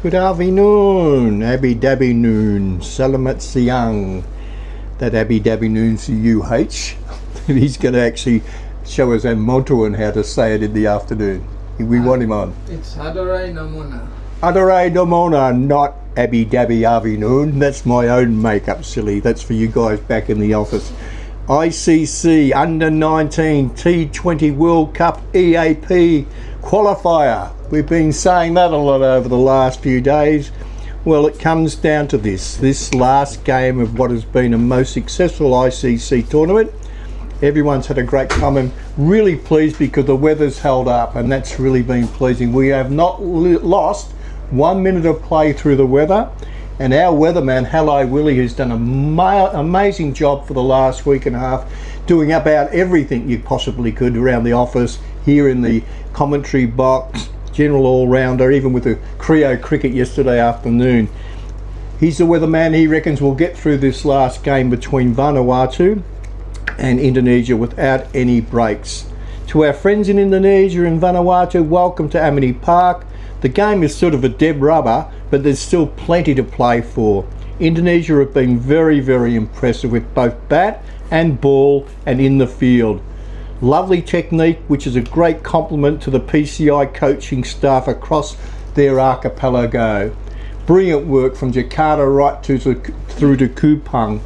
Good afternoon, Abby Dabby Noon, Salamat Siang. That Abby Dabby Noon's the UH. He's going to actually show us our motto and how to say it in the afternoon. We want him on. It's Adorai Namona. Adorai Namona, not Abby Dabby Afternoon. That's my own makeup, silly. That's for you guys back in the office. ICC Under-19 T20 World Cup EAP Qualifier. We've been saying that a lot over the last few days. Well, it comes down to this last game of what has been a most successful ICC tournament. Everyone's had a great time. I'm really pleased because the weather's held up, and that's really been pleasing. We have not lost 1 minute of play through the weather, and our weatherman, Hello Willie, has done an amazing job for the last week and a half, doing about everything you possibly could around the office, here in the commentary box, general all-rounder, even with the Creo cricket yesterday afternoon. He's the weatherman. He reckons we'll get through this last game between Vanuatu and Indonesia without any breaks. To our friends in Indonesia and Vanuatu, welcome to Amini Park. The game is sort of a dead rubber, but there's still plenty to play for. Indonesia have been very, very impressive with both bat and ball and in the field. Lovely technique, which is a great compliment to the PCI coaching staff across their archipelago. Brilliant work from Jakarta right through to Kupang.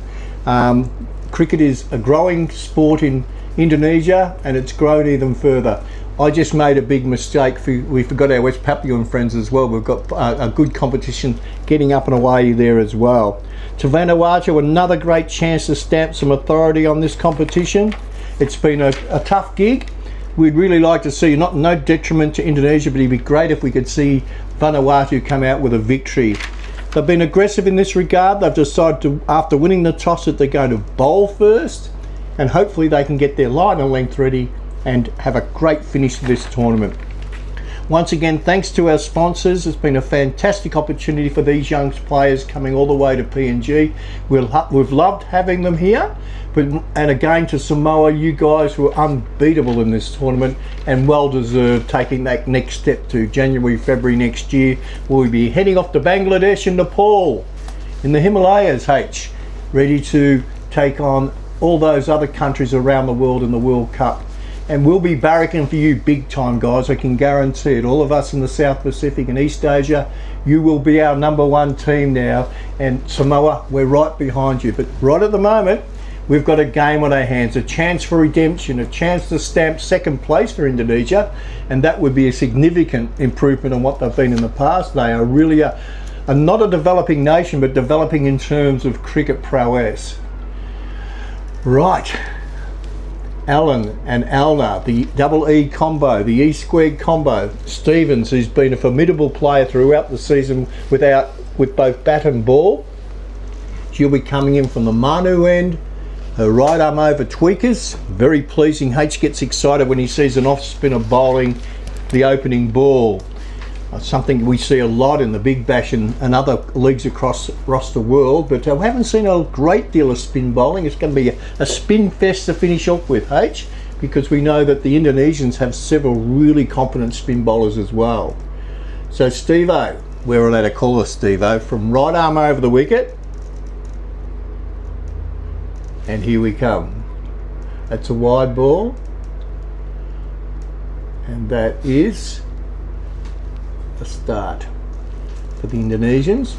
Cricket is a growing sport in Indonesia, and it's grown even further. I just made a big mistake. We forgot our West Papuan friends as well. We've got a good competition getting up and away there as well. To Vanuatu, another great chance to stamp some authority on this competition. It's been a tough gig. We'd really like to see, no detriment to Indonesia, but it'd be great if we could see Vanuatu come out with a victory. They've been aggressive in this regard. They've decided to, after winning the toss, that they're going to bowl first, and hopefully they can get their line and length ready and have a great finish to this tournament. Once again, thanks to our sponsors. It's been a fantastic opportunity for these young players coming all the way to PNG. We've loved having them here. And again, to Samoa, you guys were unbeatable in this tournament and well deserved, taking that next step to January, February next year. We'll be heading off to Bangladesh and Nepal in the Himalayas, ready to take on all those other countries around the world in the World Cup. And we'll be barracking for you big time, guys. I can guarantee it. All of us in the South Pacific and East Asia, you will be our #1 team now. And Samoa, we're right behind you. But right at the moment, we've got a game on our hands, a chance for redemption, a chance to stamp second place for Indonesia, and that would be a significant improvement on what they've been in the past. They are really not a developing nation, but developing in terms of cricket prowess. Right. Allen and Alna, the double E combo, the E squared combo. Stevens, who's been a formidable player throughout the season with both bat and ball. She'll be coming in from the Manu end. Her right arm over tweakers. Very pleasing. H gets excited when he sees an off spinner bowling the opening ball. Something we see a lot in the Big Bash and other leagues across the world, but we haven't seen a great deal of spin bowling. It's going to be a spin fest to finish off with, because we know that the Indonesians have several really competent spin bowlers as well. So Steve-O, we're allowed to call her Steve-O, from right arm over the wicket. And here we come. That's a wide ball. And that is a start for the Indonesians.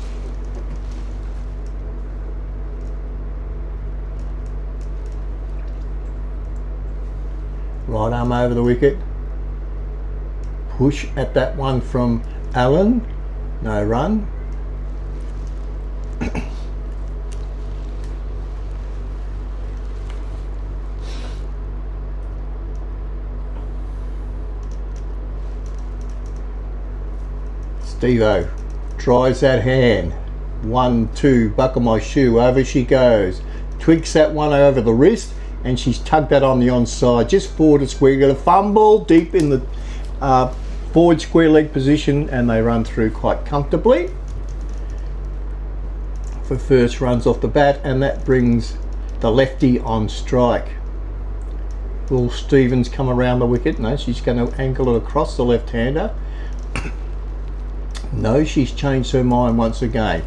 Right arm over the wicket. Push at that one from Allen. No run. Steve-O tries that hand. 1, 2, buckle my shoe, over she goes. Twigs that one over the wrist, and she's tugged that on the onside, just forward to square. Got a fumble deep in the forward square leg position, and they run through quite comfortably for first runs off the bat, and that brings the lefty on strike. Will Stevens come around the wicket? No, she's going to angle it across the left-hander. No, she's changed her mind once again.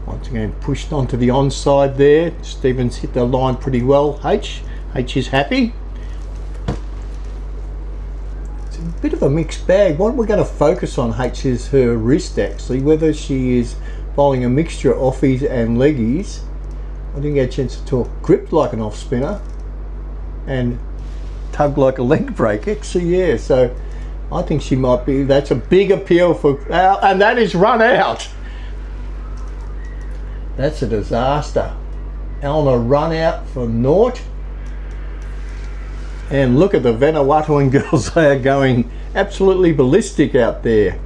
Once again, pushed onto the onside there. Stevens hit the line pretty well. H is happy. It's a bit of a mixed bag. What we're going to focus on, H, is her wrist actually, whether she is bowling a mixture of offies and leggies. I didn't get a chance to talk. Gripped like an off spinner and tugged like a leg break. Actually, yeah, so I think she might be, that's a big appeal for, and that is run out. That's a disaster. Eleanor run out for naught. And look at the Vanuatuan girls, they are going absolutely ballistic out there.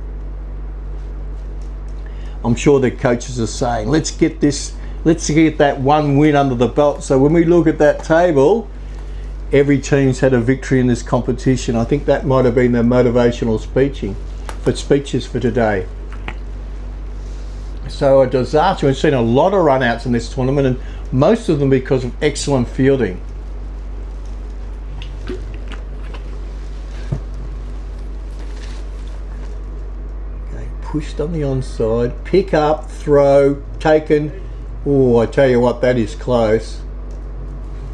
I'm sure the coaches are saying, let's get that one win under the belt. So when we look at that table, every team's had a victory in this competition. I think that might have been their motivational speeches for today. So a disaster. We've seen a lot of run-outs in this tournament, and most of them because of excellent fielding. Okay, pushed on the onside, pick up, throw, taken. Oh, I tell you what, that is close.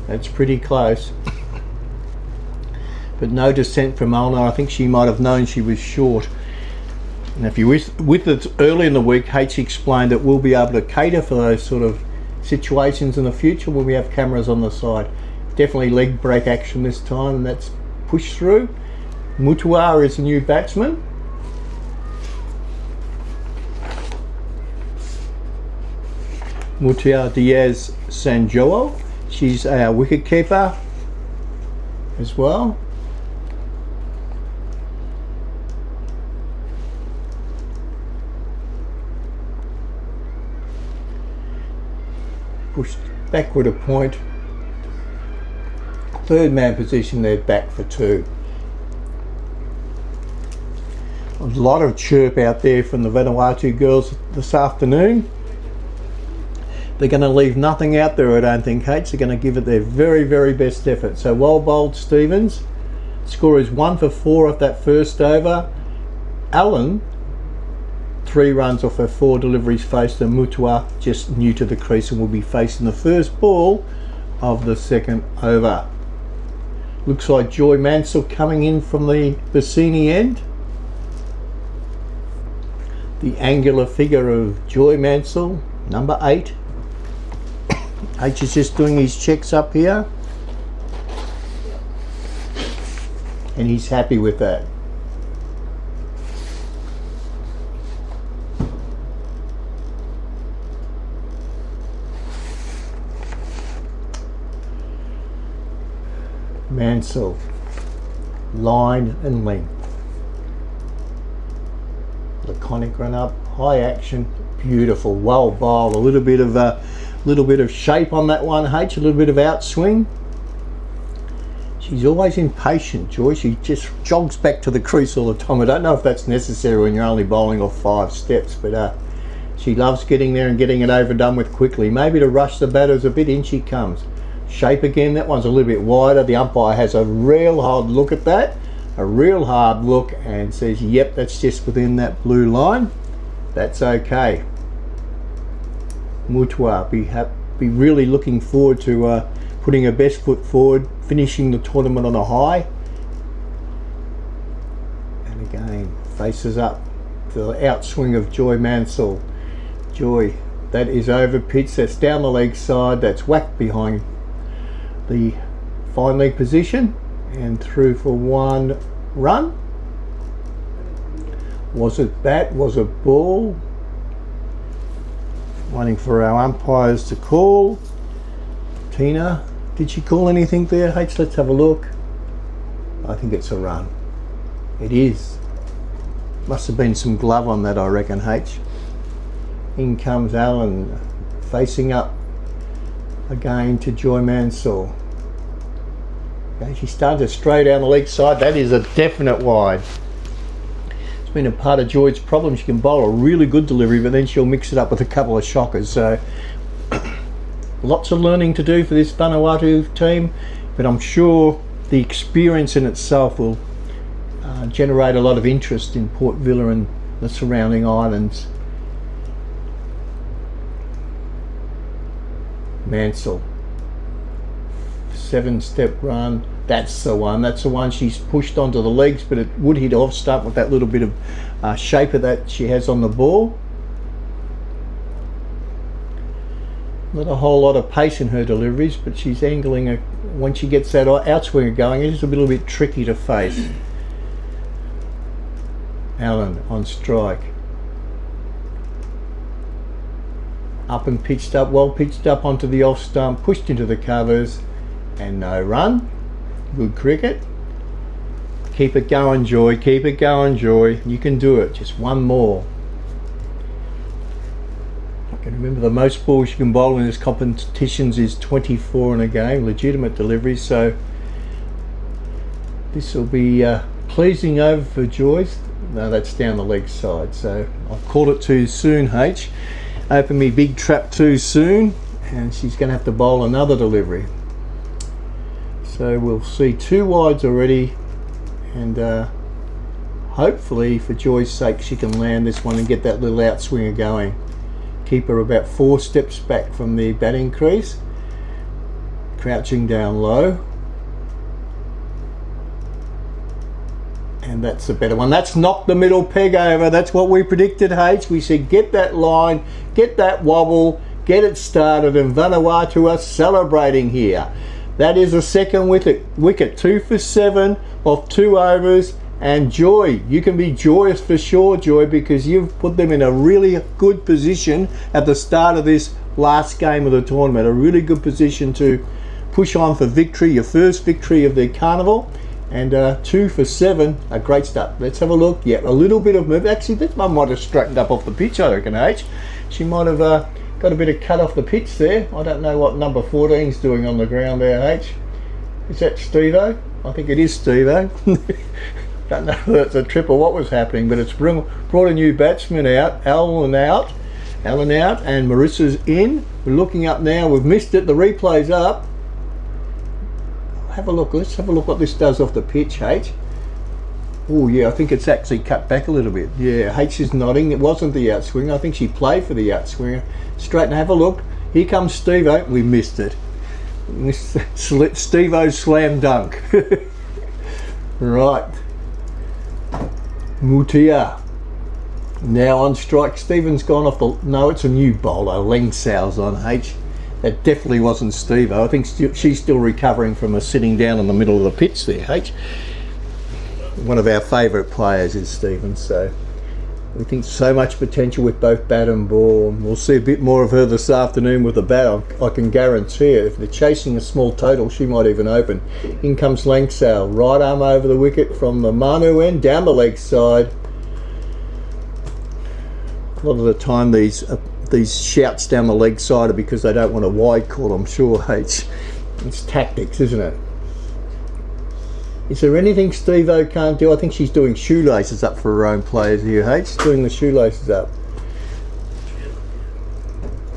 That's pretty close. But no dissent from Eleanor. I think she might have known she was short. And if you're with us early in the week, H explained that we'll be able to cater for those sort of situations in the future when we have cameras on the side. Definitely leg break action this time, and that's pushed through. Mutua is the new batsman. Mutia Diaz Sanjoa, she's our wicket keeper as well. Pushed backward a point. Third man position, they're back for two. A lot of chirp out there from the Vanuatu girls this afternoon. They're going to leave nothing out there, I don't think, H. They're going to give it their very, very best effort. So well bowled, Stevens. Score is 1 for 4 off that first over. Allen, 3 runs off her 4 deliveries faced, and Mutua just new to the crease and will be facing the first ball of the second over. Looks like Joy Mansell coming in from the Bassini end. The angular figure of Joy Mansell, number 8. H is just doing his checks up here. And he's happy with that. Mansell, line and length. Laconic run up, high action, beautiful, well bowled. A little bit of shape on that one, H. A little bit of outswing. She's always impatient, Joy. She just jogs back to the crease all the time. I don't know if that's necessary when you're only bowling off 5 steps, but she loves getting there and getting it overdone with quickly. Maybe to rush the batters a bit. In she comes. Shape again, that one's a little bit wider. The umpire has a real hard look at that, and says, yep, that's just within that blue line. That's okay. Mutua be really looking forward to putting her best foot forward, finishing the tournament on a high. And again, faces up the outswing of Joy Mansell. Joy, that is over pitch, that's down the leg side, that's whacked behind the fine leg position and through for 1 run. Was it bat? Was it ball? Waiting for our umpires to call. Tina, did she call anything there? H, let's have a look. I think it's a run. It is. Must have been some glove on that, I reckon, H. In comes Allen, facing up again to Joy Mansell. Okay, she's starting to stray down the leg side. That is a definite wide. It's been a part of Joy's problem. She can bowl a really good delivery, but then she'll mix it up with a couple of shockers. So lots of learning to do for this Vanuatu team, but I'm sure the experience in itself will generate a lot of interest in Port Vila and the surrounding islands. Mansell, 7-step run. That's the one. That's the one. She's pushed onto the legs, but it would hit off stump with that little bit of shaper that she has on the ball. Not a whole lot of pace in her deliveries, but she's angling her. When she gets that outswinger going, it is a little bit tricky to face. Allen on strike. Up and pitched up, well pitched up onto the off stump, pushed into the covers, and no run. Good cricket. Keep it going, Joy. Keep it going, Joy. You can do it. Just one more. I can remember the most balls you can bowl in this competitions is 24 in a game, legitimate delivery. So this will be pleasing over for Joy. No, that's down the leg side. So I've called it too soon, H. Open me big trap too soon, and she's going to have to bowl another delivery. So we'll see 2 wides already, and hopefully for Joy's sake she can land this one and get that little outswinger going. Keep her about 4 steps back from the batting crease, crouching down low, and that's a better one. That's knocked the middle peg over. That's what we predicted, H. We said get that line, get that wobble, get it started, and Vanuatu are celebrating here. That is a second wicket, 2 for 7 off 2 overs. And Joy, you can be joyous for sure, Joy, because you've put them in a really good position at the start of this last game of the tournament. A really good position to push on for victory, your first victory of the carnival. And 2 for 7, a great start. Let's have a look. Yeah, a little bit of move. Actually, this one might have straightened up off the pitch, I reckon, H. She might have got a bit of cut off the pitch there. I don't know what number 14's doing on the ground there, H. Is that Steve-O? I think it is Steve-O. Don't know whether it's a trip or what was happening, but it's brought a new batsman out, Allen out, and Marissa's in. We're looking up now. We've missed it. The replay's up. Have a look. Let's have a look what this does off the pitch, H. Oh yeah, I think it's actually cut back a little bit. Yeah, H is nodding. It wasn't the outswinger. I think she played for the outswinger. Straight and have a look. Here comes Steve-O. We missed it. Steve-O's slam dunk. Right. Mutia. Now on strike. Stephen's gone off the... No, it's a new bowler. Lengsau's on, H. That definitely wasn't Steve-O. I think she's still recovering from a sitting down in the middle of the pitch there, H. One of our favourite players is Stephen, so we think so much potential with both bat and ball. We'll see a bit more of her this afternoon with the bat. I can guarantee it. If they're chasing a small total, she might even open. In comes Lengsau. Right arm over the wicket from the Manu end, down the leg side. A lot of the time these shouts down the leg side are because they don't want a wide call, I'm sure, H. It's tactics, isn't it? Is there anything Steve-O can't do? I think she's doing shoelaces up for her own players here, H. She's doing the shoelaces up.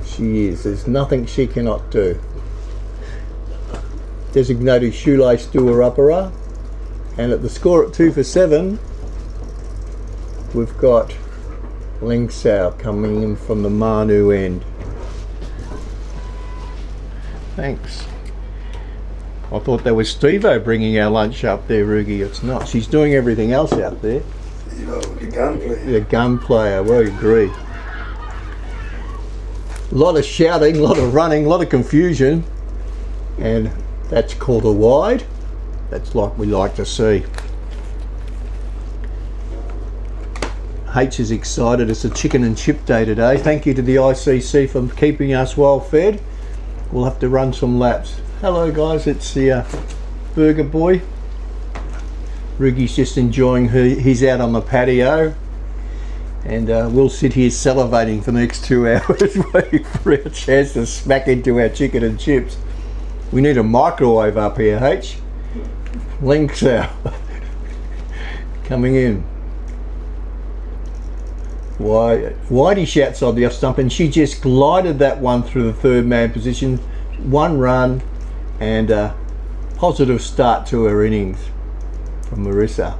She is. There's nothing she cannot do. Designated shoelace doer-upperer. And at the score at 2 for 7, we've got Lengsau coming in from the Manu end. Thanks. I thought that was Steve-O bringing our lunch up there, Rugi. It's not. She's doing everything else out there. The gun player. The gun player, well, I agree. A lot of shouting, a lot of running, a lot of confusion. And that's called a wide. That's like we like to see. H is excited. It's a chicken and chip day today. Thank you to the ICC for keeping us well fed. We'll have to run some laps. Hello guys, it's the burger boy. Rugi's just enjoying he's out on the patio, and we'll sit here salivating for the next 2 hours waiting for our chance to smack into our chicken and chips. We need a microwave up here, H. Links out. Coming in. Whitey outside the off stump, and she just glided that one through the third man position. 1 run and a positive start to her innings from Marissa.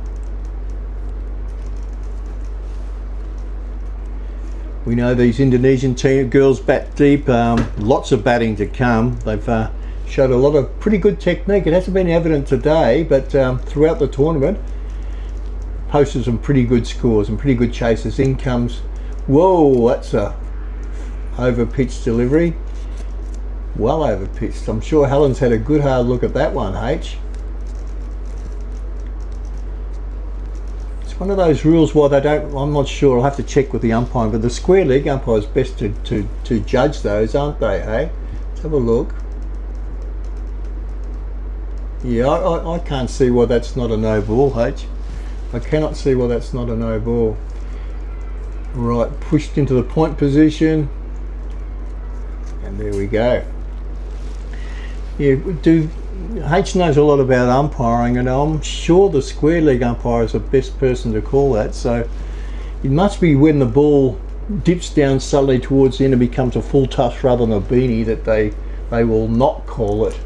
We know these Indonesian team girls bat deep, lots of batting to come. They've showed a lot of pretty good technique. It hasn't been evident today, but throughout the tournament, posted some pretty good scores and pretty good chases. In comes, whoa, that's a over pitched delivery. Well over pitched. I'm sure Helen's had a good hard look at that one, H. It's one of those rules why they don't, I'm not sure, I'll have to check with the umpire, but the square leg umpire is best to judge those, aren't they, hey? Let's have a look. Yeah, I can't see why that's not a no ball, H. I cannot see why that's not a no ball. Right, pushed into the point position. And there we go. Yeah, H knows a lot about umpiring, and I'm sure the square leg umpire is the best person to call that. So it must be when the ball dips down subtly towards the end and becomes a full touch rather than a beanie that they will not call it.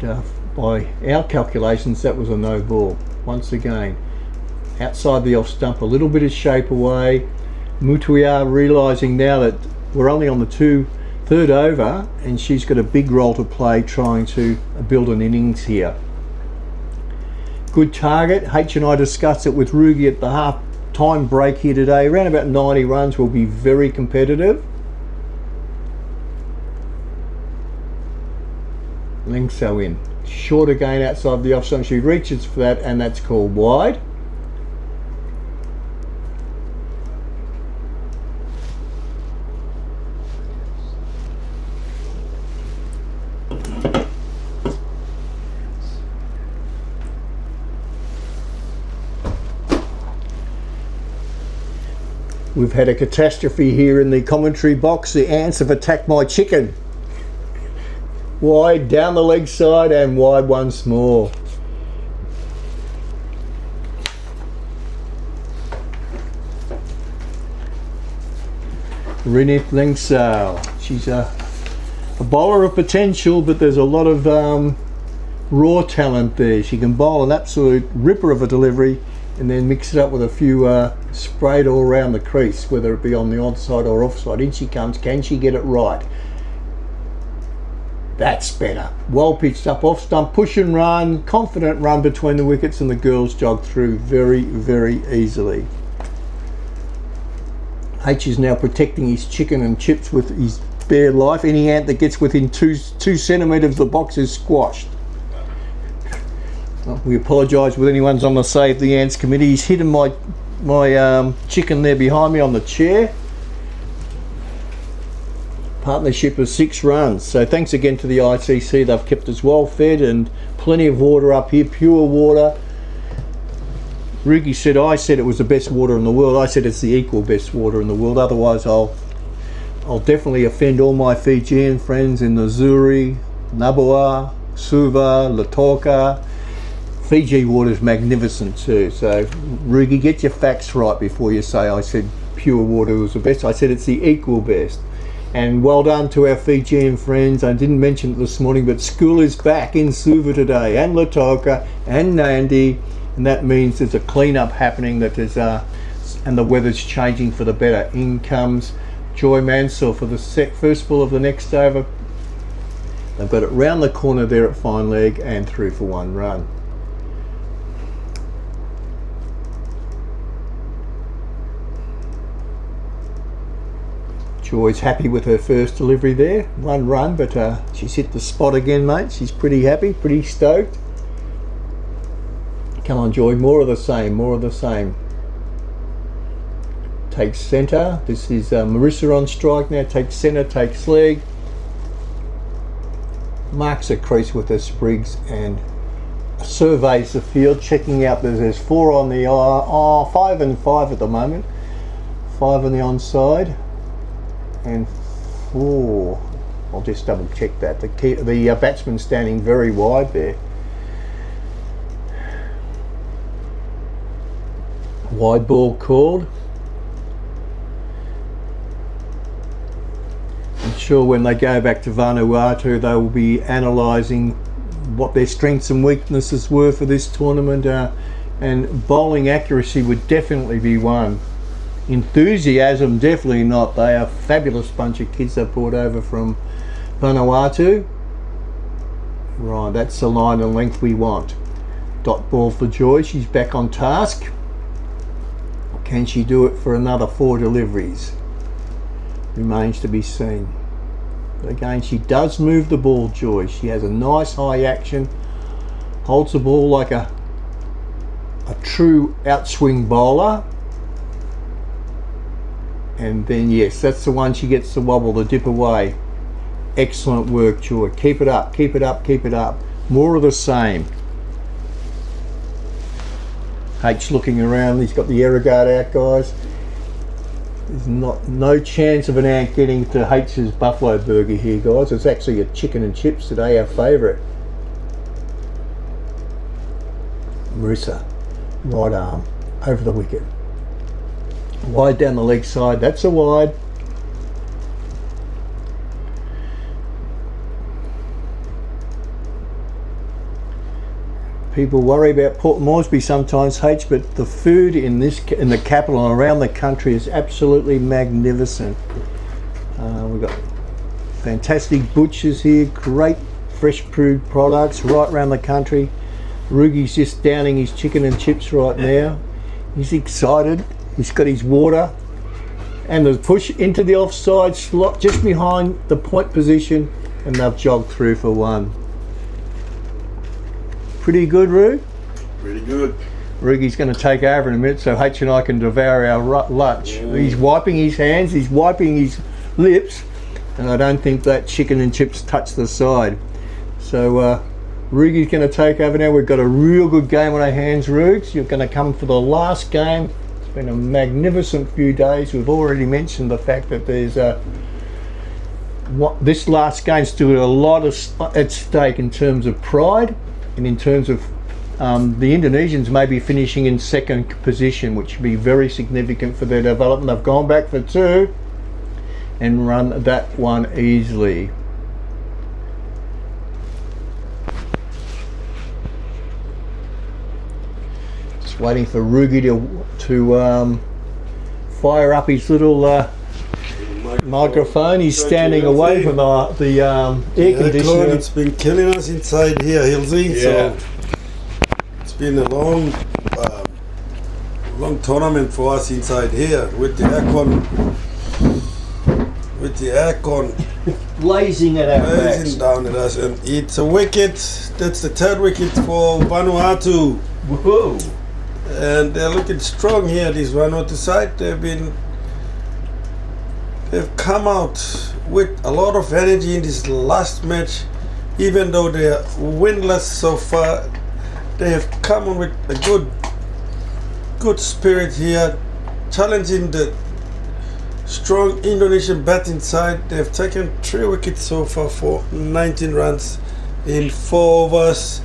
But, by our calculations, that was a no ball. Once again, outside the off stump, a little bit of shape away. Mutuia realising now that we're only on the third over, and she's got a big role to play trying to build an innings here. Good target. H and I discussed it with Rugi at the half time break here today. Around about 90 runs will be very competitive. Lengso in. Short again outside the off stump. She reaches for that, and that's called wide. We've had a catastrophe here in the commentary box. The ants have attacked my chicken. Wide down the leg side and wide once more. Rinith Lengsau. She's a bowler of potential, but there's a lot of raw talent there. She can bowl an absolute ripper of a delivery and then mix it up with a few sprayed all around the crease, whether it be on the onside or offside. In she comes. Can she get it right? That's better. Well pitched up off stump, push and run, confident run between the wickets, and the girls jog through very, very easily. H is now protecting his chicken and chips with his bare life. Any ant that gets within 2 centimetres of the box is squashed. Well, we apologise with anyone's on the Save the Ants committee. He's hidden my chicken there behind me on the chair. Partnership of 6 runs. So thanks again to the ICC. They've kept us well fed and plenty of water up here, pure water. Rugi said, I said it was the best water in the world. I said it's the equal best water in the world. Otherwise I'll definitely offend all my Fijian friends in Nazuri, Nabua, Suva, Lautoka. Fiji water is magnificent too. So Rugi, get your facts right before you say I said pure water was the best. I said it's the equal best. And well done to our Fijian friends. I didn't mention it this morning, but school is back in Suva today, and Lautoka and Nandi, and that means there's a clean-up happening, that there's and the weather's changing for the better. In comes Joy Mansell for the first ball of the next over. They've got it round the corner there at fine leg and through for 1 run. Joy's happy with her first delivery there. 1 run, but she's hit the spot again, mate. She's pretty happy, pretty stoked. Come on, Joy, more of the same, more of the same. Takes centre. This is Marissa on strike now. Takes centre, takes leg. Marks a crease with her sprigs and surveys the field, checking out that there's 4 on the 5 and 5 at the moment. 5 on the onside. And 4. I'll just double check that. The batsman standing very wide there. Wide ball called. I'm sure when they go back to Vanuatu they will be analysing what their strengths and weaknesses were for this tournament, and bowling accuracy would definitely be one. Enthusiasm, definitely not. They are a fabulous bunch of kids they've brought over from Vanuatu. Right, that's the line and length we want. Dot ball for Joy, she's back on task. Can she do it for another 4 deliveries? Remains to be seen. But again, she does move the ball, Joy. She has a nice high action, holds the ball like a true outswing bowler. And then yes, that's the one she gets the wobble, the dip away. Excellent work, Joy. Keep it up, keep it up, keep it up. More of the same. H looking around, he's got the error guard out, guys. There's no chance of an ant getting to H's buffalo burger here, guys. It's actually a chicken and chips today, our favourite. Marissa, right arm, over the wicket. Wide down the leg side, that's a wide. People worry about Port Moresby sometimes, H, but the food in the capital and around the country is absolutely magnificent. We've got fantastic butchers here, great fresh food products right around the country. Rugi's just downing his chicken and chips right now. He's excited. He's got his water, and the push into the offside slot just behind the point position, and they've jogged through for one. Pretty good, Rug? Pretty good. Rugi's going to take over in a minute so H and I can devour our lunch. Yeah. He's wiping his hands, he's wiping his lips, and I don't think that chicken and chips touch the side. So Rugi's going to take over now. We've got a real good game on our hands, Rugs. You're going to come for the last game. It's been a magnificent few days. We've already mentioned the fact that there's this last game's still got a lot at stake in terms of pride, and in terms of the Indonesians maybe finishing in second position, which would be very significant for their development. They've gone back for 2 and run that one easily. Just waiting for Rugi to fire up his little microphone. He's standing away from the air conditioner. It's been killing us inside here, Hilsey. Yeah. So it's been a long tournament for us inside here with the aircon blazing at our backs. Down at us, and it's a wicket. That's the 3rd wicket for Vanuatu. Whoa! And they're looking strong here. This Vanuatu side, they've come out with a lot of energy in this last match. Even though they are winless so far, they have come on with a good spirit here, challenging the strong Indonesian batting side. They've taken 3 wickets so far for 19 runs in 4 overs.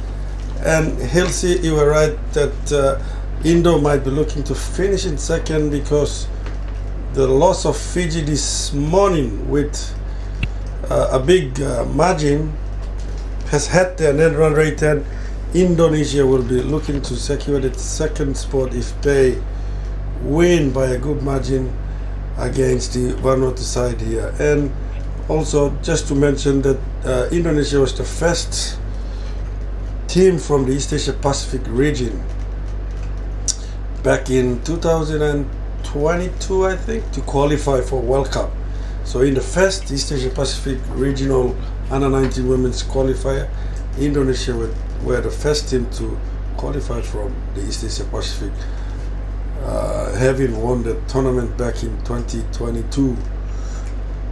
And Hilsey, you were right that Indo might be looking to finish in second, because the loss of Fiji this morning with a big margin has had their net run rate, and Indonesia will be looking to secure the second spot if they win by a good margin against the Vanuatu side here. And also just to mention that Indonesia was the first team from the East Asia Pacific region back in 2022, I think, to qualify for World Cup. So in the first East Asia Pacific regional under-19 women's qualifier, Indonesia were the first team to qualify from the East Asia Pacific, having won the tournament back in 2022.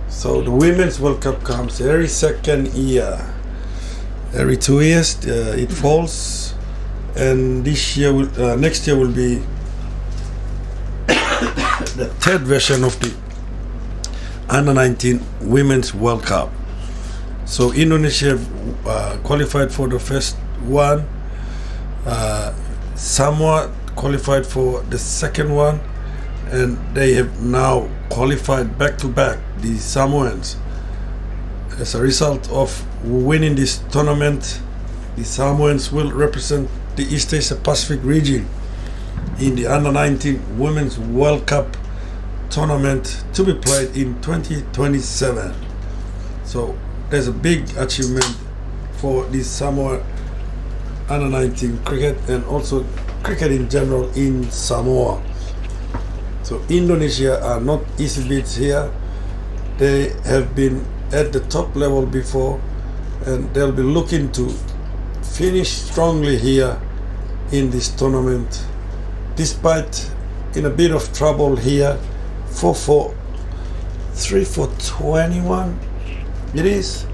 So the Women's World Cup comes every second year. Every 2 years it falls, and this year, next year will be the 3rd version of the Under-19 Women's World Cup. So Indonesia qualified for the first one. Samoa qualified for the second one, and they have now qualified back to back, the Samoans. As a result of winning this tournament, the Samoans will represent the East Asia Pacific region in the Under-19 Women's World Cup tournament to be played in 2027. So there's a big achievement for the Samoa Under-19 cricket and also cricket in general in Samoa. So Indonesia are not easy beats here. They have been at the top level before, and they'll be looking to finish strongly here in this tournament, despite in a bit of trouble here. 3 for 21 it is,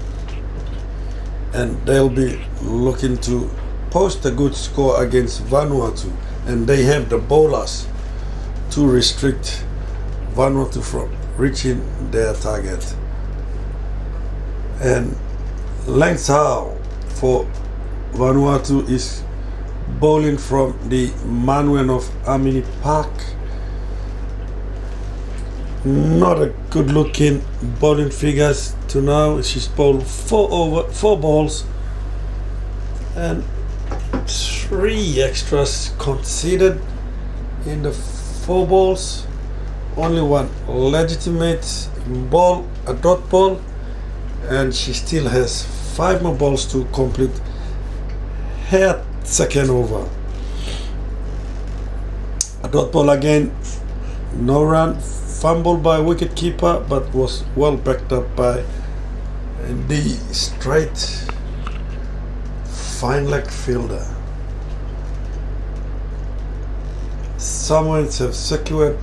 and they'll be looking to post a good score against Vanuatu, and they have the bowlers to restrict Vanuatu from reaching their target. And Langsao for Vanuatu is bowling from the Manuan of Amini Park. Not a good looking bowling figures to now. She's bowled 4 balls and 3 extras conceded in the 4 balls. Only 1 legitimate ball, a dot ball, and she still has 5 more balls to complete her second over. A dot ball again, no run, fumbled by wicket keeper, but was well backed up by the straight fine leg fielder. Samoans have secured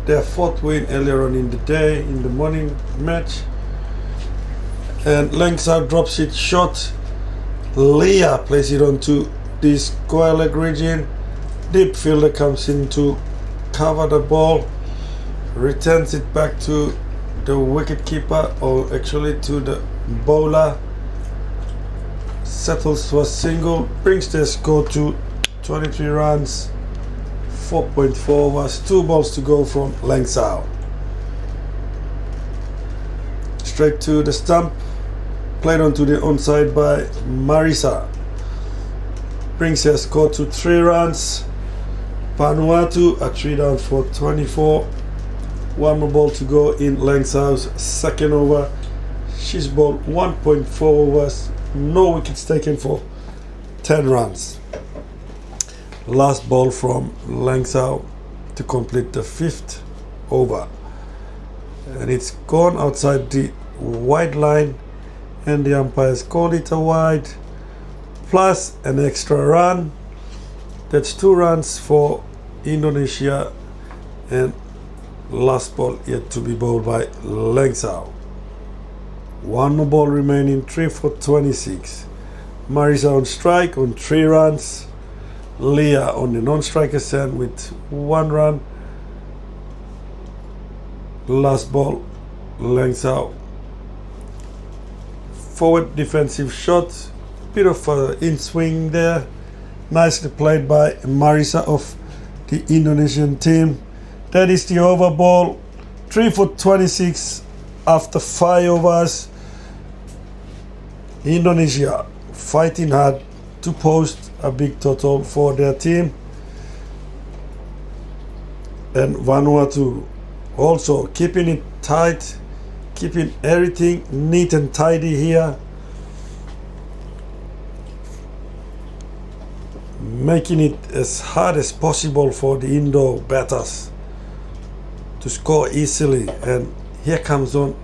their 4th win earlier on in the day, in the morning match. And Langsao drops it short. Leah plays it onto the square leg region. Deep fielder comes in to cover the ball, returns it back to the wicket keeper, or actually to the bowler. Settles for a single, brings their score to 23 runs, 4.4 overs, 2 balls to go from Langsao. Straight to the stump, played onto the onside by Marisa. Brings her score to 3 runs. Vanuatu are 3 down for 24. 1 more ball to go in Langsao's second over. She's bowled 1.4 overs, no wickets taken for 10 runs. Last ball from Langsao to complete the 5th over. And it's gone outside the wide line, and the umpires called it a wide plus an extra run. That's 2 runs for Indonesia, and last ball yet to be bowled by Langsao. 1 more ball remaining, 3 for 26. Marisa on strike on 3 runs. Leah on the non-striker stand with 1 run. Last ball, Langsao. Forward defensive shot, bit of in swing there. Nicely played by Marisa of the Indonesian team. That is the over ball. 3 for 26 after 5 overs. Indonesia fighting hard to post a big total for their team. And Vanuatu also keeping it tight, keeping everything neat and tidy here, making it as hard as possible for the Indo batters to score easily. And here comes on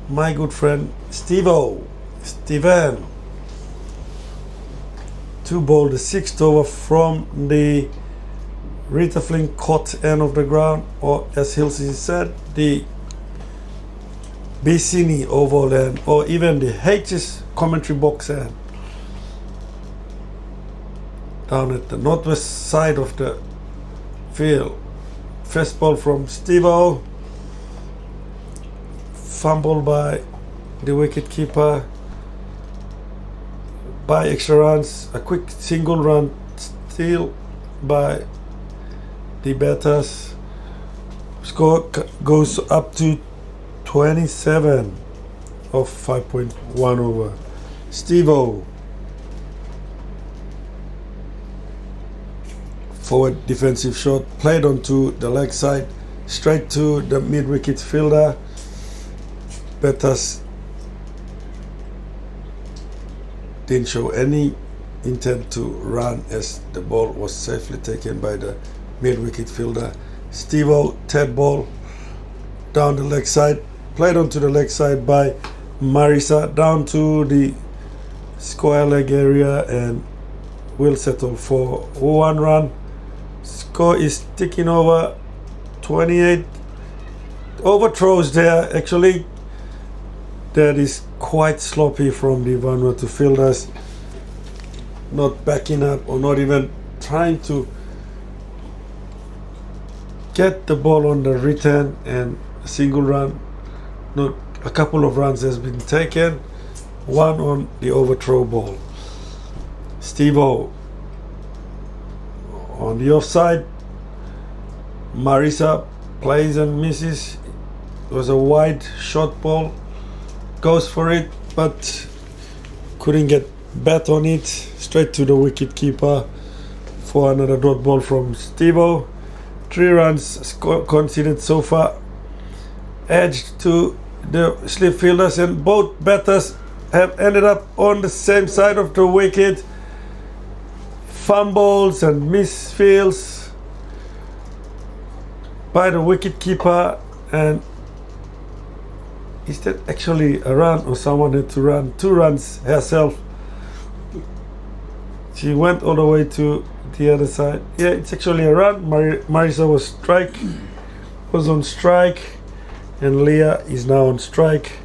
my good friend Steven to bowl the 6th over from the Ritafling caught end of the ground, or as Hilsey said, the Bicini oval end, or even the H's commentary box end, down at the northwest side of the field. First ball from Steve-O, fumbled by the wicket keeper. By extra runs, a quick single run steal by the batters. Score goes up to 27 of 5.1 over. Steve-O. Forward defensive shot played onto the leg side, straight to the mid-wicket fielder. Batters didn't show any intent to run as the ball was safely taken by the mid-wicket fielder. Steve-O, third ball down the leg side, played onto the leg side by Marisa down to the square leg area and will settle for 1 run. Score is ticking over. 28 overthrows there. Actually, that is quite sloppy from the Vanuatu fielders, not backing up or not even trying to get the ball on the return, and a single run. Not a couple of runs has been taken, one on the overthrow ball. Steve-O on the offside. Marisa plays and misses. It was a wide short ball, goes for it but couldn't get bat on it, straight to the wicket keeper for another dot ball from Steve-O. 3 runs conceded so far, edged to the slip fielders, and both batters have ended up on the same side of the wicket. Fumbles and misfields by the wicket keeper, and is that actually a run or someone had to run 2 runs herself? She went all the way to the other side. Yeah, it's actually a run. Marisa was on strike, and Leah is now on strike.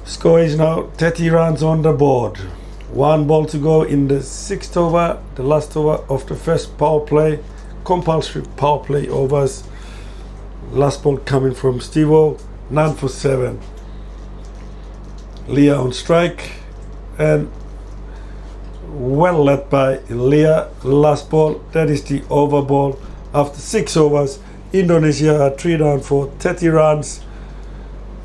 Score is now 30 runs on the board. 1 ball to go in the 6th over, the last over of the first power play, compulsory power play overs. Last ball coming from Steve-O, 9 for 7. Leah on strike, and well led by Leah. Last ball, that is the over ball. After 6 overs, Indonesia are 3 down for 30 runs.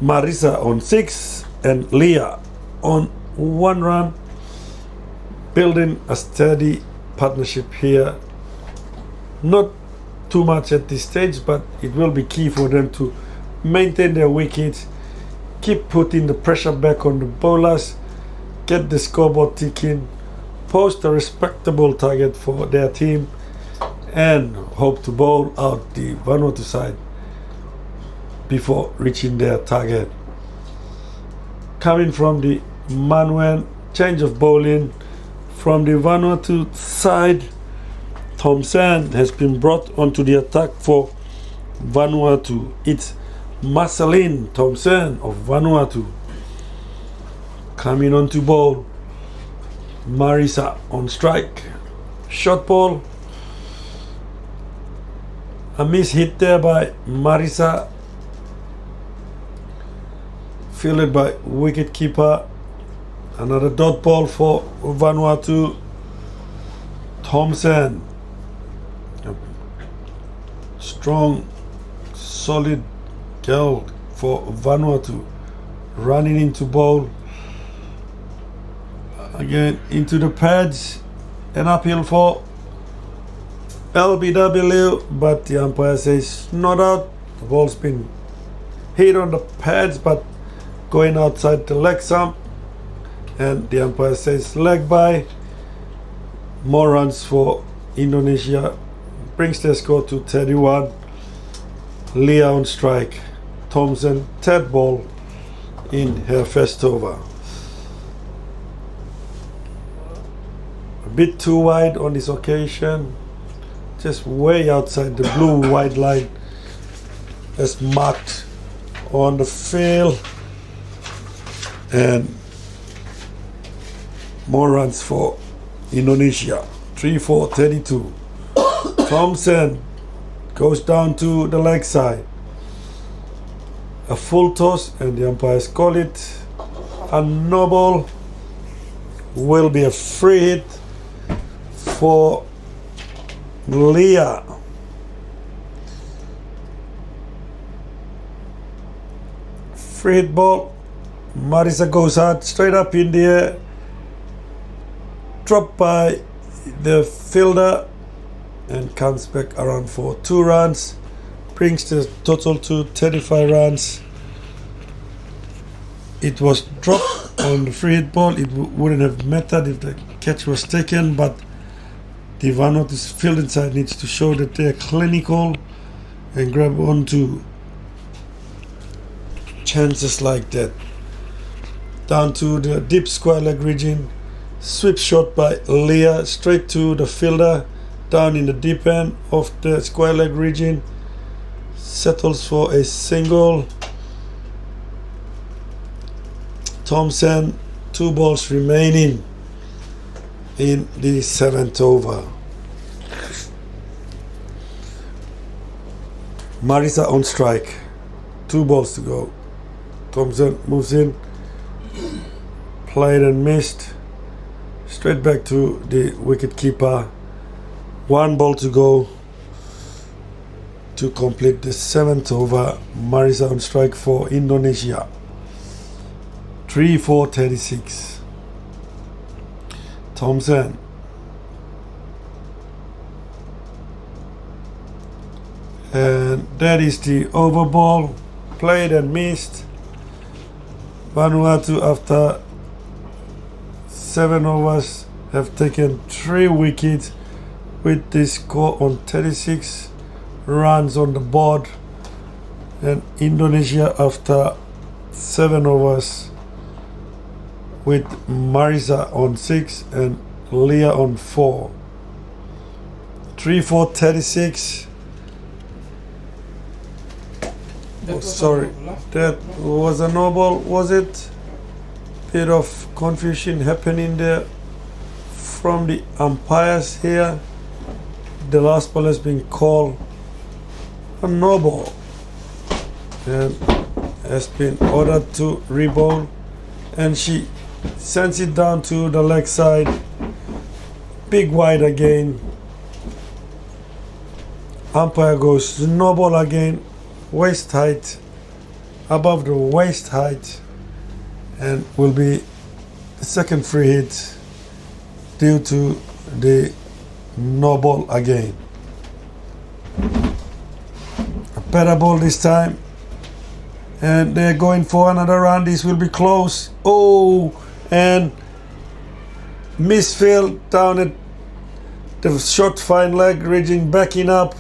Marisa on 6 and Leah on 1 run. Building a steady partnership here. Not too much at this stage, but it will be key for them to maintain their wickets, keep putting the pressure back on the bowlers, get the scoreboard ticking, post a respectable target for their team, and hope to bowl out the Vanuatu side before reaching their target. Coming from the Manuan, change of bowling from the Vanuatu side. Thompson has been brought onto the attack for Vanuatu. It's Marceline Thompson of Vanuatu coming on to bowl. Marisa on strike. Short ball. A miss hit there by Marisa, fielded by wicket keeper. Another dot ball for Vanuatu. Thompson, a strong, solid girl for Vanuatu, running into bowl. Again into the pads, an uphill for LBW, but the umpire says not out. The ball's been hit on the pads but going outside the leg stump, and the umpire says leg by. More runs for Indonesia, brings their score to 31. Leah on strike. Thompson, third ball in her first over. A bit too wide on this occasion, just way outside the blue wide line as marked on the field, and more runs for Indonesia. 3-4-32. Thompson goes down to the leg side. A full toss, and the umpires call it a no ball. Will be a free hit for Leah. Free hit ball. Marisa goes hard, straight up in the air. Dropped by the fielder and comes back around for 2 runs. Brings the total to 35 runs. It was dropped on the free hit ball. It wouldn't have mattered if the catch was taken, but the Vanuatu's fielding side needs to show that they're clinical and grab onto chances like that. Down to the deep square leg region. Sweep shot by Leah straight to the fielder. Down in the deep end of the square leg region. Settles for a single. Thompson, 2 balls remaining in the 7th over. Marisa on strike. 2 balls to go. Thompson moves in. Played and missed. Straight back to the wicket keeper. 1 ball to go to complete the 7th over. Marisa on strike for Indonesia. 3-4-36. Thompson. And that is the over ball. Played and missed. Vanuatu, after 7 overs, have taken 3 wickets with this score on 36 runs on the board. And Indonesia, after 7 overs, with Marisa on 6 and Leah on 4. 3-4-36. Oh, sorry, that was a no ball, was it? Bit of confusion happening there from the umpires here. The last ball has been called a no ball and has been ordered to rebound, and she sends it down to the leg side. Big wide again. Umpire goes no ball again. Waist height, above the waist height, and will be the second free hit due to the no ball again. A better ball this time, and they're going for another run. This will be close. Oh, and misfield down at the short fine leg region, backing up,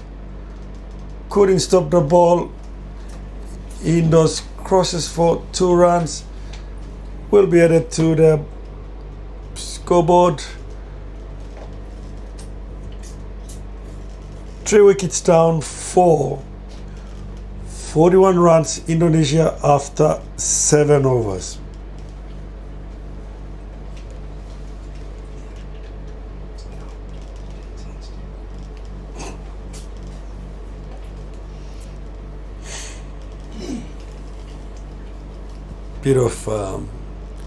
couldn't stop the ball. Indoors crosses for 2 runs, will be added to the scoreboard. 3 wickets down for 41 runs Indonesia after 7 overs. Bit of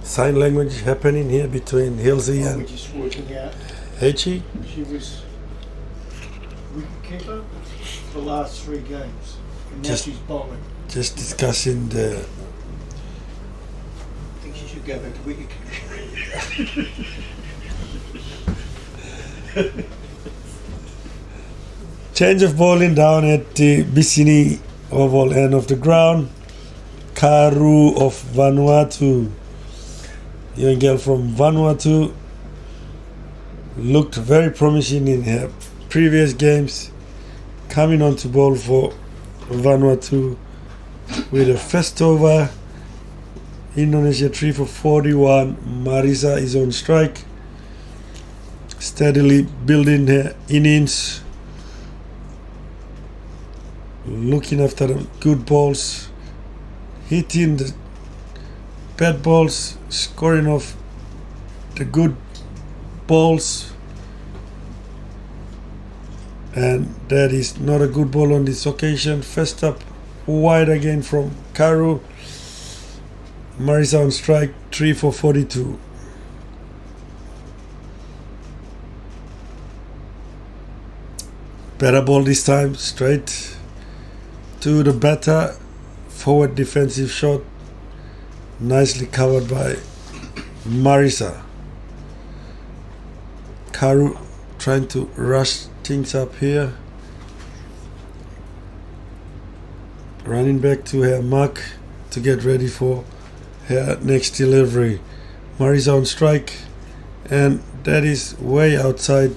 sign language happening here between Hilsey and We're just working out. Hechi. She was wicketkeeper for the last 3 games, and now Just- she's bowling. Just discussing the I think she should go back to wicketkeeper. change of bowling down at the Bisini oval end of the ground. Karu of Vanuatu, young girl from Vanuatu, looked very promising in her previous games, coming on to bowl for Vanuatu with a first over. Indonesia 3-for-41. Marisa is on strike, steadily building her innings, looking after the good balls, hitting the bad balls, scoring off the good balls. And that is not a good ball on this occasion. First up wide again from Karu. Marisa on strike, 3-for-42. Better ball this time, straight to the batter. Forward defensive shot nicely covered by Marisa. Karu trying to rush things up here. Running back to her mark to get ready for her next delivery. Marisa on strike, and that is way outside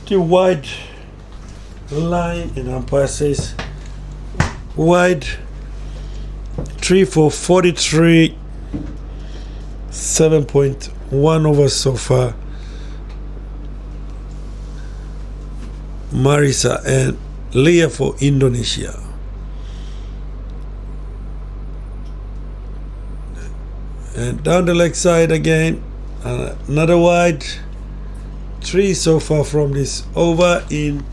the wide line, and umpire says wide. 3 for 43, 7.1 overs so far. Marisa and Leah for Indonesia. And down the leg side again, another wide. 3 so far from this over in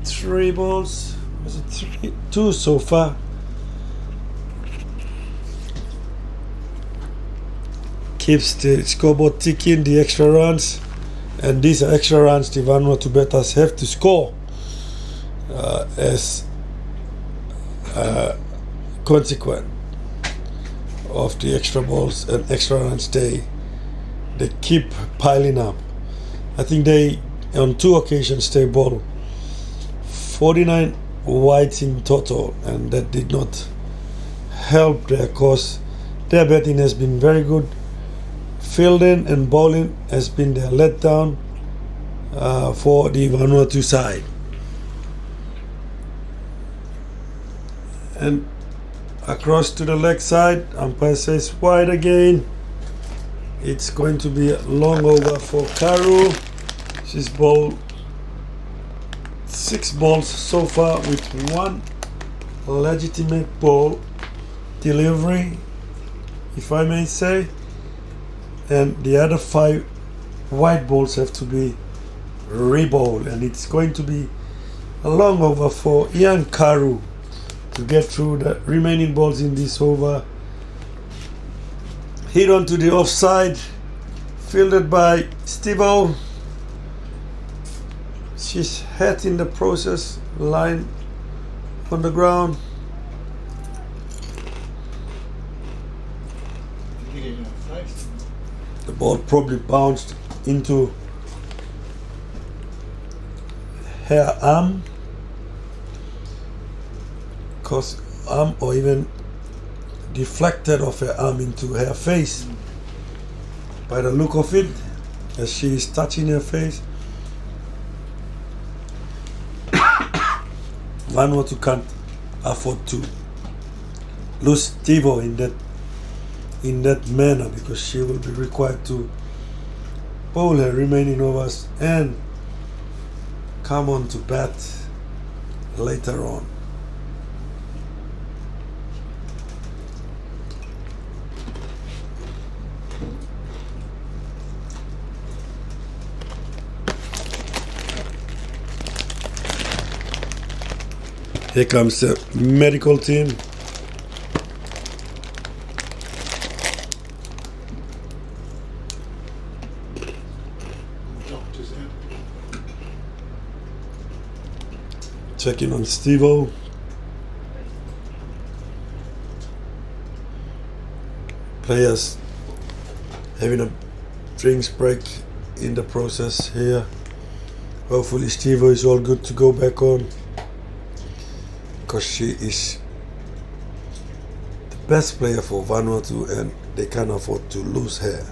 3 balls. Was it 3? 2 so far. Keeps the scoreboard ticking, the extra runs, and these are extra runs the Vanuatu batters have to score as a consequence of the extra balls and extra runs they keep piling up. I think they on 2 occasions they bowled 49 wides in total, and that did not help their cause. Their batting has been very good. Fielding and bowling has been their letdown for the Vanuatu side. And across to the leg side, umpire says wide again. It's going to be a long over for Karu. She's bowled 6 balls so far with 1 legitimate ball delivery, if I may say. And the other 5 white balls have to be re-bowled, and it's going to be a long over for Ian Karu to get through the remaining balls in this over. Hit onto the offside, fielded by Steve-O. She's head in the process, line on the ground. The ball probably bounced into her arm, or even deflected off her arm into her face. By the look of it, as she is touching her face, Vanuatu can't afford to lose Steve-O in that manner, because she will be required to bowl her remaining overs and come on to bat later on. Here comes the medical team. Checking on Steve-O. Players having a drinks break in the process here. Hopefully Steve-O is all good to go back on, because she is the best player for Vanuatu and they can't afford to lose her.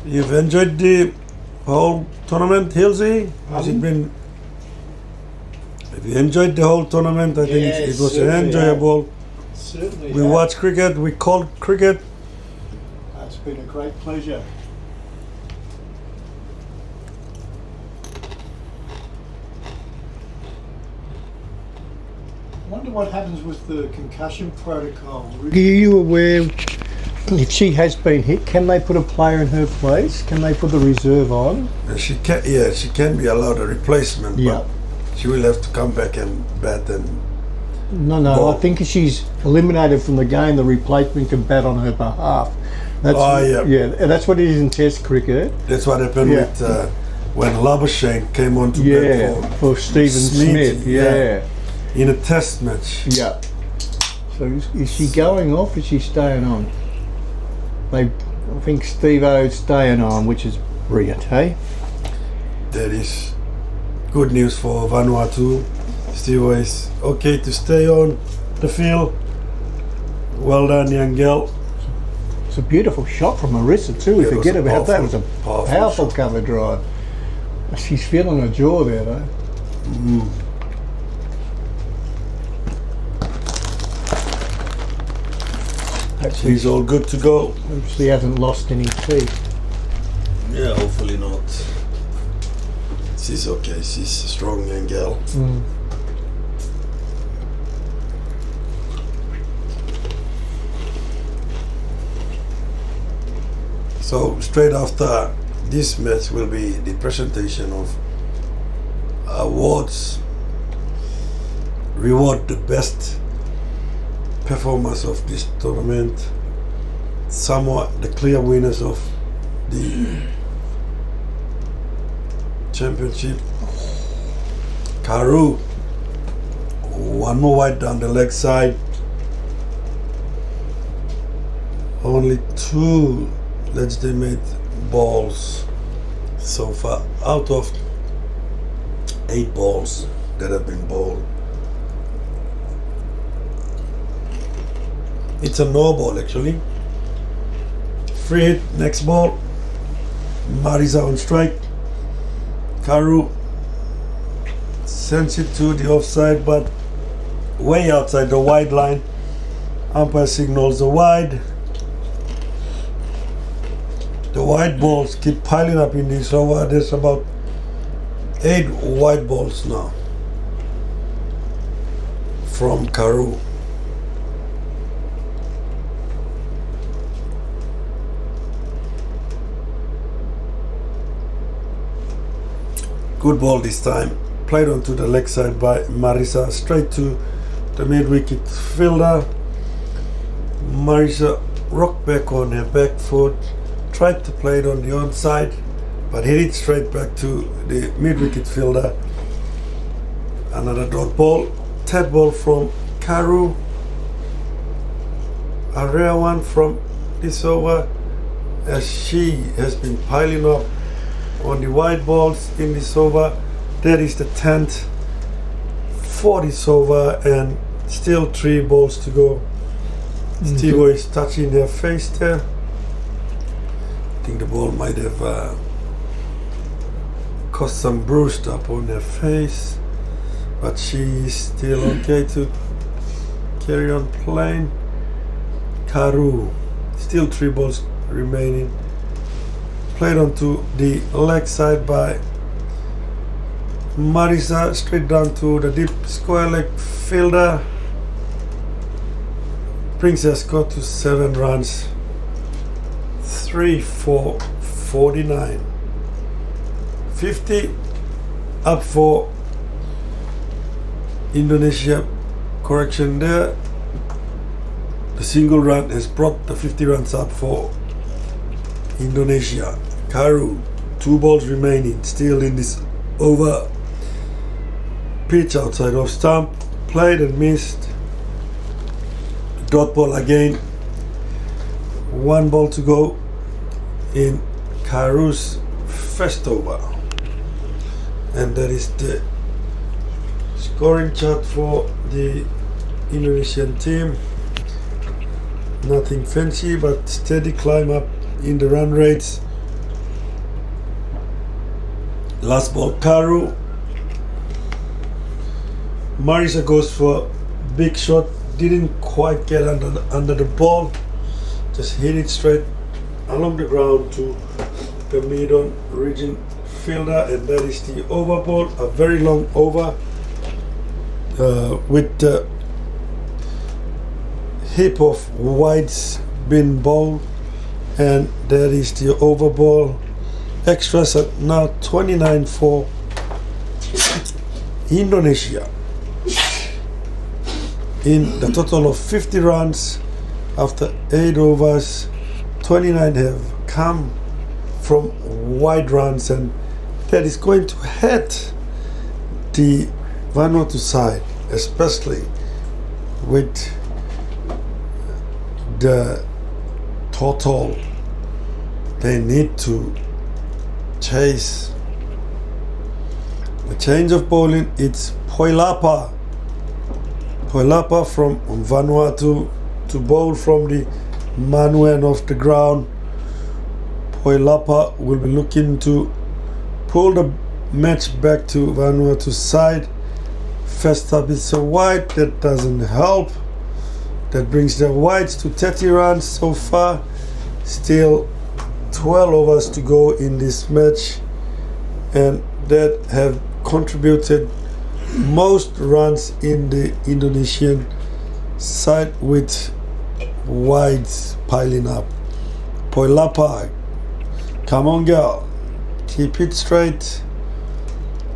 You've enjoyed the whole tournament, Hilsey? Has it been? Have you enjoyed the whole tournament? I think it was enjoyable. Certainly. We watched cricket, we called cricket. It's been a great pleasure. I wonder what happens with the concussion protocol. Are you aware if she has been hit, can they put a player in her place? Can they put the reserve on? She can, yeah, she can be allowed a replacement, Yeah. but she will have to come back and bat and No, Well- I think if she's eliminated from the game, the replacement can bat on her behalf. That's, yeah. and that's what it is in Test cricket. That's what happened Yeah. with when Labuschagne came on to Yeah, bat for Stephen Smith. Yeah. in a test match. Yeah. So is she going off? Or is she staying on? I think Steve-O's staying on, which is brilliant, hey? That is good news for Vanuatu. Steve is okay to stay on the field. Well done, young girl. It's a beautiful shot from Marissa too. We Yeah, it was forget a about that. It was a powerful powerful shot. cover drive. She's feeling her jaw there though. Hopefully, She's all good to go. she hasn't lost any teeth. Yeah, hopefully not. She's okay. She's a strong young girl. So straight after this match will be the presentation of awards. Reward the best performers of this tournament. Somewhat the clear winners of the championship. Karu, one more wide down the leg side. Only 2 legitimate balls so far out of 8 balls that have been bowled. It's a no ball actually. Free hit, next ball. Marisa on strike. Karu sends it to the offside, but way outside the wide line. Umpire signals the wide. The white balls keep piling up in this over. There's about 8 white balls now from Karu. Good ball this time. Played onto the leg side by Marisa, straight to the mid-wicket fielder. Marisa rocked back on her back foot, tried to play it on the onside, but hit it straight back to the mid-wicket fielder. Another dot ball, third ball from Karu. A rare one from this over, as she has been piling up on the white balls in this over. That is the 10th for this over, and still 3 balls to go. Steve is touching their face there. I think the ball might have caused some bruised up on their face, but she is still okay to carry on playing. Karu, still 3 balls remaining. Played onto the leg side by Marisa, straight down to the deep square leg fielder. Brings their score to 7 runs. 3 for 49. 50 up for Indonesia. Correction there. The single run has brought the 50 runs up for Indonesia. Karu, 2 balls remaining, still in this over. Pitch outside of stump, played and missed. Dot ball again. 1 ball to go in Karu's first over. And that is the scoring chart for the Indonesian team. Nothing fancy, but steady climb up in the run rates. Last ball, Karu. Marisa goes for big shot, didn't quite get under the ball, just hit it straight along the ground to the mid-on region fielder, and that is the over ball, a very long over with the heap of whites being bowled, and that is the over ball. Extras are now 29 for Indonesia. In the total of 50 runs after 8 overs, 29 have come from wide runs, and that is going to hurt the Vanuatu side, especially with the total they need to chase. The change of bowling, it's Poilapa from Vanuatu to bowl from the Manuan off the ground. Poilapa will be looking to pull the match back to Vanuatu's side. First up is a wide, that doesn't help. That brings the wides to 30 runs so far. Still 12 overs to go in this match, and that have contributed most runs in the Indonesian side with wides piling up. Poilapa, come on girl, keep it straight,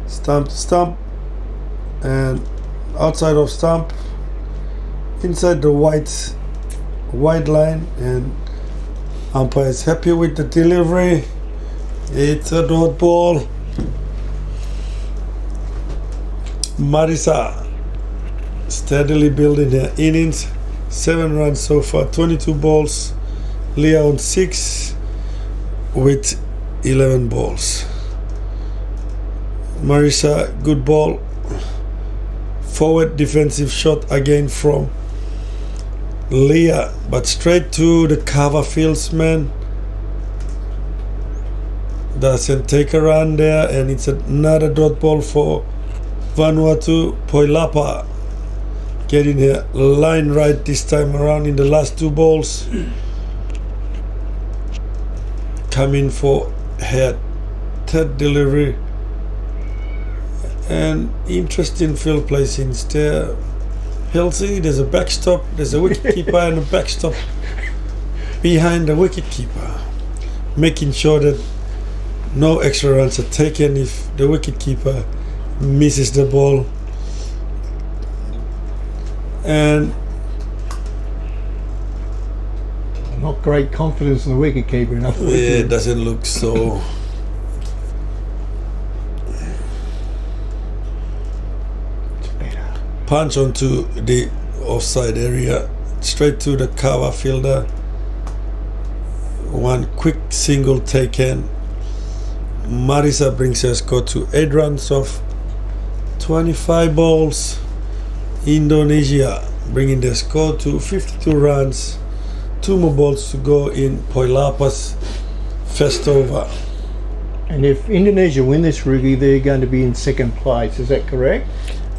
stump to stump, and outside of stump, inside the wide line, and umpire is happy with the delivery. It's a dot ball. Marisa steadily building her innings. 7 runs so far, 22 balls. Leah on 6 with 11 balls. Marisa, good ball. Forward defensive shot again from Leah, but straight to the cover fieldsman. Doesn't take a run there, and it's another dot ball for Vanuatu. Poilapa getting her line right this time around in the last 2 balls. Coming for her third delivery. And interesting field placings there. Healthy, there's a backstop, there's a wicket keeper and a backstop behind the wicket keeper, making sure that no extra runs are taken if the wicket keeper misses the ball. And Not great confidence in the wicket keeper enough. yeah, it doesn't look so. Punch onto the offside area, straight to the cover fielder. One quick single taken. Marisa brings her score to 8 runs off 25 balls. Indonesia bringing their score to 52 runs. 2 more balls to go in Poilapa's first over. And if Indonesia win this, Ruby, they're going to be in second place. Is that correct?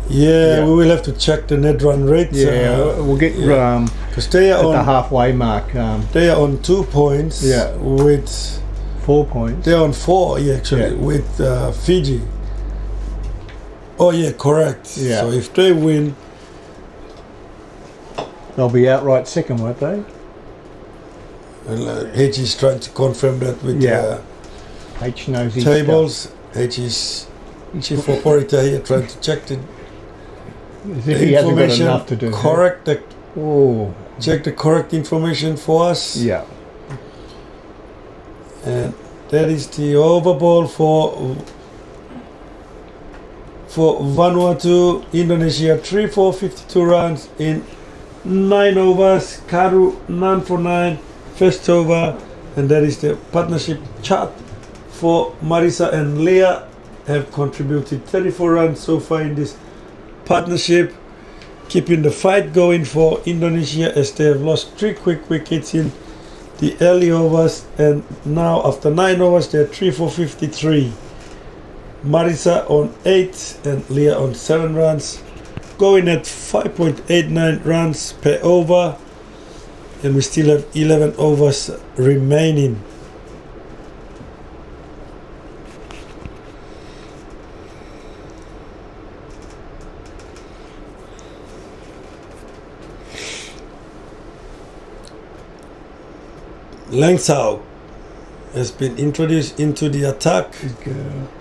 Yeah, we will have to check the net run rate. Yeah, we'll get because they are at on the halfway mark. They are on 2 points. Yeah. With 4 points. they're on 4. Yeah, actually, Yeah. with Fiji. Oh yeah, correct. Yeah. So if they win, They'll be outright second, won't they? H is trying to confirm that with H knows his tables. H is chief operator here trying to check the stuff. As if he hasn't got enough to do. correct. Oh, Check the correct information for us. yeah. And that is the over ball for Vanuatu. Indonesia 3-4, 52 runs in 9 overs. Karu 9 for 9 first over, and that is the partnership chart for Marisa and Leah. Have contributed 34 runs so far in this partnership, keeping the fight going for Indonesia as they have lost 3 quick wickets in the early overs, and now after 9 overs they're 3 for 53. Marisa on 8 and Leah on 7 runs, going at 5.89 runs per over, and we still have 11 overs remaining. Langsau has been introduced into the attack.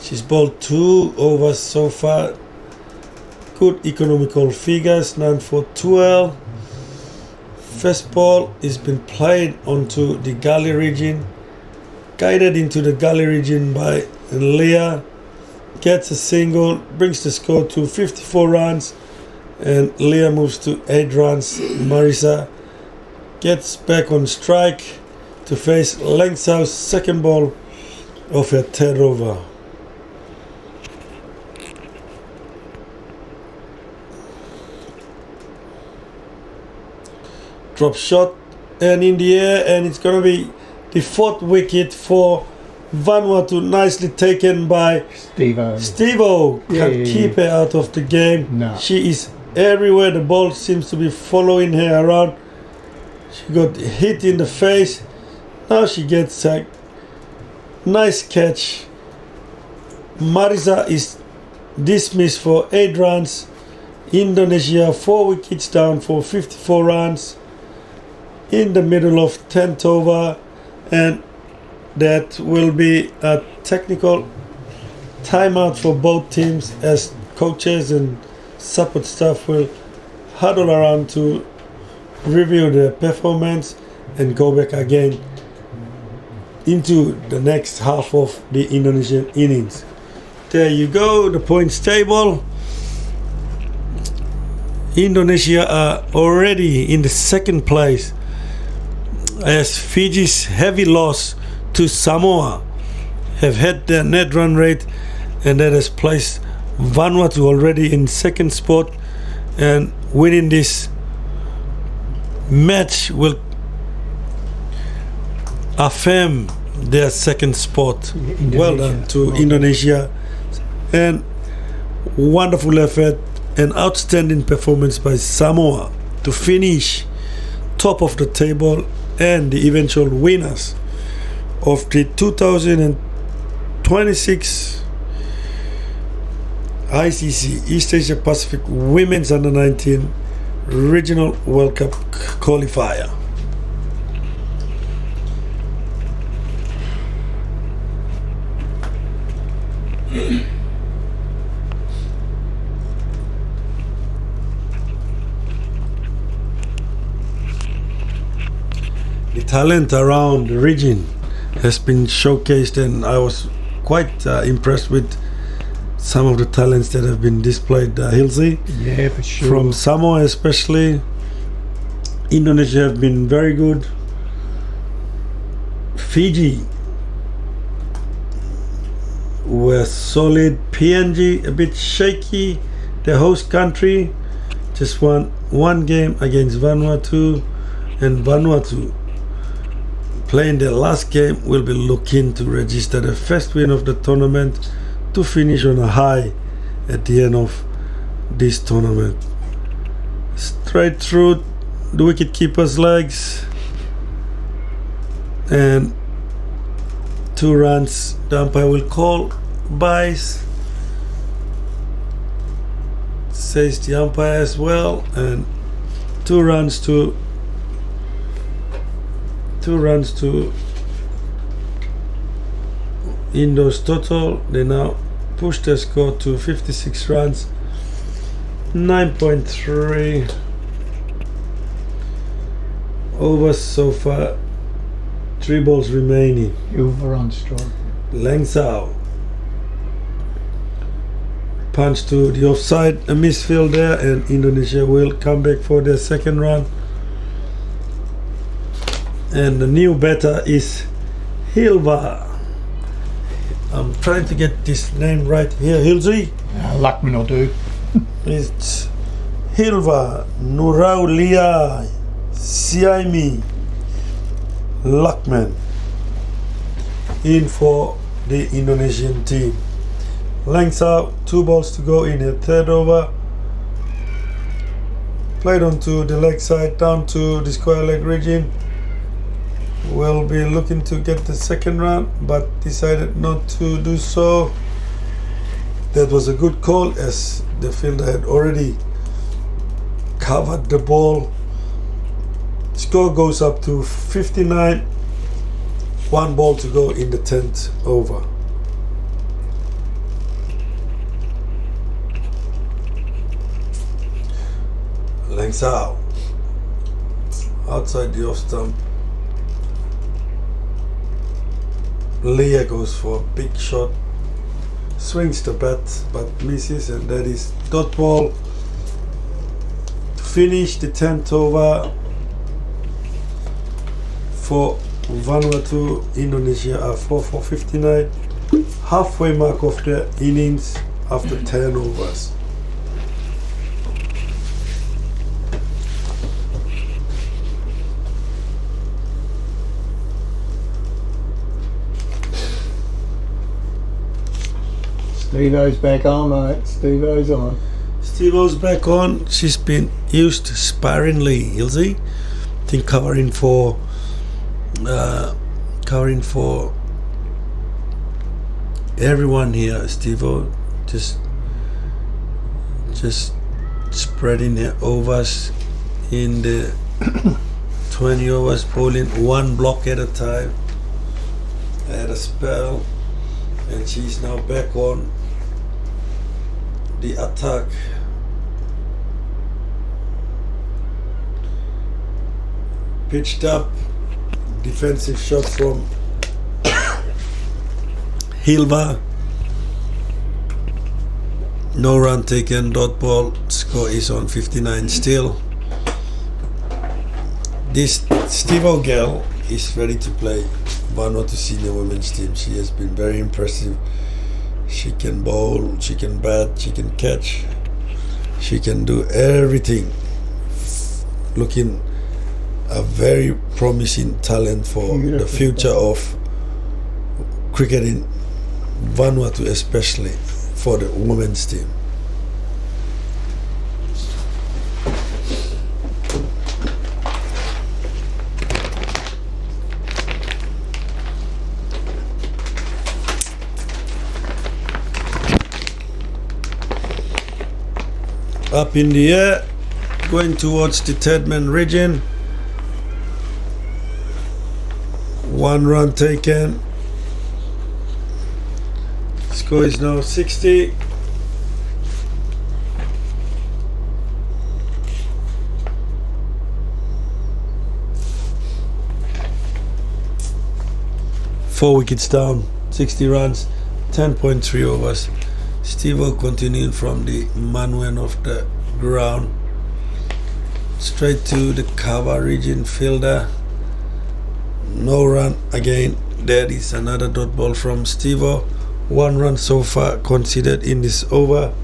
She's bowled 2 overs so far. Good economical figures, 9 for 12. First ball is been played onto the gully region, guided into the gully region by Leah, gets a single, brings the score to 54 runs, and Leah moves to 8 runs. Marisa gets back on strike to face Lengsau's second ball of her third over. Drop shot and in the air, and it's going to be the 4th wicket for Vanuatu, nicely taken by Steve-O. Can't keep her out of the game. No. She is everywhere. The ball seems to be following her around. She got hit in the face. Now she gets a nice catch. Marisa is dismissed for 8 runs. Indonesia 4 wickets down for 54 runs in the middle of 10th over, and that will be a technical timeout for both teams as coaches and support staff will huddle around to review their performance and go back again into the next half of the Indonesian innings. There you go, the points table. Indonesia are already in the 2nd place as Fiji's heavy loss to Samoa have had their net run rate, and that has placed Vanuatu already in 2nd spot, and winning this match will affirm their 2nd spot. Well done to Indonesia, and wonderful effort and outstanding performance by Samoa to finish top of the table and the eventual winners of the 2026 ICC East Asia Pacific Women's Under-19 Regional World Cup Qualifier. The talent around the region has been showcased, and I was quite impressed with some of the talents that have been displayed, Hilsey. Yeah, for sure. From Samoa especially. Indonesia have been very good. Fiji were solid. PNG a bit shaky. The host country just won 1 game against Vanuatu, and Vanuatu playing their last game will be looking to register the first win of the tournament to finish on a high at the end of this tournament. Straight through the wicket-keeper's legs, and 2 runs. The umpire will call byes, says the umpire as well, and 2 runs to Indo's total. They now push their score to 56 runs, 9.3 overs so far, 3 balls remaining. Over on strike. Lengsau punch to the offside, a misfield there, and Indonesia will come back for their 2nd run. And the new batter is Hilva. I'm trying to get this name right here. Hilzi? Luckman will do. It's Hilva Nuraulia Siaimi Luckman in for the Indonesian team. Lengths out, 2 balls to go in a 3rd over. Played onto the leg side down to the square leg region. Will be looking to get the 2nd run, but decided not to do so. That was a good call as the fielder had already covered the ball. Score goes up to 59. 1 ball to go in the 10th over. Lengths out. outside the off stump. Leah goes for a big shot, swings the bat but misses, and that is dot ball to finish the 10th over for Vanuatu. Indonesia are 4 for 59, halfway mark of the innings after 10 overs. Steve-O's back on, mate. Steve-O's on. Steve-O's back on. She's been used sparingly, Ilse. I think covering for everyone here. Steve-O just spreading the overs in the 20 overs, bowling one block at a time. Had a spell, and she's now back on the attack. Pitched up, defensive shot from Hilva. No run taken, dot ball. Score is on 59 still. This Steve-O girl is ready to play Vanuatu senior women's team. She has been very impressive. She can bowl, she can bat, she can catch, she can do everything. Looking a very promising talent for the future of cricket in Vanuatu, especially for the women's team. Up in the air, going towards the third man region. 1 run taken. Score is now 60. Four wickets down, 60 runs, 10.3 overs. Steve-O continuing from the manual of the ground straight to the cover region fielder. No run again. There is another dot ball from Steve-O. 1 run so far considered in this over.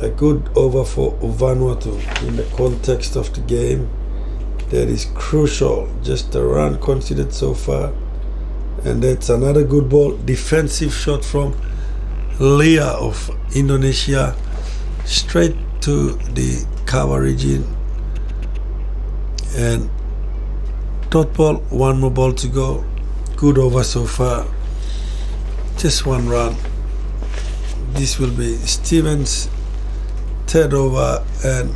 A good over for Vanuatu in the context of the game. That is crucial. Just a run considered so far. And that's another good ball. Defensive shot from Leah of Indonesia. Straight to the cover region. And dot ball, 1 more ball to go. Good over so far. Just 1 run. This will be Stevens' 3rd over, and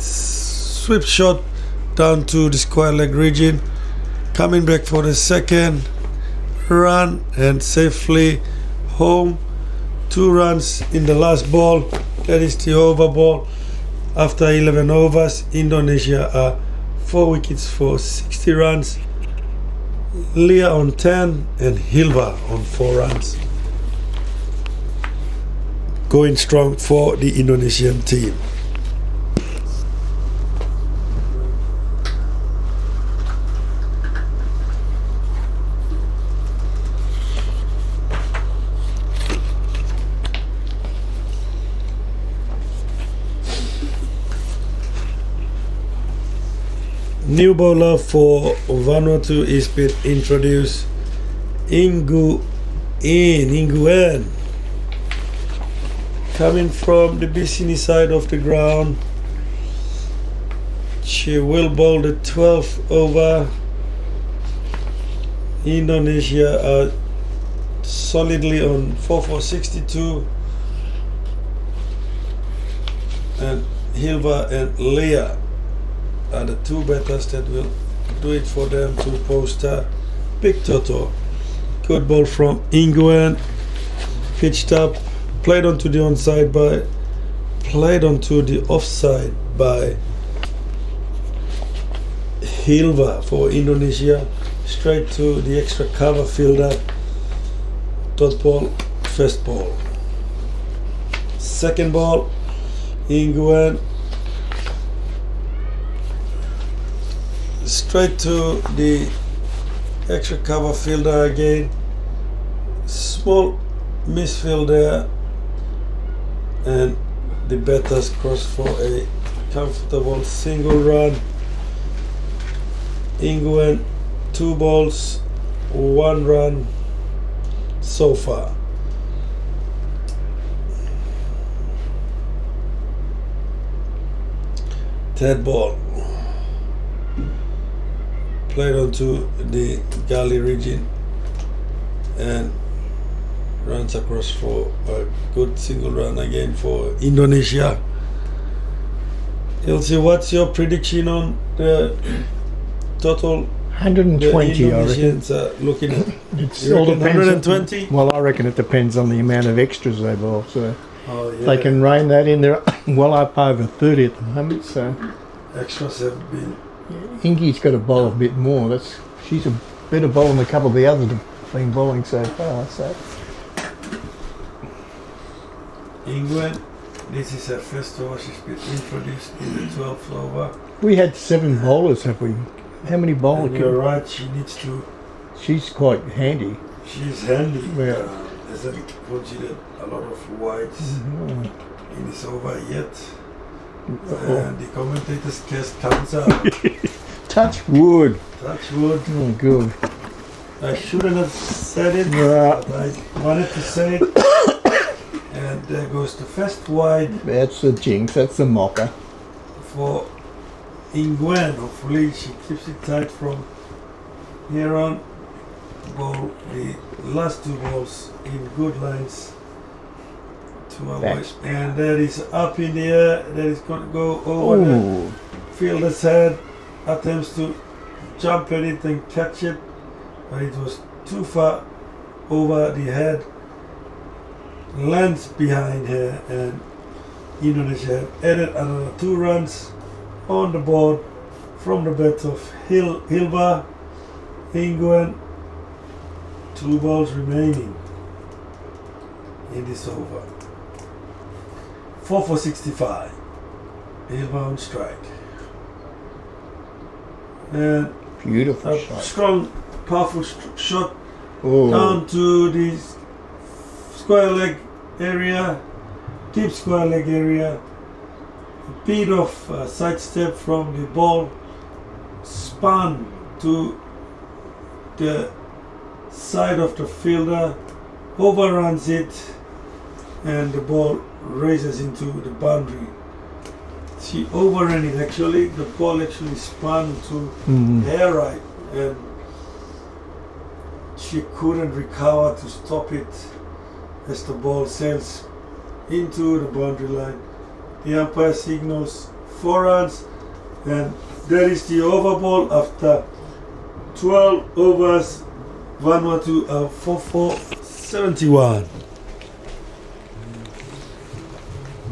sweep shot down to the square leg region. Coming back for the 2nd run and safely home. 2 runs in the last ball. That is the over ball. After 11 overs, Indonesia are 4 wickets for 60 runs. Leah on 10 and Hilva on 4 runs. Going strong for the Indonesian team. New bowler for Vanuatu is been introduced, Inguen. Coming from the Bisini side of the ground. She will bowl the 12th over. Indonesia are solidly on 4 for 62. And Hilva and Leah are the 2 batters that will do it for them to post a big toto. Good ball from Inguen. Pitched up, played onto the offside by Hilva for Indonesia. Straight to the extra cover fielder. Dot ball, first ball. Second ball, Inguen. Straight to the extra cover fielder again. Small misfield there. And the batters cross for a comfortable single run. Inguen, 2 balls, 1 run so far. Third ball. Played onto the gully region and runs across for a good single run again for Indonesia. Elsie, what's your prediction on the total? 120, the I reckon. Indonesians are looking at. It all depends. 120? Well, I reckon it depends on the amount of extras they bowl. So Oh, yeah. they can rein that in. They're well up over 30 at the moment. So Extras have been. Ingy's got to bowl a bit more. She's a better bowler than a couple of the others have been bowling so far. So England, this is her first over. She's been introduced in the 12th over. we had 7 bowlers, have we? How many bowlers? And you're right, she needs to. She's quite handy. She's handy. Yeah. Hasn't considered a lot of wides in this over yet. And the commentator's case comes out. Touch wood. Touch wood. Oh, good. I shouldn't have said it, Yeah. but I wanted to say it. And there goes the first wide That's the jinx. That's the mocker. for Inguen. Hopefully she keeps it tight from here on. Bowl the last 2 balls in good lines to avoid. Backs. And that is up in the air. That is going to go over the Ooh. fielder's head. Attempts to jump at it and catch it, but it was too far over the head. Lands behind her, and Indonesia have added another 2 runs on the board from the bat of Hilva. Inguen, 2 balls remaining in this over. 4 for 65. Hilva on strike. And Beautiful a shot. strong, powerful shot Oh. down to the square leg area, deep square leg area. A bit of sidestep from the ball, spun to the side of the fielder, overruns it, and the ball races into the boundary. She overran it actually. The ball actually spun to her right, and she couldn't recover to stop it as the ball sails into the boundary line. The umpire signals 4 runs, and that is the over ball after 12 overs. Vanuatu are 4 for 71.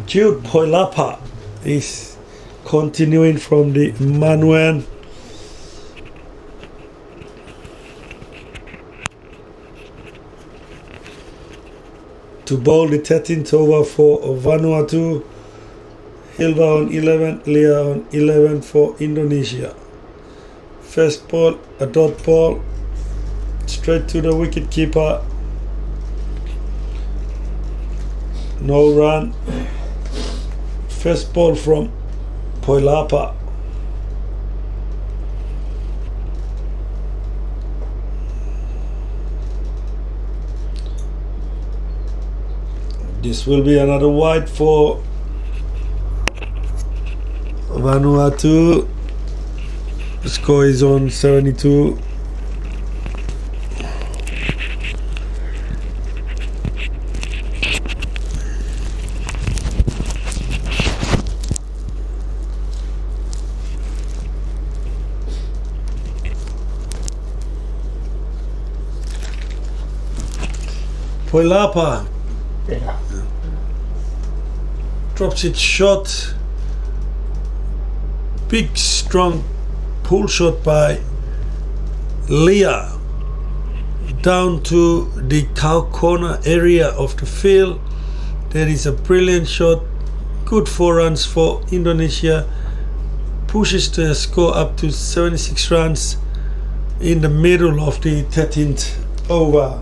Jude Poilapa is continuing from the Manuan. To bowl the 13th over for Vanuatu. Hilva on 11, Leah on 11 for Indonesia. First ball, a dot ball, straight to the wicket keeper. No run. First ball from Poilapa. This will be another wide for Vanuatu. The score is on 72. Poilapa Yeah. drops its shot. Big, strong pull shot by Leah down to the cow corner area of the field. There is a brilliant shot, good 4 runs for Indonesia, pushes the score up to 76 runs in the middle of the 13th over.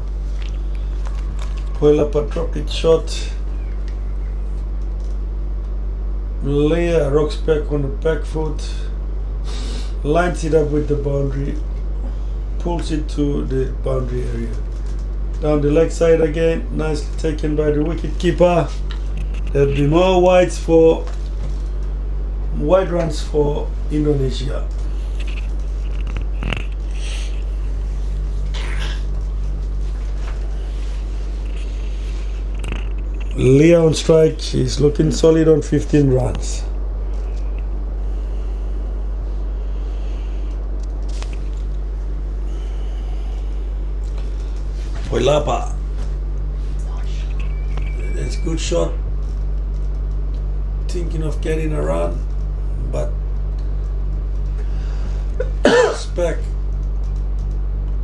Poilapa dropped its shot. Leah rocks back on the back foot, lines it up with the boundary, pulls it to the boundary area. Down the leg side again, nicely taken by the wicket keeper. There'll be more wide runs for Indonesia. Leah on strike, she's looking solid on 15 runs. Poilapa, it's a good shot, thinking of getting a run, but it's back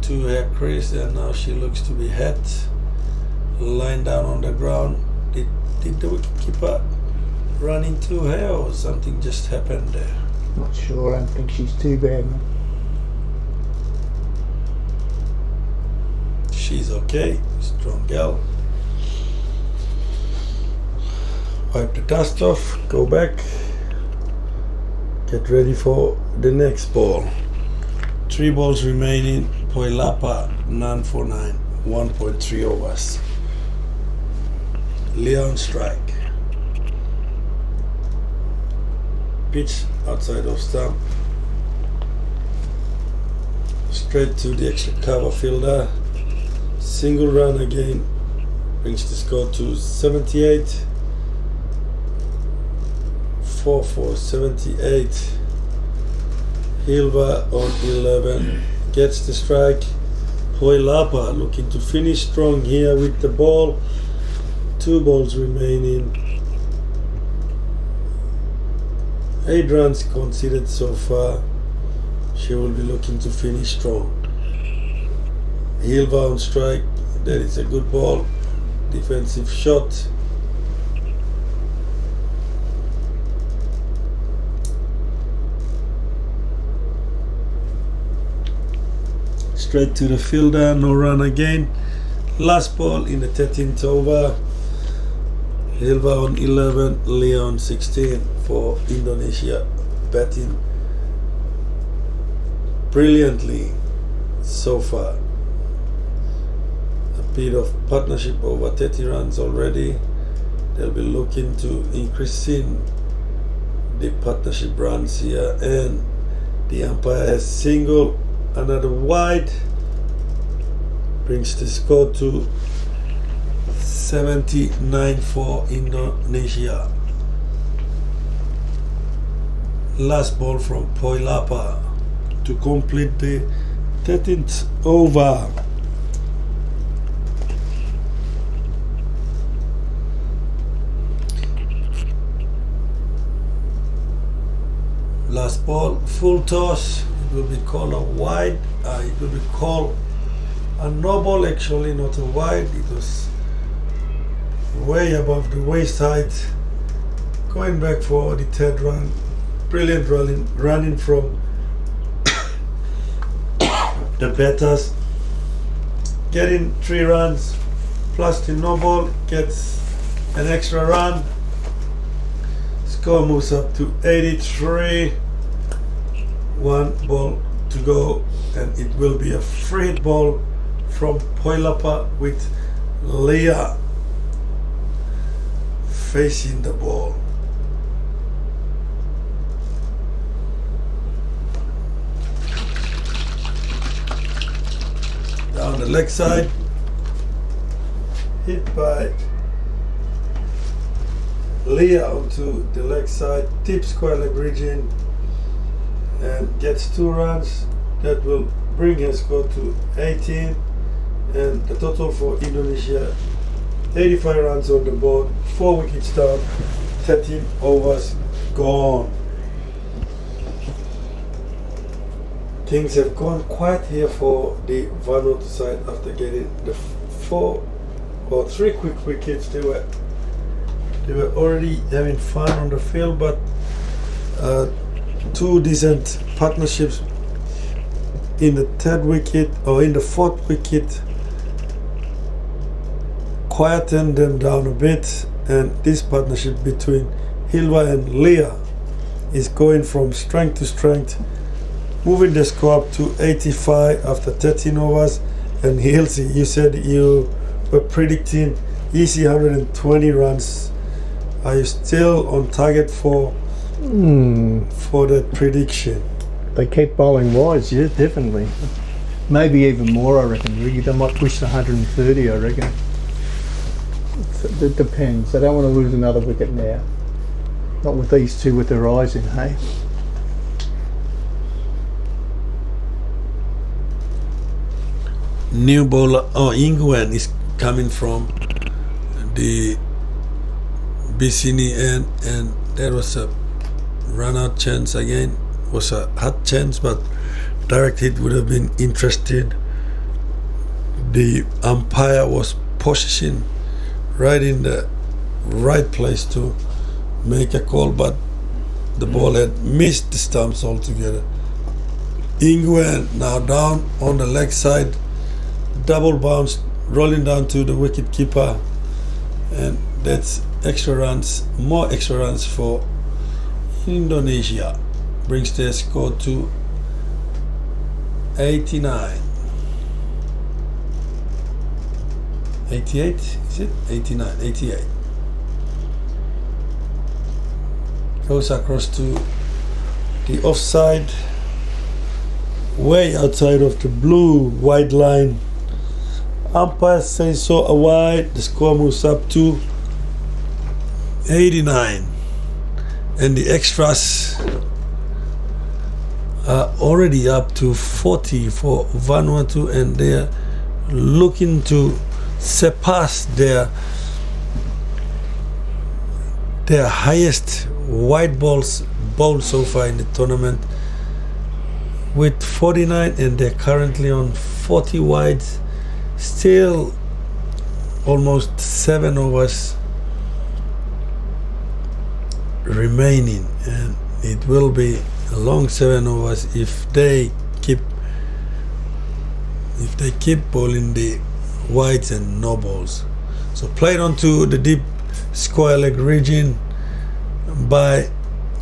to her crease, and now she looks to be hit, lying down on the ground. Did the wicketkeeper run into her, or something just happened there? Not sure, I don't think she's too bad. She's okay, strong girl. Wipe the dust off, go back, get ready for the next ball. 3 balls remaining, Poilapa, none for 9, 1.3 overs. Leon strike. Pitch outside of stump. Straight to the extra cover fielder. Single run again. Brings the score to 78. 4 for 78. Hilva on 11. Gets the strike. Poilapa looking to finish strong here with the ball. 2 balls remaining. 8 runs conceded so far. She will be looking to finish strong. Hilva on strike. That is a good ball. Defensive shot. Straight to the fielder. No run again. Last ball in the 13th over. Hilva on 11, Leon 16 for Indonesia, batting brilliantly so far. A bit of partnership over 30 runs already. They'll be looking to increasing the partnership runs here, and the umpire has singled another wide, brings the score to 79 for Indonesia. Last ball from Poilapa to complete the 13th over. Last ball, full toss. It will be called a wide. It will be called a no ball, actually, not a wide. It was way above the waist height. Going back for the 3rd run. Brilliant running from the batters. Getting 3 runs plus the no ball, gets an extra run. Score moves up to 83. 1 ball to go, and it will be a free hit ball from Poilapa with Leah facing the ball. Down the leg side, hit by Leah onto the leg side, deep square leg region, and gets 2 runs. That will bring her score to 18, and the total for Indonesia 85 runs on the board, 4 wickets down, 13 overs gone. things have gone quiet here for the Vanuatu side after getting the 3 quick wickets. They were already having fun on the field, but 2 decent partnerships in the 3rd wicket or in the 4th wicket quietened them down a bit, and this partnership between Hilva and Leah is going from strength to strength, moving the score up to 85 after 13 overs. And Hilsi, you said you were predicting easy 120 runs. Are you still on target for that prediction? They keep bowling wise, yeah, definitely. Maybe even more, I reckon. They might push the 130, I reckon. It depends. They don't want to lose another wicket now. Not with these two with their eyes in, hey? New bowler, Ingwen is coming from the Bicini end, and there was a run-out chance again. Was a hot chance, but direct hit would have been interesting. The umpire was positioned right in the right place to make a call, but the ball had missed the stumps altogether. Ingwen now down on the leg side, double bounce, rolling down to the wicket keeper, and that's extra runs, more extra runs for Indonesia. Brings their score to 89. 88, is it? 89, 88. Goes across to the offside, way outside of the blue white line. Umpire says so a wide, the score moves up to 89. And the extras are already up to 40 for Vanuatu, and they're looking to surpass their highest white balls bowled so far in the tournament with 49, and they're currently on 40 wides. Still almost 7 overs remaining, and it will be a long 7 overs if they keep bowling the wides and no balls. So played onto the deep square leg region by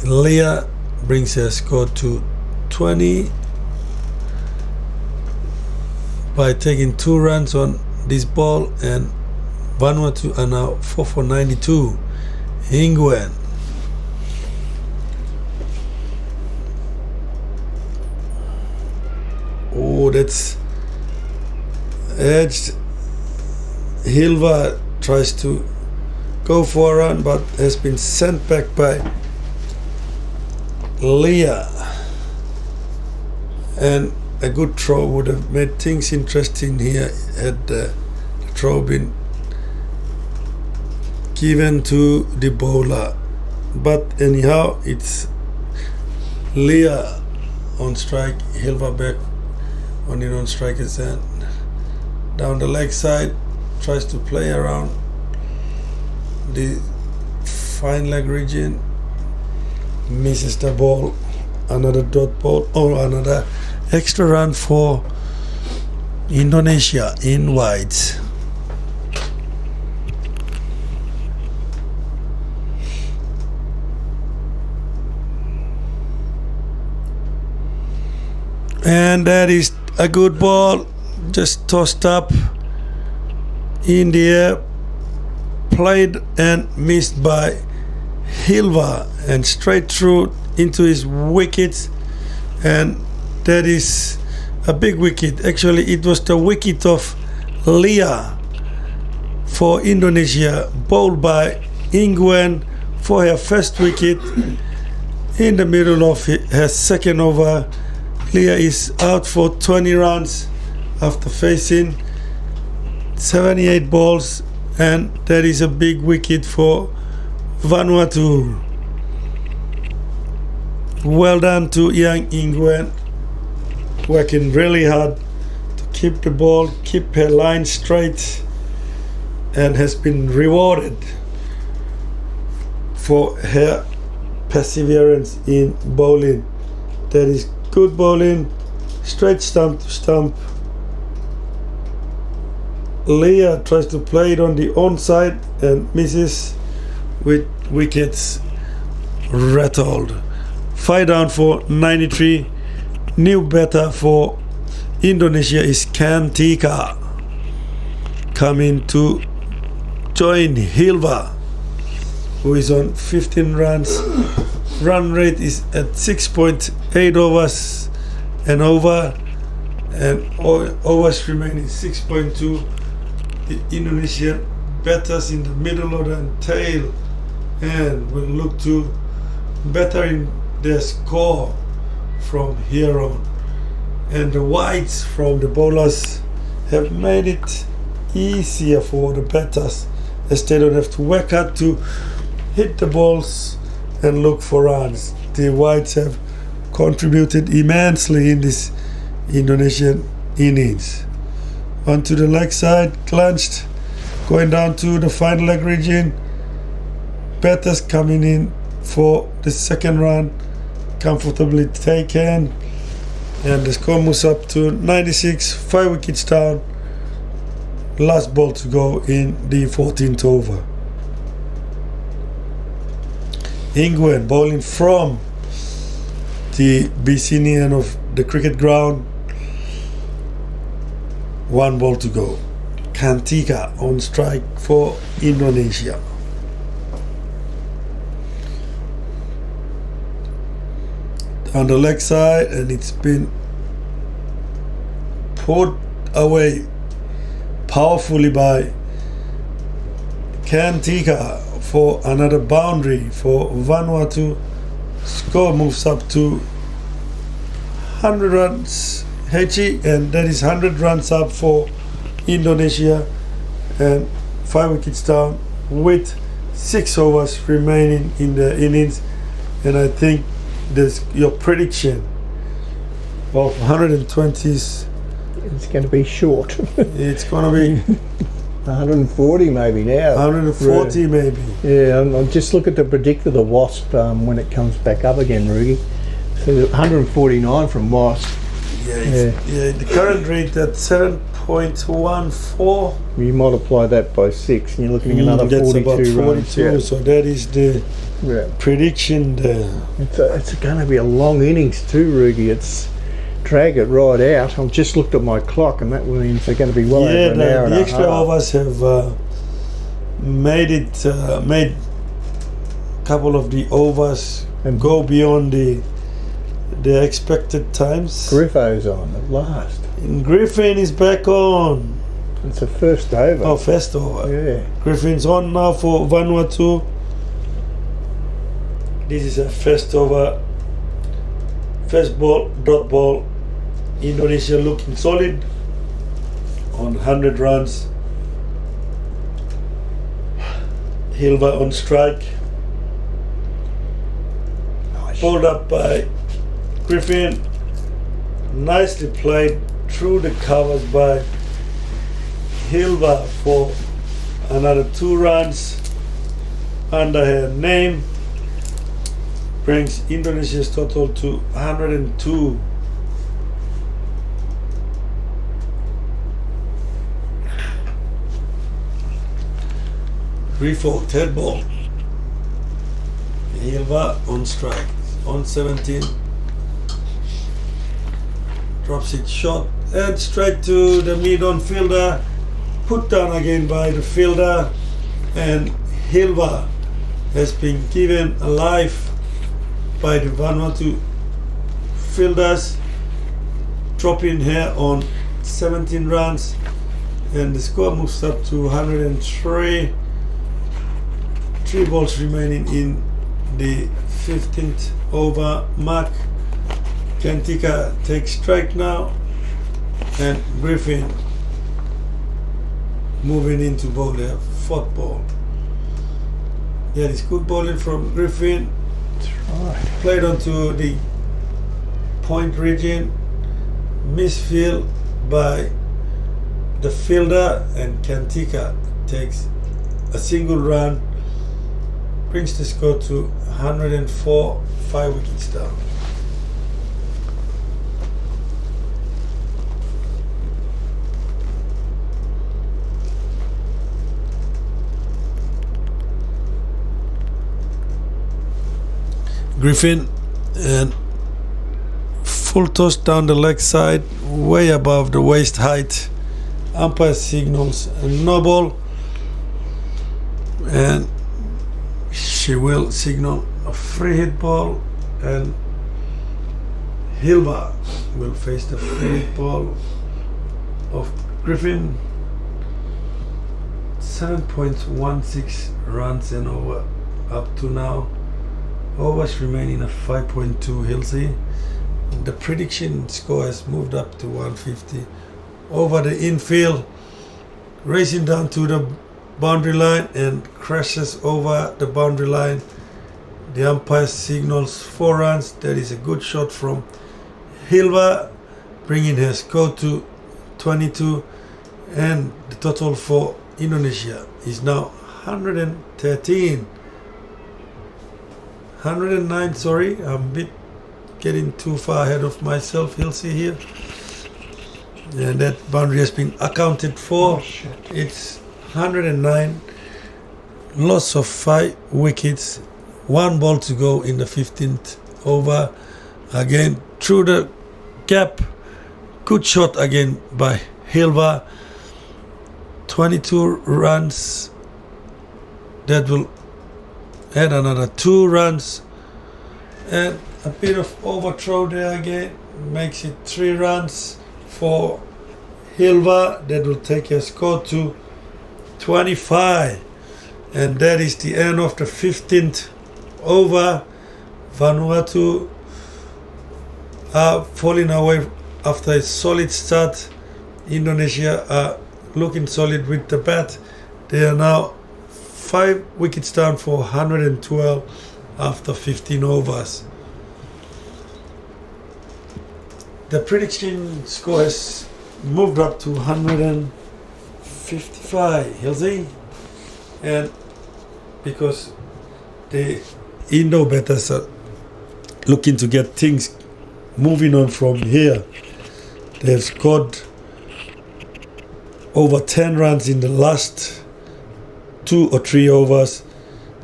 Leah, brings her score to 20 by taking 2 runs on this ball, and Vanuatu are now 4 for 92. Ingwen that's edged. Hilva tries to go for a run, but has been sent back by Leah, and a good throw would have made things interesting here had the throw been given to the bowler. But anyhow, it's Leah on strike, Hilva back on the non-striker's end. Down the leg side, tries to play around the fine leg region, misses the ball. Another dot ball, or another extra run for Indonesia in wides. And that is a good ball, just tossed up in the air, played and missed by Hilva, and straight through into his wickets, and that is a big wicket. Actually, it was the wicket of Leah for Indonesia, bowled by Ingwen for her first wicket in the middle of her second over. Leah is out for 20 runs after facing 78 balls, and that is a big wicket for Vanuatu. Well done to young Ingwen. working really hard to keep the ball, keep her line straight, and has been rewarded for her perseverance in bowling. That is good bowling, straight stump to stump. Leah tries to play it on the onside and misses with wickets rattled. 5 down for 93. New batter for Indonesia is Cantika, coming to join Hilva, who is on 15 runs. Run rate is at 6.8 overs and over, and overs remaining 6.2. The Indonesian batters in the middle order and tail, and will look to bettering their score from here on. And the wides from the bowlers have made it easier for the batters, as they don't have to work hard to hit the balls and look for runs. The wides have contributed immensely in this Indonesian innings. Onto the leg side, clutched, going down to the final leg region. Batters coming in for the second run, comfortably taken, and the score moves up to 96, 5 wickets down. Last ball to go in the 14th over. Ingwen bowling from the Bisini end of the cricket ground. 1 ball to go. Cantika on strike for Indonesia. On the leg side, and it's been put away powerfully by Cantika for another boundary for Vanuatu. Score moves up to 100 runs, Hechi, and that is 100 runs up for Indonesia, and 5 wickets down with 6 overs remaining in the innings. And I think this your prediction of 120s, It's going to be short. it's going to be 140 maybe now. 140 maybe. Yeah, I'm just look at the predictor, the Wasp, when it comes back up again, Rugi. So 149 from Wasp. Yeah, the current rate at 7.14. You multiply that by 6 and you're looking at another that's 42 about 42, runs. Yeah. so that is the prediction there. It's going to be a long innings too, Rugi. It's drag it right out. I've just looked at my clock, and that means they're going to be well over an hour and the a extra half. overs have made a couple of the overs and go beyond the expected times. Griffo's on at last. And Griffin is back on. It's a first over. Oh, first over. Yeah. Griffin's on now for Vanuatu. This is a first over. First ball, dot ball. Indonesia looking solid on 100 runs. Hilva on strike. Nice. Pulled up by Griffin. Nicely played through the covers by Hilva for another 2 runs under her name. Brings Indonesia's total to 102. Refolk, third ball. Hilva on strike, on 17. Drops it short and straight to the mid-on fielder. Put down again by the fielder, and Hilva has been given a life by the Vanuatu fielders, dropping her on 17 runs, and the score moves up to 103. 3 balls remaining in the 15th over mark. Cantika takes strike now, and Griffin moving into bowl their 4th ball. That is good bowling from Griffin. That's right. Played onto the point region. misfield by the fielder, and Kantika takes a single run, brings the score to 104, 5 wickets down. Griffin, and full toss down the leg side, way above the waist height. Umpire signals a no ball, and she will signal a free hit ball, and Hilva will face the free hit ball of Griffin. 7.16 runs and over up to now. Overs remaining at 5.2 Hilsey. The prediction score has moved up to 150. Over the infield, racing down to the boundary line and crashes over the boundary line. The umpire signals 4 runs. That is a good shot from Hilva, bringing her score to 22, and the total for Indonesia is now 113. 109, sorry, I'm a bit getting too far ahead of myself. You'll see here. And that boundary has been accounted for. It's 109. Loss of 5 wickets. 1 ball to go in the 15th over. Again, through the gap. Good shot again by Hilva. 22 runs. That will add another 2 runs. And a bit of overthrow there again. Makes it 3 runs for Hilva. That will take her score to 25. And that is the end of the 15th over. Vanuatu are falling away after a solid start. Indonesia are looking solid with the bat. They are now 5 wickets down for 112 after 15 overs. The prediction score has moved up to 155, you'll see. And because the Indo batters are looking to get things moving on from here, they've scored over 10 runs in the last 2 or 3 overs,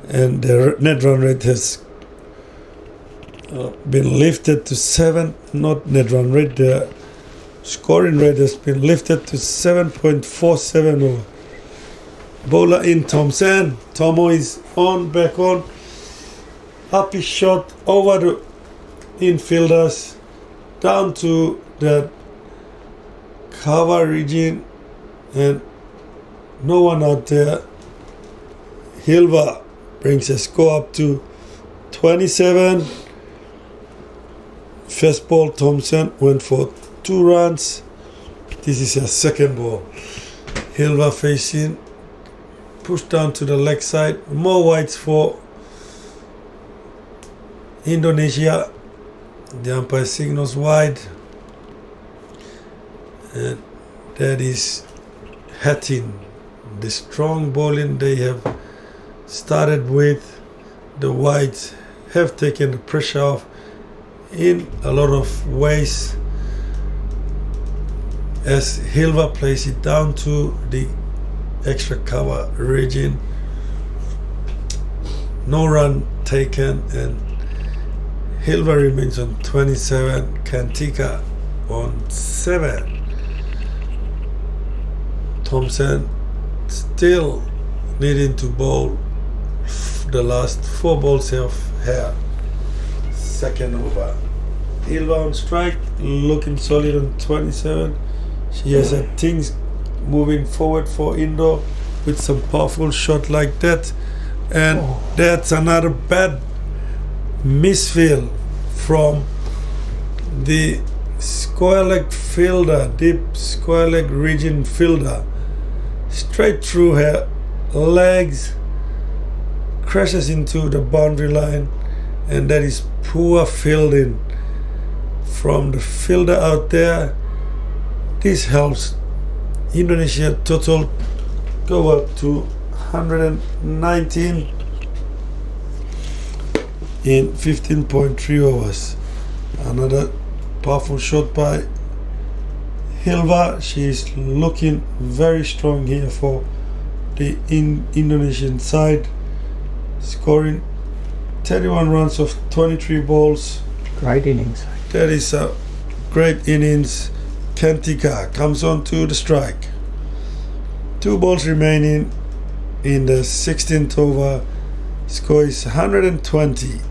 and their net run rate has been lifted to 7, not net run rate, the scoring rate has been lifted to 7.47 over. Bowler in Thompson. Tomo is on, back on. Happy shot over the infielders, down to the cover region, and no one out there. Hilva brings a score up to 27. First ball, Thompson went for 2 runs. This is her second ball. Hilva facing, pushed down to the leg side. More wides for Indonesia. The umpire signals wide. And that is Hattin. The strong bowling they have started with. The wides have taken the pressure off in a lot of ways, as Hilva plays it down to the extra cover region. No run taken, and Hilva remains on 27, Kantika on 7. Thompson still needing to bowl the last 4 balls of her second over. Hilva on strike, looking solid on 27. She has had things moving forward for Indo with some powerful shot like that. And that's another bad misfield from the square leg fielder, deep square leg region fielder. Straight through her legs, crashes into the boundary line, and that is poor fielding from the fielder out there. this helps Indonesia total go up to 119 in 15.3 overs. Another powerful shot by Hilva. She is looking very strong here for the Indonesian side, scoring 31 runs of 23 balls. Great innings. That is a great innings. Kantika comes on to the strike. 2 balls remaining in the 16th over. Score is 120. The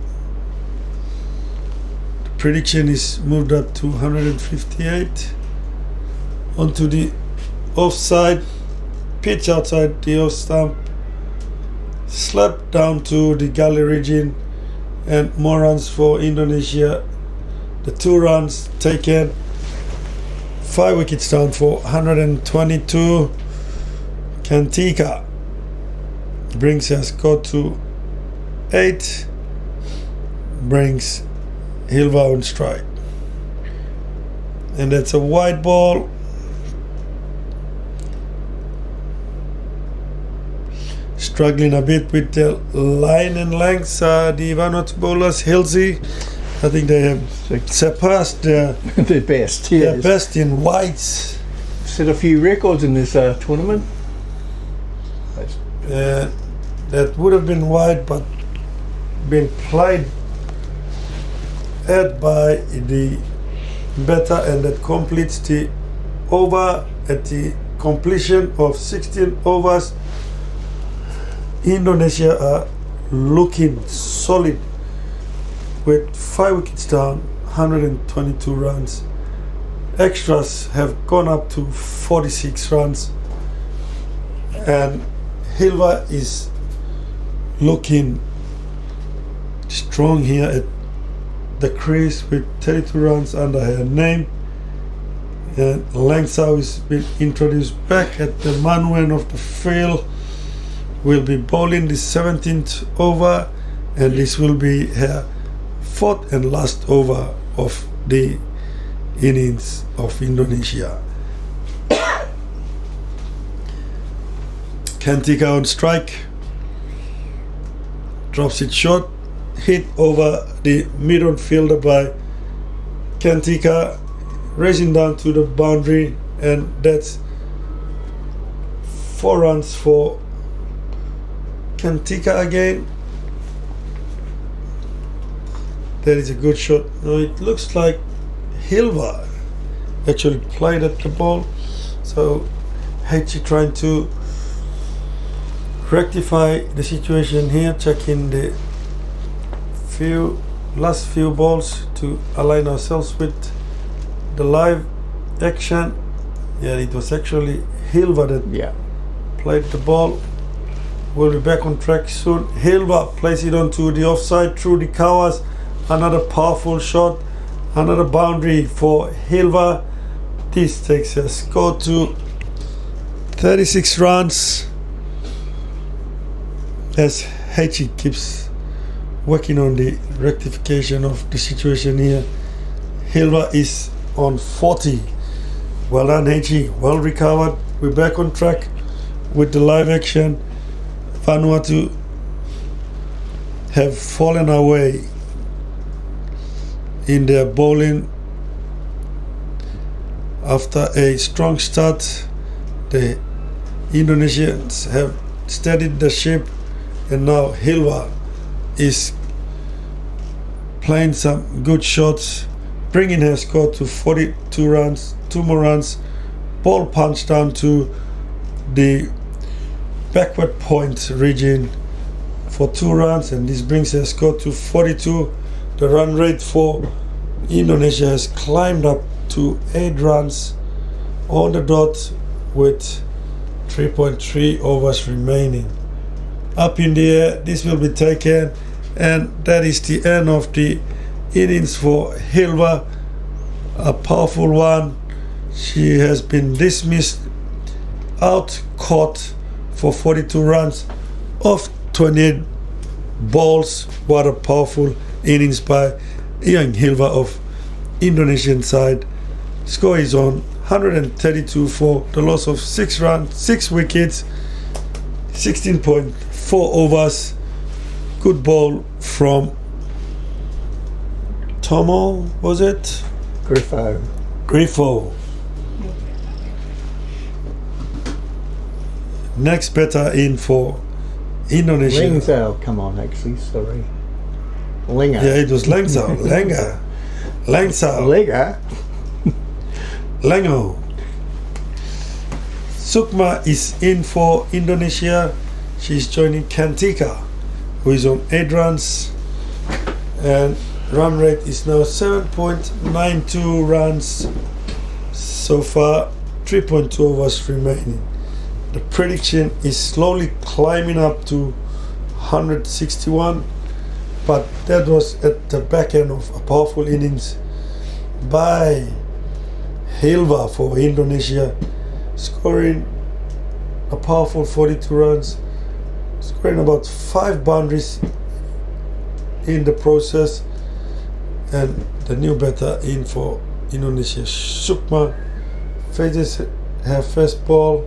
prediction is moved up to 158. Onto the offside. Pitch outside the off stump. Slapped down to the gully region. And more runs for Indonesia. The 2 runs taken. 5 wickets down for 122. Kantika brings her score to 8. Brings Hilva on strike. And that's a wide ball. Struggling a bit with the line and length. The Vanuatu bowlers, Hilsey, I think they have surpassed their best. their Yes. best in wides. Set a few records in this tournament. That would have been wide, but been played at by the batter, and that completes the over. At the completion of 16 overs, Indonesia are looking solid with 5 wickets down, 122 runs. Extras have gone up to 46 runs, and Hilva is looking strong here at the crease with 32 runs under her name. And Langsau has been introduced back at the Manu end of the field. Will be bowling the 17th over, and this will be her 4th and last over of the innings of Indonesia. Kantika on strike, drops it short, hit over the mid-on fielder by Kantika, racing down to the boundary, and that's 4 runs for Kantika again. That is a good shot. Now it looks like Hilva actually played at the ball, so Heichi trying to rectify the situation here, checking the last few balls to align ourselves with the live action. Yeah, it was actually Hilva that played the ball. We'll be back on track soon. Hilva plays it onto the offside through the covers. Another powerful shot, another boundary for Hilva. This takes a score to 36 runs. As Heichi keeps working on the rectification of the situation here. Hilva is on 40. Well done, Heichi. Well recovered. We're back on track with the live action. Vanuatu have fallen away in their bowling after a strong start. The Indonesians have steadied the ship, and now Hilva is playing some good shots, bringing her score to 42 runs, 2 more runs. Ball punch down to the backward point region for 2 runs, and this brings her score to 42. The run rate for Indonesia has climbed up to 8 runs on the dot with 3.3 overs remaining. Up in the air, this will be taken, and that is the end of the innings for Hilva. A powerful one. She has been dismissed, out caught for 42 runs off 28 balls. What a powerful innings by young Hilva of Indonesian side. Score is on 132 for the loss of 6 runs, 6 wickets, 16.4 overs. Good ball from Tomo, was it? Griffo. Next batter in for Indonesia. Lengzao, come on, actually, sorry. Linger. Yeah, it was Lengzao. Lengzao. Linger. Lengo. Sukma is in for Indonesia. She's joining Kantika, who is on 8 runs, and run rate is now 7.92 runs so far, 3.2 overs remaining. The prediction is slowly climbing up to 161, but that was at the back end of a powerful innings by Hilva for Indonesia, scoring a powerful 42 runs, scoring about 5 boundaries in the process. And the new batter in for Indonesia, Sukma, faces her first ball,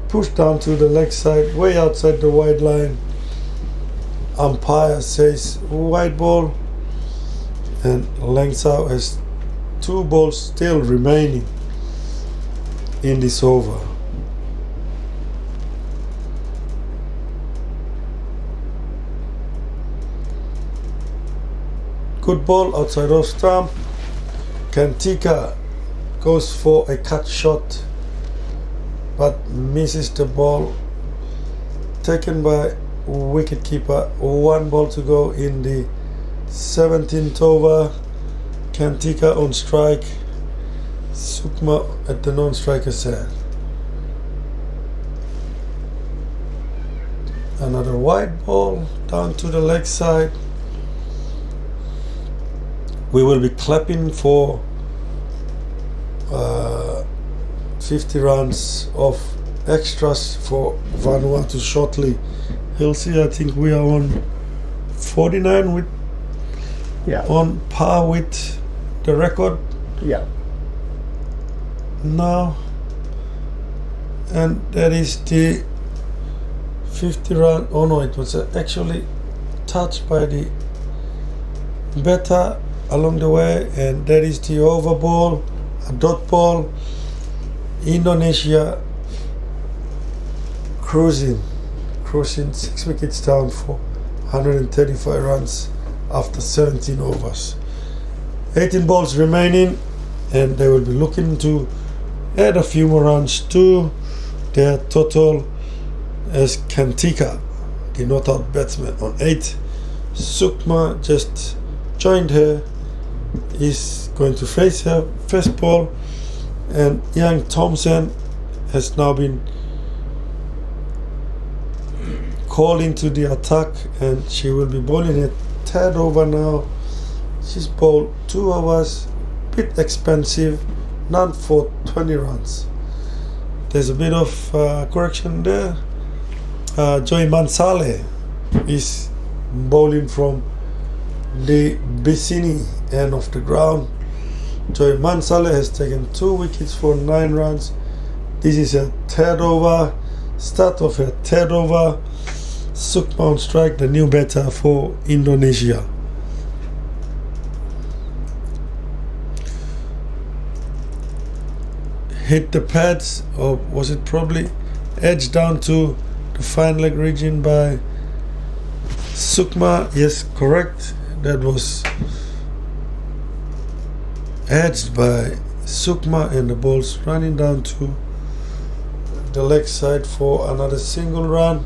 pushed down to the leg side, way outside the wide line. Umpire says wide ball, and Lengzao has 2 balls still remaining in this over. Good ball outside off stump. Kantika goes for a cut shot, but misses the ball. Taken by wicketkeeper. 1 ball to go in the 17th over. Kantika on strike. Sukma at the non-striker side. Another wide ball down to the leg side. We will be clapping for 50 runs of extras for Vanuatu shortly. You'll see, I think we are on 49 with on par with the record now, and that is the 50 run. Oh no, it was actually touched by the batter along the way, and that is the over ball, a dot ball. Indonesia cruising 6 wickets down for 135 runs after 17 overs. 18 balls remaining, and they will be looking to add a few more runs to their total, as Kantika, the not out batsman, on 8. Sukma just joined her, is going to face her first ball, and Young Thompson has now been called into the attack, and she will be bowling a 3rd over now. She's bowled 2 overs, bit expensive, none for 20 runs. There's a bit of correction there. Joy Mansale is bowling from the Bicini end of the ground. Joy Mansale has taken 2 wickets for 9 runs. This is a 3rd over, start of a 3rd over. Sukma on strike, the new batter for Indonesia. Hit the pads, or was it probably edged down to the fine leg region by Sukma? Yes, correct. That was edged by Sukma, and the ball's running down to the leg side for another single run.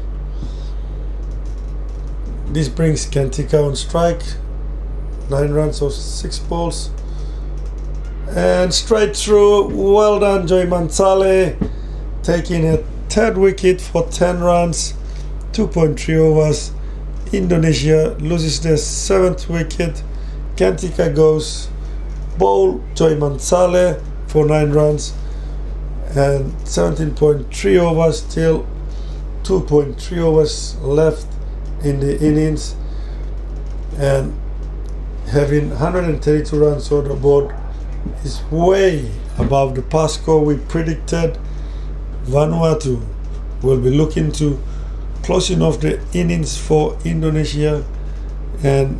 This brings Kantika on strike, 9 runs of 6 balls, and straight through. Well done, Joy Mansale, taking a 3rd wicket for 10 runs, 2.3 overs. Indonesia loses their 7th wicket. Kantika goes bowl Joy Mansale for 9 runs and 17.3 overs, still 2.3 overs left in the innings, and having 132 runs on the board is way above the past score we predicted. Vanuatu will be looking to closing off the innings for Indonesia and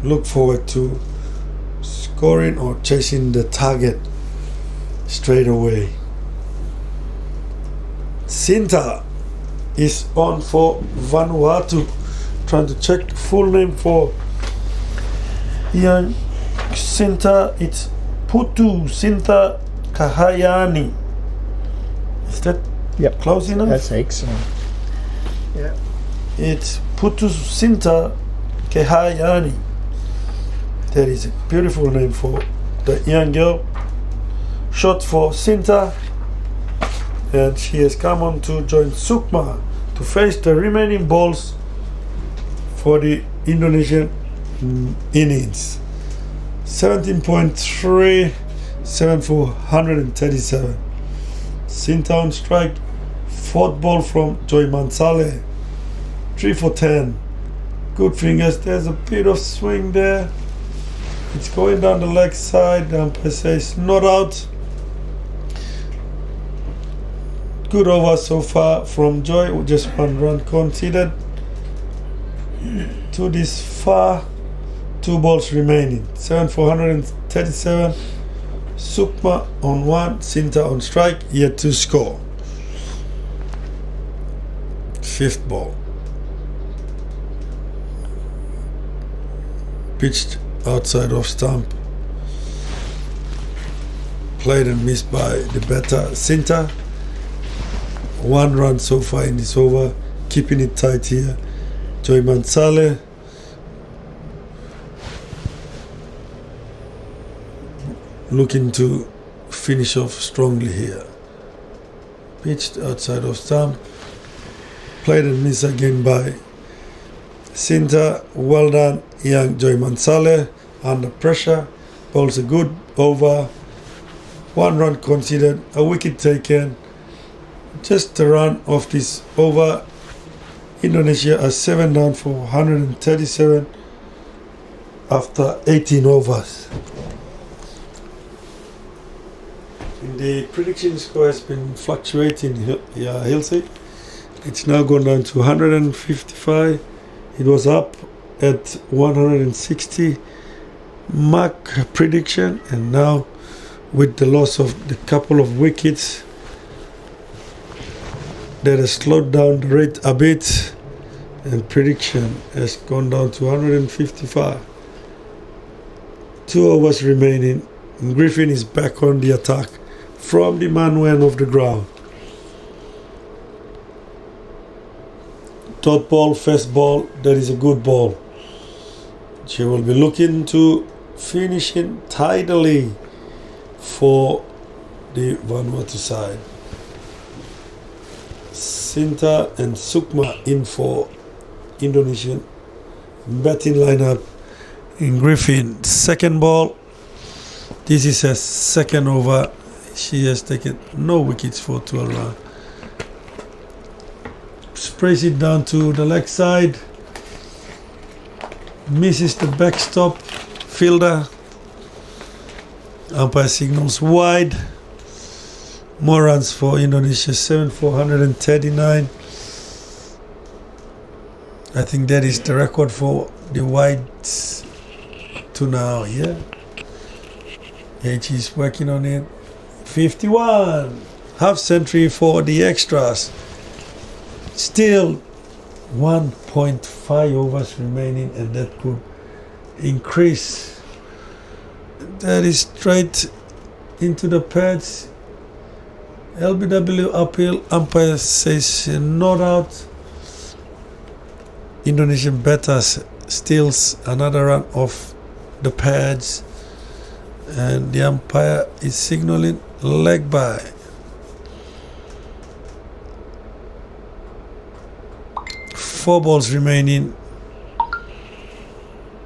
look forward to scoring or chasing the target straight away. Sinta is on for Vanuatu. Trying to check the full name for Ian Sinta. It's Putu Sinta Kahayani. Is that close enough? That's excellent. Yeah. It's Putu Sinta Kahayani. That is a beautiful name for the young girl. Shot for Sinta, and she has come on to join Sukma to face the remaining balls for the Indonesian innings. 17.3, 7 for 137. Sinta on strike. Fourth ball from Joy Mansale. 3 for 10. Good fingers. There's a bit of swing there. It's going down the leg side. The umpire says not out. Good over so far from Joy. Just 1 run conceded. To this far, 2 balls remaining. 7 for 137. Sukma on 1, Sinta on strike, yet to score. 5th ball. Pitched outside of stump. Played and missed by the batter Sinta. 1 run so far in this over, keeping it tight here. Joy Mansale looking to finish off strongly here. Pitched outside of stump. Played and missed again by Sinta. Well done, young Joy Mansale. Under pressure. Bowls a good over. 1 run conceded. A wicket taken. Just a run off this over. Indonesia are 7 down for 137 after 18 overs. The prediction score has been fluctuating, Hilsey. It's now gone down to 155. It was up at 160 mark prediction, and now with the loss of the couple of wickets, that has slowed down the rate a bit, and prediction has gone down to 155. 2 overs remaining. Griffin is back on the attack from the man of the ground. Dot ball, first ball, that is a good ball. She will be looking to finish in tidily for the Vanuatu side. Sinta and Sukma in for Indonesian batting lineup. In Griffin, second ball. This is her second over. She has taken no wickets for 12 runs. Sprays it down to the leg side. Misses the backstop fielder. Umpire signals wide. More runs for Indonesia, 7 for 139. I think that is the record for the wides to now, yeah? H is working on it. 51. Half century for the extras. Still 1.5 overs remaining, and that could increase. That is straight into the pads. LBW uphill. Umpire says not out. Indonesian batters steals another run off the pads, and the umpire is signaling leg by. Four balls remaining.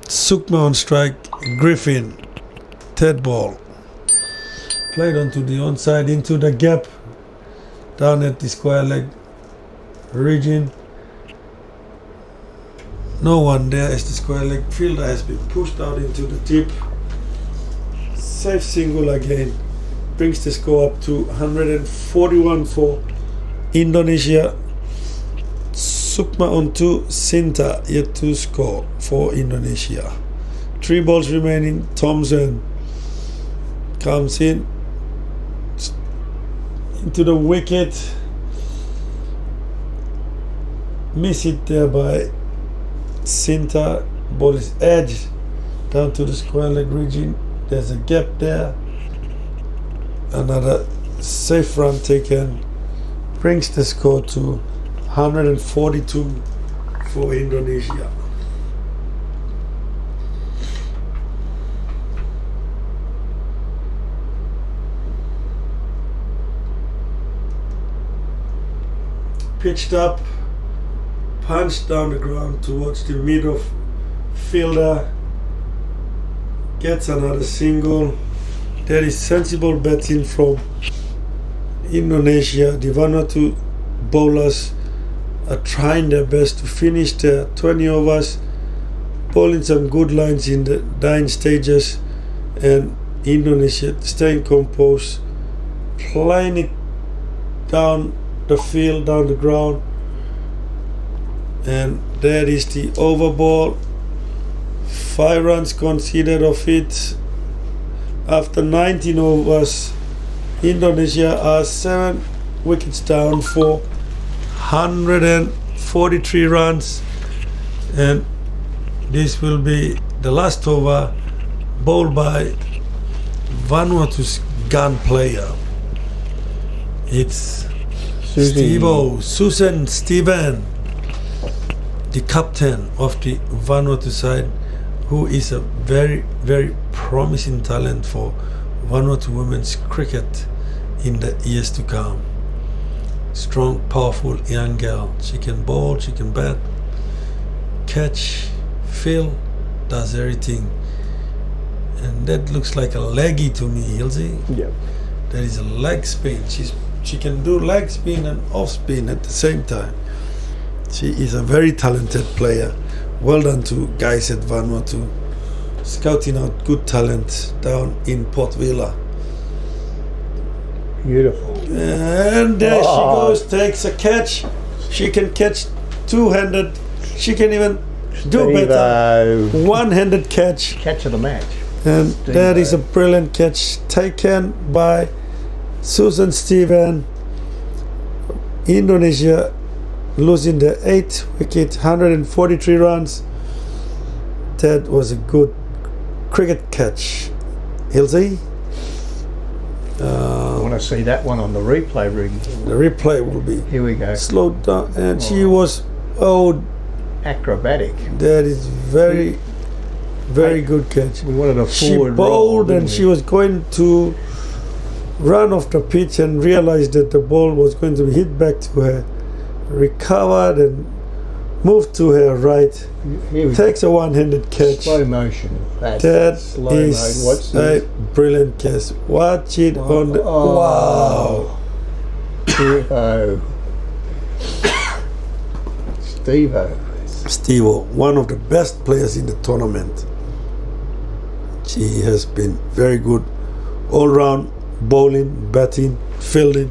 Sukma on strike. Griffin, third ball. Played onto the onside into the gap down at the square leg region. No one there as the square leg fielder has been pushed out into the tip. safe single again. Brings the score up to 141 for Indonesia. Sukma on 2, Sinta yet to score for Indonesia. 3 balls remaining. Thompson comes in into the wicket. Miss it there by Sinta. Ball is edged down to the square leg region. There's a gap there. Another safe run taken. Brings the score to 142 for Indonesia. Pitched up, punched down the ground towards the mid of fielder. Gets another single. There is sensible batting from Indonesia. The Vanuatu bowlers are trying their best to finish their 20 overs, bowling some good lines in the dying stages, and Indonesia staying composed, playing it down the field, down the ground. And there is the over ball. 5 runs conceded of it. After 19 overs, Indonesia are 7 wickets down for 143 runs, and this will be the last over, bowled by Vanuatu's gun player. It's Susan Steven, the captain of the Vanuatu side, who is a very, very promising talent for Vanuatu women's cricket in the years to come. Strong, powerful young girl. She can bowl, she can bat, catch, field, does everything. And that looks like a leggy to me, Hilsey. Yep. There is a leg spin. She can do leg spin and off spin at the same time. She is a very talented player. Well done to guys at Vanuatu, scouting out good talent down in Port Vila. Beautiful. And there she goes, takes a catch. She can catch two-handed. She can even do better. One-handed catch. Catch of the match. And that is a brilliant catch taken by Susan Steven. Indonesia losing the 8th wicket, 143 runs. That was a good cricket catch. Hilsey? I want to see that one on the replay ring. The replay will be Here we go. slowed down, and she was Acrobatic. that is very, very good catch. We wanted a She forward bowled roll, and she was going to run off the pitch and realized that the ball was going to be hit back to her. Recovered and moved to her right. Here we Takes a one-handed catch. Slow motion. That slow is motion. What's a this? brilliant catch. Watch it on the wow. Steve-O. Steve-O. Steve-O, one of the best players in the tournament. She has been very good all round, bowling, batting, fielding,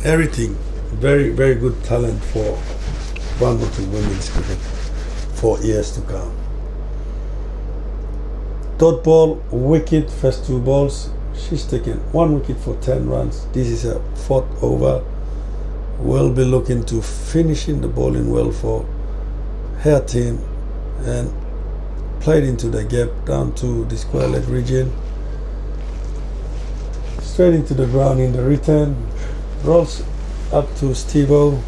everything. Very, very good talent for Vanuatu women's cricket for years to come. Dot ball, wicket, first 2 balls. She's taken 1 wicket for 10 runs. This is her 4th over. Will be looking to finishing the bowling well for her team, and played into the gap down to the square leg region. Straight into the ground in the return. Rolls up to Steve-O,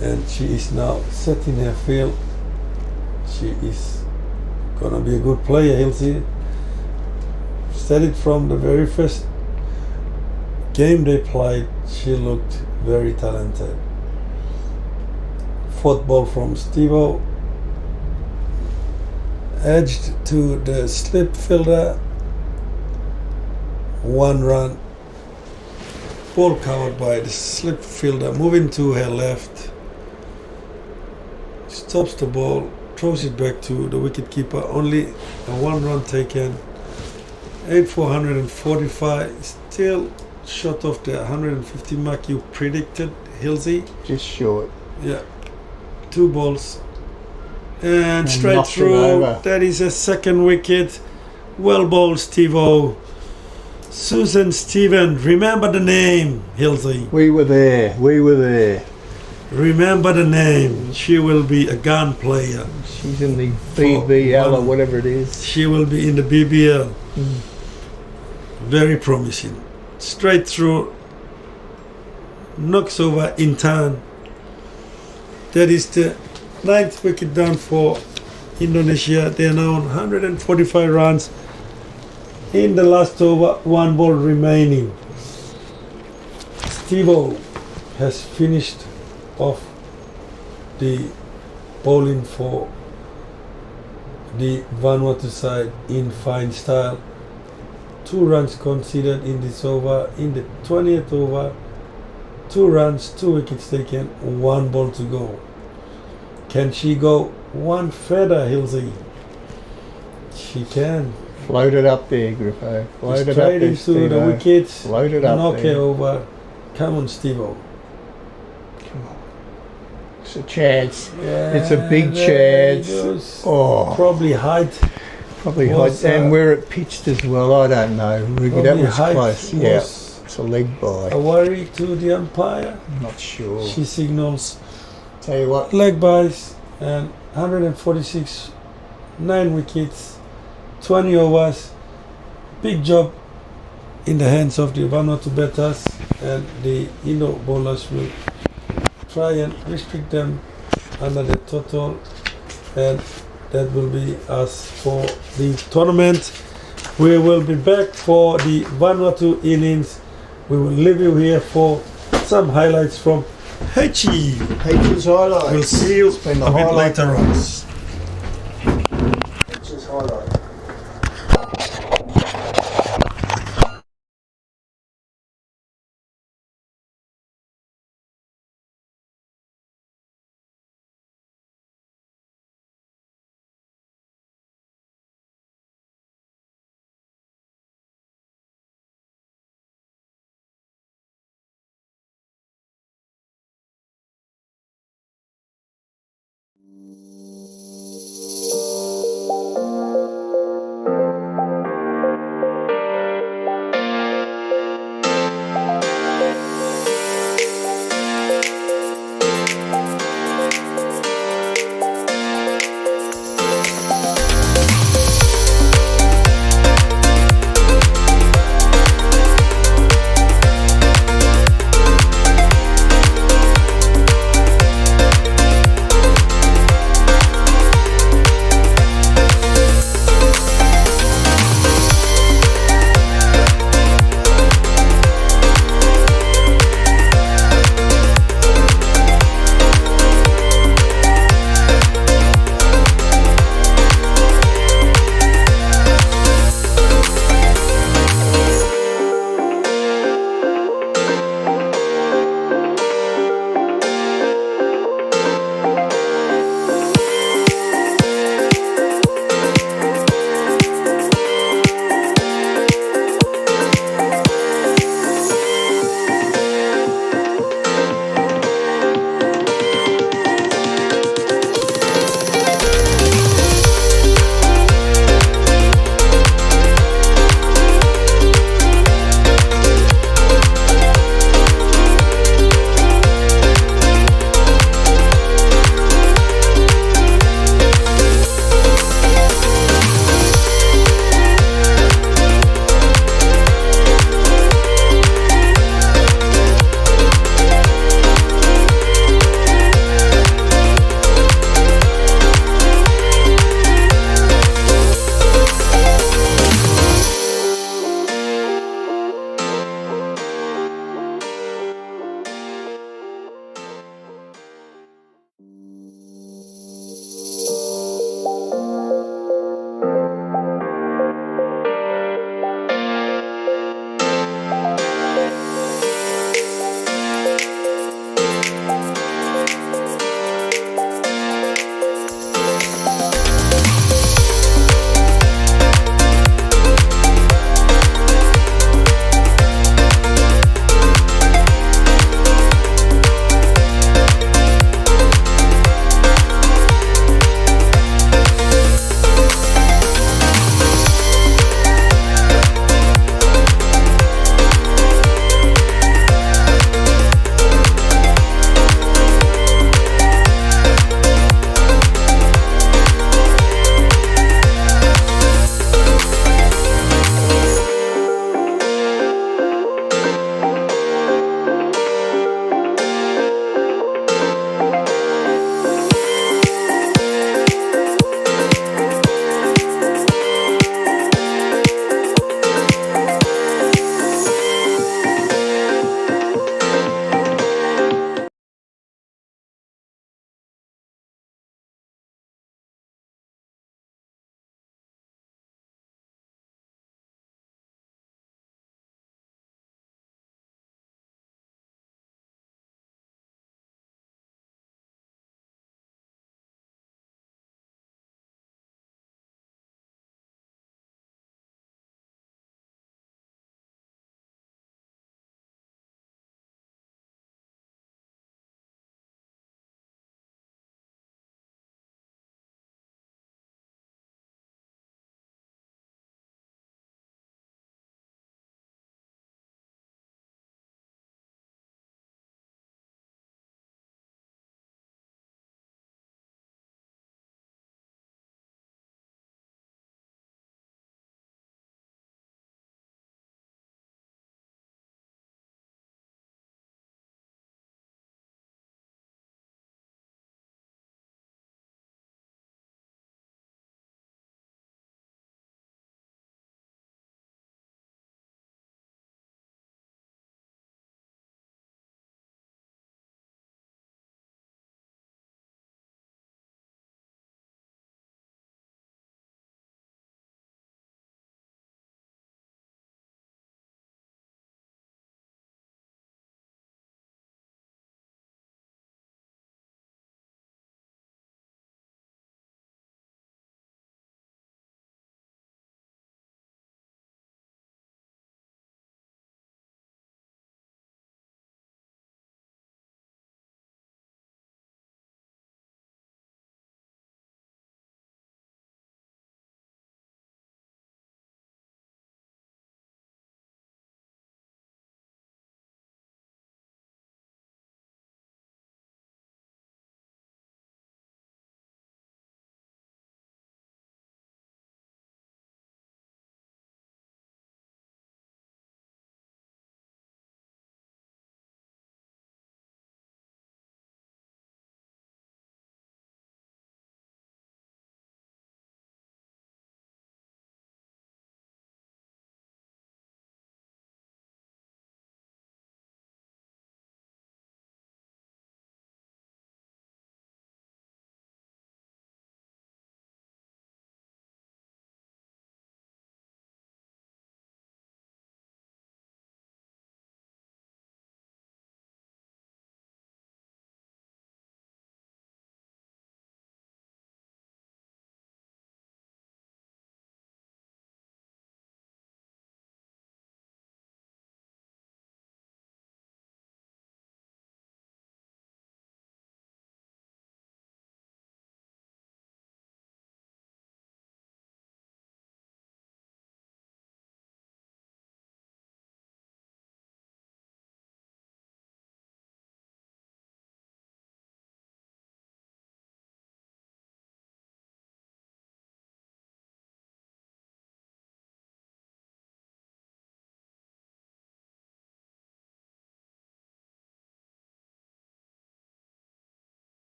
and she is now setting her field. She is gonna be a good player, Hilsey. Said it from the very first game they played. She looked very talented. 4th ball from Steve-O, edged to the slip fielder. 1 run. Ball covered by the slip fielder, moving to her left. Stops the ball, throws it back to the wicketkeeper. Only a 1 run taken. 8 for 145. Still short of the 150 mark you predicted, Hilsey. Just short. Yeah. 2 balls. And straight knocks it through. over. That is a second wicket. Well bowled, Steve-O. Susan Stevens. Remember the name, Hilsey. We were there. We were there. Remember the name. She will be a gun player. She's in the BBL or whatever it is. She will be in the BBL. Very promising. Straight through. Knocks over Intan. That is the 9th wicket down for Indonesia. They are now on 145 runs. In the last over, 1 ball remaining. Steve-O has finished off the bowling for the Vanuatu side in fine style. 2 runs conceded in this over. In the 20th over, 2 runs, 2 wickets taken, 1 ball to go. Can she go 1 further, Hilsey? She can. Float it up there, Griffo. Float it up Straight there, into the Steve-O. wickets. Float it up Knock there. her over. Come on, Steve-O. Come on. It's a chance. Yeah, It's a big there he chance. goes. Oh, Probably height. probably was, hot. And where it pitched as well, I don't know. That Probably was height close. Yeah, was it's a leg by. a worry to the umpire. I'm not sure. She signals Tell you what, leg buys and 146, 9 wickets, 20 overs. Big job in the hands of the Vanuatu batters, and the Indo bowlers will try and restrict them under the total, and that will be us for the tournament. We will be back for the Vanuatu innings. We will leave you here for some highlights from Hechi. H's highlights. We'll see you It's been the a bit highlight. later on. H's highlight.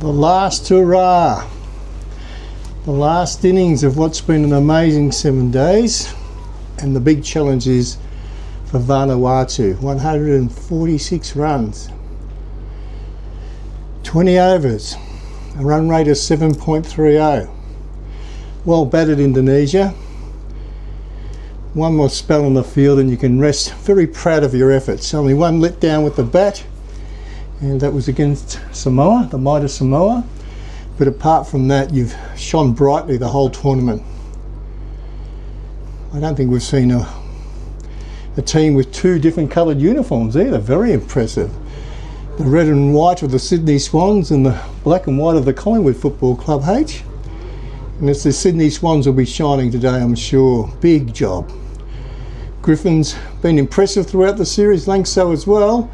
The last hurrah. The last innings of what's been an amazing 7 days. And the big challenge is for Vanuatu. 146 runs. 20 overs. A run rate of 7.30. Well batted, Indonesia. One more spell on the field and you can rest very proud of your efforts. Only one let down with the bat, and that was against Samoa, the mighty Samoa. But apart from that, you've shone brightly the whole tournament. I don't think we've seen a team with 2 different coloured uniforms either. Very impressive. The red and white of the Sydney Swans and the black and white of the Collingwood Football Club, H. And it's the Sydney Swans will be shining today, I'm sure. Big job. Griffin's been impressive throughout the series, Langso as well.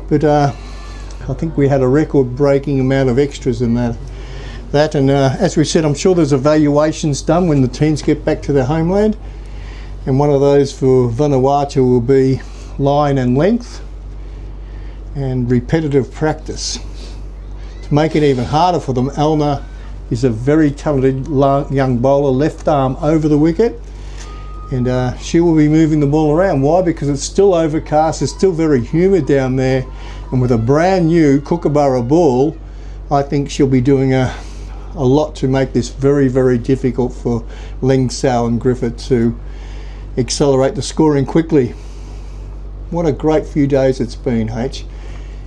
But I think we had a record-breaking amount of extras in that. And as we said, I'm sure there's evaluations done when the teams get back to their homeland. And one of those for Vanuatu will be line and length and repetitive practice. To make it even harder for them, Elna is a very talented young bowler, left arm over the wicket, and she will be moving the ball around. Why? Because it's still overcast, it's still very humid down there, and with a brand new Kookaburra ball, I think she'll be doing a lot to make this very, very difficult for Lengsau and Griffith to accelerate the scoring quickly. What a great few days it's been, H.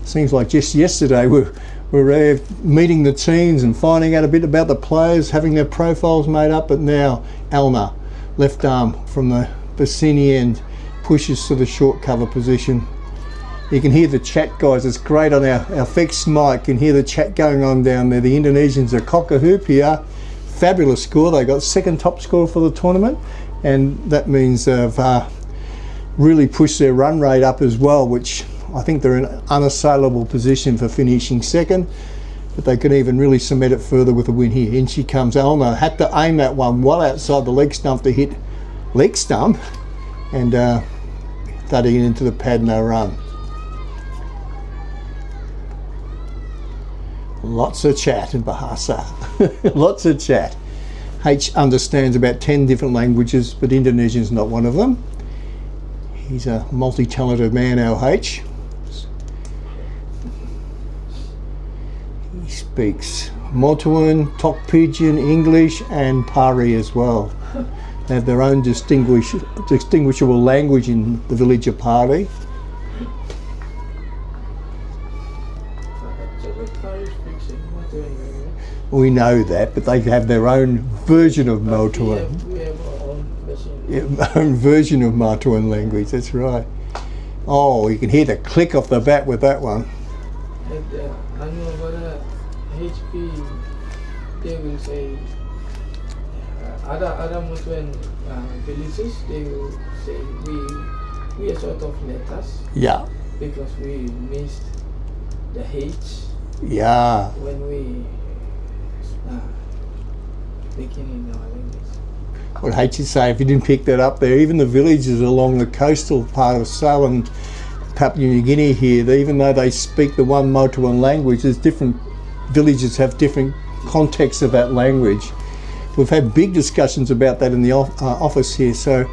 Seems like just yesterday we're meeting the teams and finding out a bit about the players, having their profiles made up, but now Elna, left arm from the Bassini end, pushes to the short cover position. You can hear the chat, guys. It's great on our fixed mic. You can hear the chat going on down there. The Indonesians are cock a hoop here. Fabulous score. They got second top score for the tournament, and that means they've really pushed their run rate up as well, which I think they're in an unassailable position for finishing second, but they can even really cement it further with a win here. In she comes. Elna had to aim that one well outside the leg stump to hit leg stump, and thudding it into the pad, no run. Lots of chat in Bahasa. Lots of chat. H understands about 10 different languages, but Indonesian's not one of them. He's a multi-talented man, our H. He speaks Motuan, Tok Pidgin, English and Pari as well. They have their own distinguishable language in the village of Pari. We know that, but they have their own version of Motuan. We have our own version. Yeah, own version of Motuan language, that's right. Oh, you can hear the click off the bat with that one. HP, they will say, other Motuan villages, they will say, we are sort of letters. Yeah. Because we missed the H. Yeah. When we speaking in our language. What H is saying, if you didn't pick that up there, even the villages along the coastal part of Sal and Papua New Guinea here, even though they speak the one Motuan language, there's different villages have different contexts of that language. We've had big discussions about that in the office here. So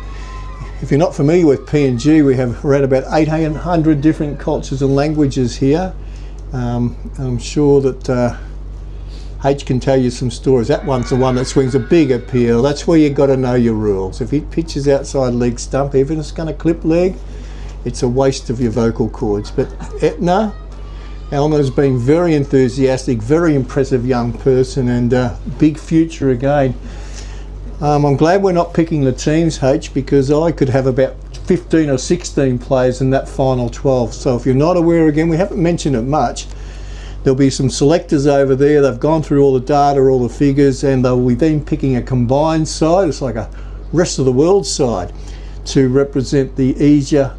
if you're not familiar with PNG, we have around about 800 different cultures and languages here. I'm sure that H can tell you some stories. That one's the one that swings a big appeal. That's where you've got to know your rules. If he pitches outside leg stump, even if it's going to clip leg, it's a waste of your vocal cords. But Etna, Elna's been very enthusiastic, very impressive young person, and big future again. I'm glad we're not picking the teams, H, because I could have about 15 or 16 players in that final 12. So if you're not aware, again, we haven't mentioned it much. There'll be some selectors over there. They've gone through all the data, all the figures, and they'll be then picking a combined side. It's like a rest of the world side to represent the Asia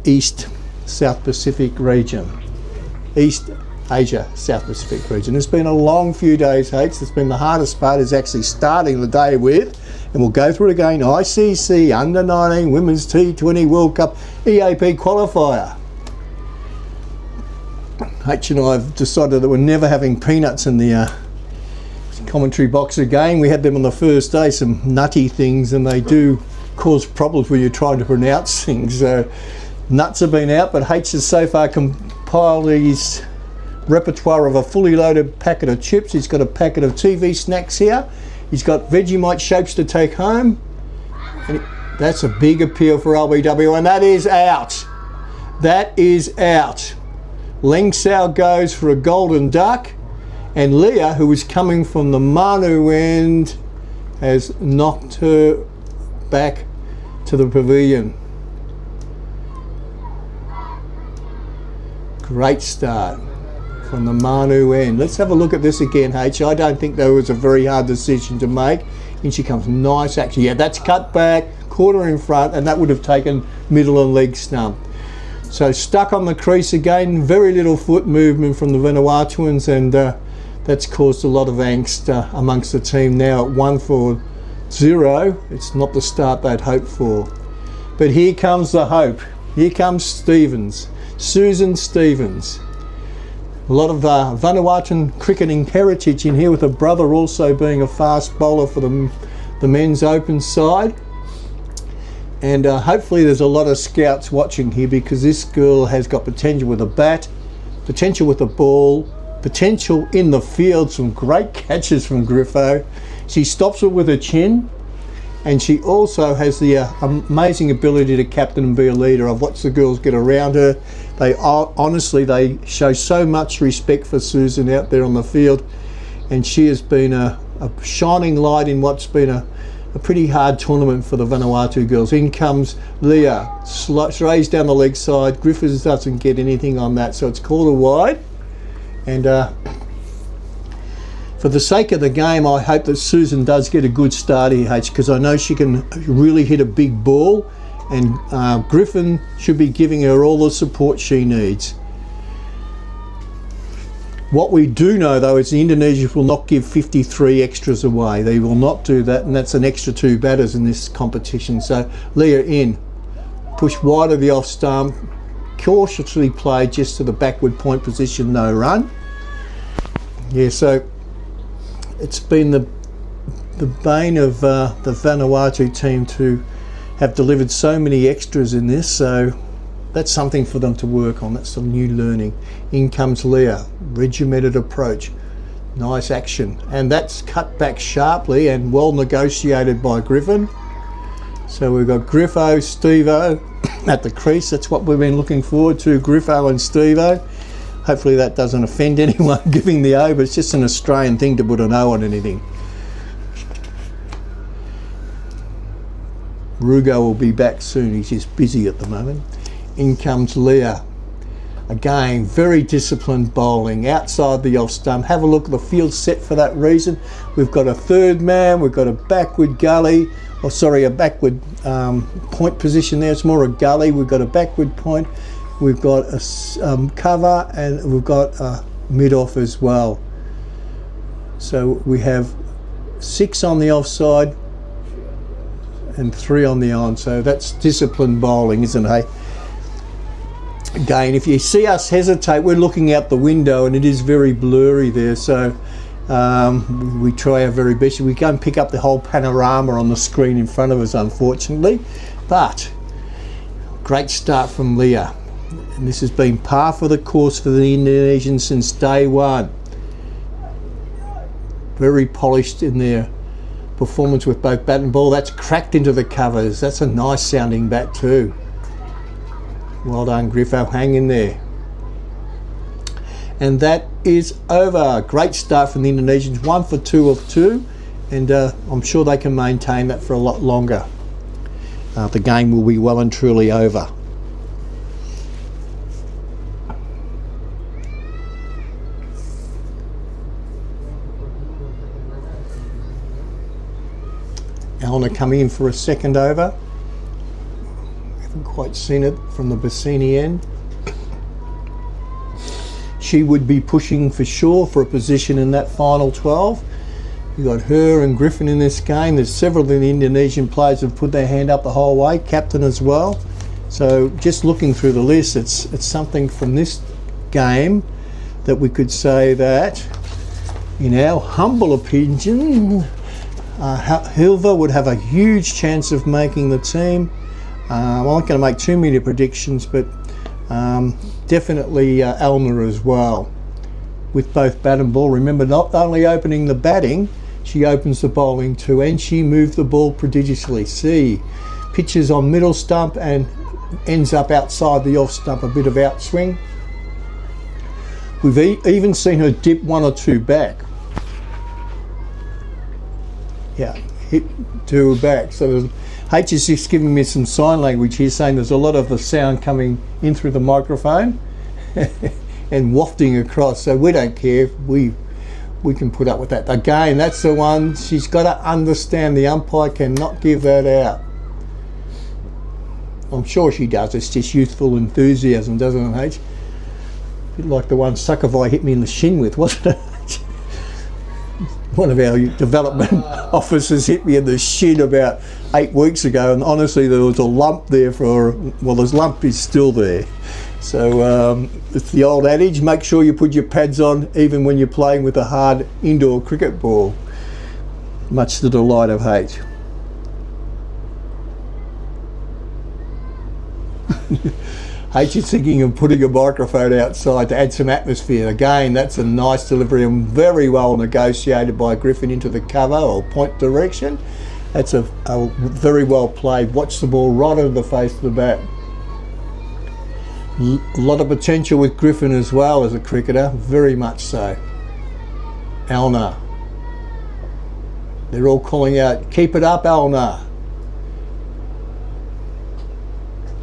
East South Pacific region. East Asia South Pacific region. It's been a long few days, H. It's been the hardest part is actually starting the day with, and we'll go through it again, Icc Under-19 Women's T20 World Cup EAP Qualifier. H and I have decided that we're never having peanuts in the commentary box again. We had them on the first day, some nutty things, and they do cause problems when you're trying to pronounce things. So nuts have been out, but H has so far compiled his repertoire of a fully loaded packet of chips. He's got a packet of TV snacks here. He's got Vegemite shapes to take home. And that's a big appeal for LBW, and that is out. That is out. Leng Sao goes for a golden duck, and Leah, who is coming from the Manu end, has knocked her back to the pavilion. Great start from the Manu end. Let's have a look at this again, H. I don't think that was a very hard decision to make. And she comes nice action. Yeah, that's cut back, caught her in front, and that would have taken middle and leg stump. So stuck on the crease again, very little foot movement from the Vanuatuans, and that's caused a lot of angst amongst the team now at 1-0. It's not the start they'd hoped for. But here comes the hope. Here comes Stevens, Susan Stevens. A lot of Vanuatuan cricketing heritage in here, with her brother also being a fast bowler for the men's open side. And hopefully there's a lot of scouts watching here, because this girl has got potential with a bat, potential with a ball, potential in the field, some great catches from Griffo. She stops it with her chin, and she also has the amazing ability to captain and be a leader. I've watched the girls get around her. They are, honestly, they show so much respect for Susan out there on the field, and she has been a shining light in what's been a pretty hard tournament for the Vanuatu girls. In comes Leah, strays down the leg side. Griffiths doesn't get anything on that, so it's called a wide. And for the sake of the game, I hope that Susan does get a good start here, H, because I know she can really hit a big ball, and Griffin should be giving her all the support she needs. What we do know, though, is the Indonesians will not give 53 extras away. They will not do that, and that's an extra 2 batters in this competition. So Leah in, push wide of the off stump, cautiously played just to the backward point position, no run. Yeah, so it's been the bane of the Vanuatu team to have delivered so many extras in this, so that's something for them to work on. That's some new learning. In comes Leah, regimented approach, nice action, and that's cut back sharply and well negotiated by Griffin. So we've got Griffo, Stevo at the crease. That's what we've been looking forward to, Griffo and Stevo. Hopefully that doesn't offend anyone giving the O, but it's just an Australian thing to put an O on anything. Rugo will be back soon. He's just busy at the moment. In comes Leah. Again, very disciplined bowling outside the off stump. Have a look at the field set for that reason. We've got a third man, we've got a backward gully, or sorry, a backward point position there. It's more a gully. We've got a backward point, we've got a cover, and we've got a mid off as well. So we have 6 on the offside and 3 on the on. So that's disciplined bowling, isn't it? Again, if you see us hesitate, we're looking out the window and it is very blurry there, so we try our very best. We can't pick up the whole panorama on the screen in front of us, unfortunately, but great start from Leah, and this has been par for the course for the Indonesians since day one. Very polished in their performance with both bat and ball. That's cracked into the covers. That's a nice sounding bat too. Well done, Griffo, hang in there. And that is over. Great start from the Indonesians, 1 for 2 of 2, and I'm sure they can maintain that for a lot longer. The game will be well and truly over. Eleanor coming in for a second over. Quite seen it from the Bassini end. She would be pushing for sure for a position in that final 12. You've got her and Griffin in this game. There's several of the Indonesian players who have put their hand up the whole way, captain as well. So just looking through the list, it's something from this game that we could say that, in our humble opinion, Hilver would have a huge chance of making the team. I'm not going to make too many predictions, but definitely Alma as well, with both bat and ball. Remember, not only opening the batting, she opens the bowling too, and she moved the ball prodigiously. See, pitches on middle stump and ends up outside the off stump, a bit of outswing. We've even seen her dip one or two back. Yeah, hit two back. So H is just giving me some sign language here, saying there's a lot of the sound coming in through the microphone and wafting across. So we don't care. We can put up with that. Again, that's the one. She's got to understand the umpire cannot give that out. I'm sure she does. It's just youthful enthusiasm, doesn't it, H? A bit like the one Suckervi hit me in the shin with, wasn't it? One of our development officers hit me in the shin about 8 weeks ago, and honestly there was a lump there this lump is still there. So it's the old adage, make sure you put your pads on even when you're playing with a hard indoor cricket ball. Much to the delight of H. H is thinking of putting a microphone outside to add some atmosphere. Again, that's a nice delivery and very well negotiated by Griffin into the cover or point direction. That's a very well played. Watch the ball right over the face of the bat. A lot of potential with Griffin as well as a cricketer, very much so. Alna. They're all calling out, keep it up, Alna.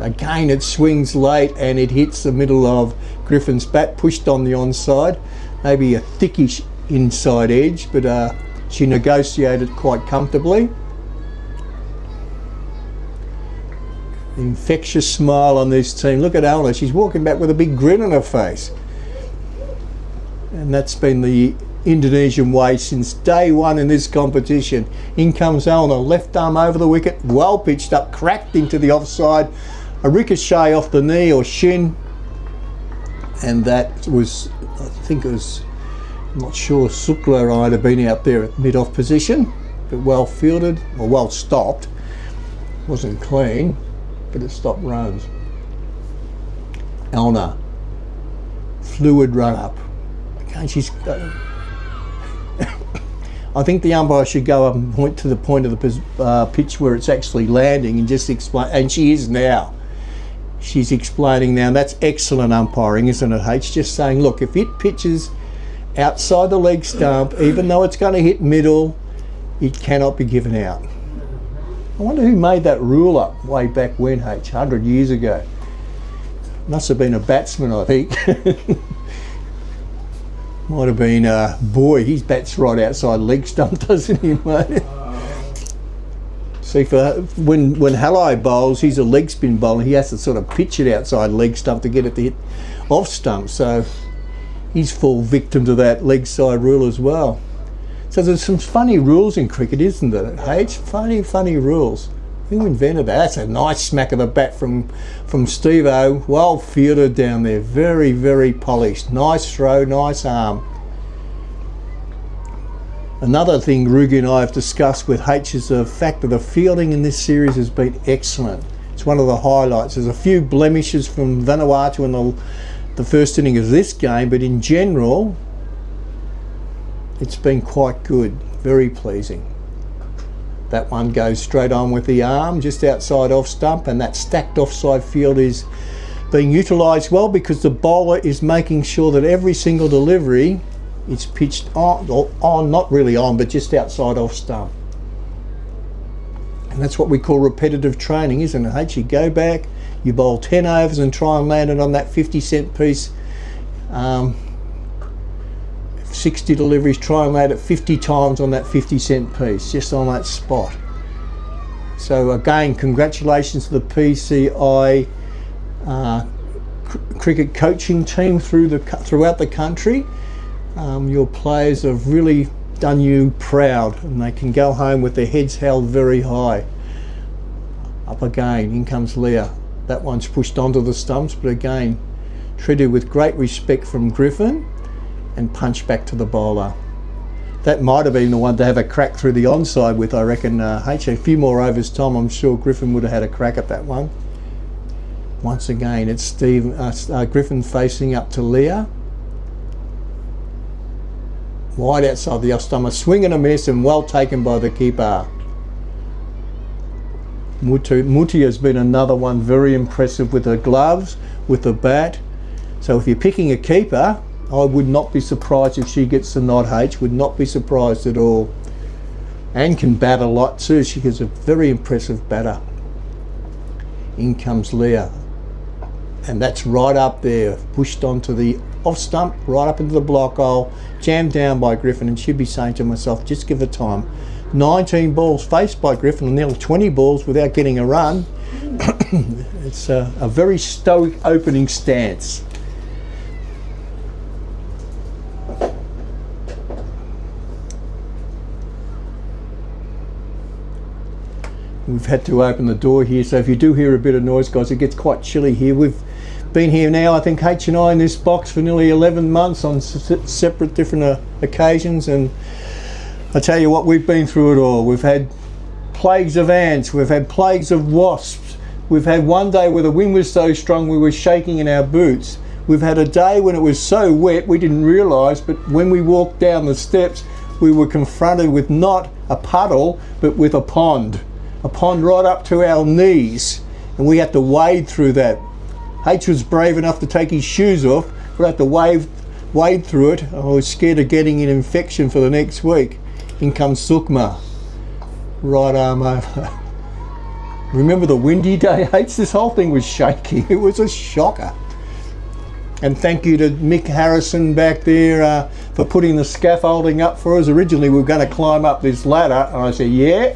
Again, it swings late and it hits the middle of Griffin's bat, pushed on the onside. Maybe a thickish inside edge, but she negotiated quite comfortably. Infectious smile on this team. Look at Alna, she's walking back with a big grin on her face. And that's been the Indonesian way since day one in this competition. In comes Alna, left arm over the wicket, well pitched up, cracked into the offside. A ricochet off the knee or shin, and that was, I think it was, I'm not sure, Sukla might have been out there at mid-off position, but well fielded, or well stopped. Wasn't clean, but it stopped runs. Alna, fluid run up. Okay, she's I think the umpire should go up and point to the point of the pitch where it's actually landing and just explain, and she is now. She's explaining now. That's excellent umpiring, isn't it, H? Just saying, look, if it pitches outside the leg stump, even though it's going to hit middle, it cannot be given out. I wonder who made that rule up way back when, H, 100 years ago. Must have been a batsman, I think. Might have been, boy, his bats right outside leg stump, doesn't he, mate? See, when Halai bowls, he's a leg spin bowler. He has to sort of pitch it outside leg stump to get it to hit off stump. So he's full victim to that leg side rule as well. So there's some funny rules in cricket, isn't there, H? Funny rules. Who invented that? That's a nice smack of the bat from Steve-O. Well fielded down there. Very, very polished. Nice throw, nice arm. Another thing Rugi and I have discussed with H is the fact that the fielding in this series has been excellent. It's one of the highlights. There's a few blemishes from Vanuatu in the first inning of this game, but in general, it's been quite good. Very pleasing. That one goes straight on with the arm, just outside off stump, and that stacked offside field is being utilised well because the bowler is making sure that every single delivery it's pitched on, not really on, but just outside off stump. And that's what we call repetitive training, isn't it, H? You go back, you bowl 10 overs and try and land it on that 50-cent piece. 60 deliveries, try and land it 50 times on that 50-cent piece, just on that spot. So again, congratulations to the PCI cricket coaching team throughout the country. Your players have really done you proud, and they can go home with their heads held very high. Up again, in comes Leah. That one's pushed onto the stumps, but again, treated with great respect from Griffin. and punch back to the bowler. That might have been the one to have a crack through the onside with, I reckon. H, a few more overs time, I'm sure Griffin would have had a crack at that one. Once again, it's Griffin facing up to Leah. Wide outside the off stump, a swing and a miss, and well taken by the keeper. Muti has been another one very impressive with her gloves, with the bat. So if you're picking a keeper, I would not be surprised if she gets the nod, H. Would not be surprised at all. And can bat a lot too. She is a very impressive batter. In comes Leah. And that's right up there. Pushed onto the off stump, right up into the block hole. Jammed down by Griffin, and she'd be saying to myself, just give her time. 19 balls faced by Griffin, and nearly 20 balls without getting a run. It's a very stoic opening stance. We've had to open the door here, so if you do hear a bit of noise, guys, it gets quite chilly here. We've been here now, I think H and I in this box for nearly 11 months on separate different occasions, and I tell you what, we've been through it all. We've had plagues of ants, we've had plagues of wasps, we've had one day where the wind was so strong we were shaking in our boots. We've had a day when it was so wet we didn't realise, but when we walked down the steps we were confronted with not a puddle but with a pond right up to our knees, and we had to wade through that. H was brave enough to take his shoes off, but I had to wade through it. I was scared of getting an infection for the next week. In comes Sukma, right arm over. Remember the windy day, H? This whole thing was shaking. It was a shocker. And thank you to Mick Harrison back there for putting the scaffolding up for us. Originally we were going to climb up this ladder, and I said, yeah,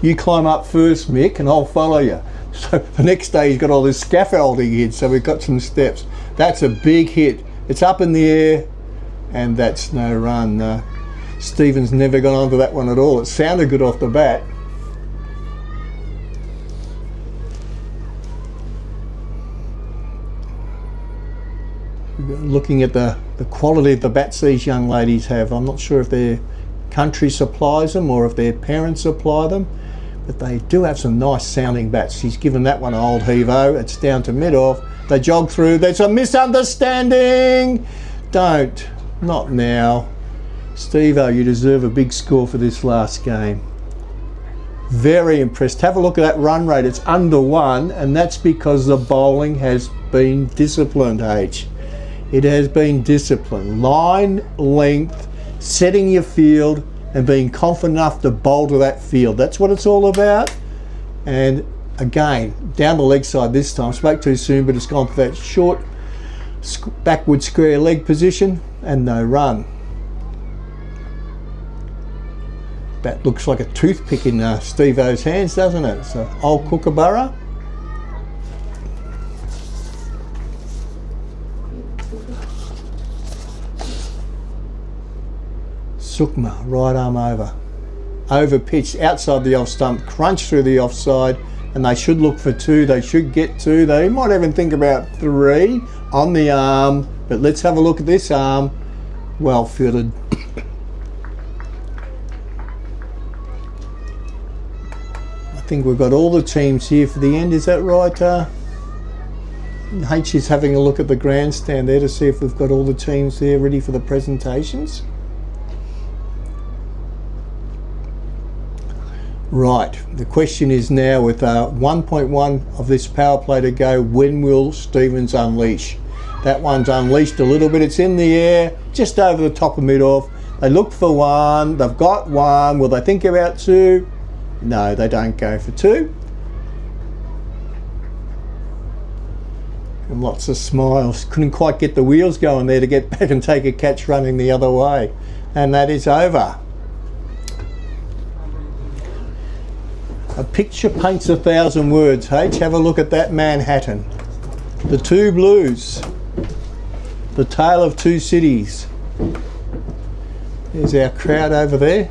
you climb up first, Mick, and I'll follow you. So the next day he's got all this scaffolding in, so we've got some steps. That's a big hit. It's up in the air, and that's no run. Stephen's never gone onto that one at all. It sounded good off the bat. Looking at the quality of the bats these young ladies have, I'm not sure if their country supplies them or if their parents supply them, but they do have some nice sounding bats. She's given that one an old heave-o. It's down to mid-off. They jog through. There's a misunderstanding. Not now. Steve-o, you deserve a big score for this last game. Very impressed. Have a look at that run rate. It's under 1, and that's because the bowling has been disciplined, H. It has been disciplined. Line, length, setting your field, and being confident enough to bowl to that field. That's what it's all about. And again, down the leg side this time. Spoke too soon, but it's gone for that short backward square leg position and no run. That looks like a toothpick in Steve-o's hands, doesn't it? So old Kookaburra. Sukma, right arm over pitched outside the off stump, crunch through the offside, and they should look for 2. They should get 2. They might even think about 3 on the arm, but let's have a look at this arm. Well fielded. I think we've got all the teams here for the end, is that right? H is having a look at the grandstand there to see if we've got all the teams there ready for the presentations. Right, the question is now with 1.1 of this power play to go, when will Stevens unleash? That one's unleashed a little bit. It's in the air, just over the top of mid-off. They look for 1, they've got 1. Will they think about 2? No, they don't go for 2. And lots of smiles. Couldn't quite get the wheels going there to get back and take a catch running the other way. And that is over. A picture paints 1,000 words, H. Have a look at that Manhattan. The 2 blues. The tale of 2 cities. There's our crowd over there.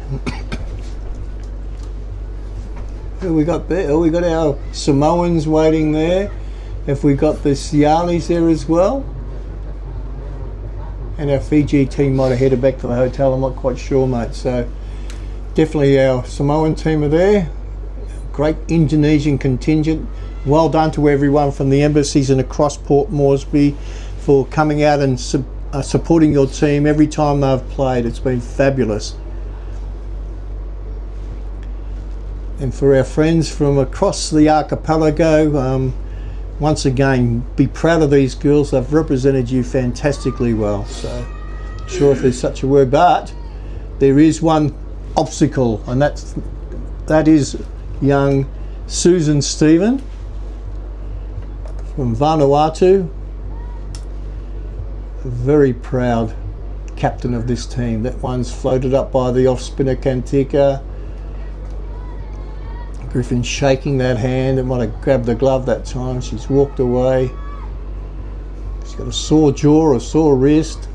Who we got there? Oh, we got our Samoans waiting there. Have we got the Sialis there as well? and our Fiji team might have headed back to the hotel. I'm not quite sure, mate. So definitely our Samoan team are there. Great Indonesian contingent. Well done to everyone from the embassies and across Port Moresby for coming out and supporting your team every time they've played. It's been fabulous. And for our friends from across the archipelago, once again, be proud of these girls. They've represented you fantastically well. So, not sure if there's such a word, but there is one obstacle, and that is young Susan Stephen from Vanuatu. Very proud captain of this team. That one's floated up by the off spinner Kantika. Griffin shaking that hand. It might have grabbed the glove that time. She's walked away. She's got a sore jaw, a sore wrist,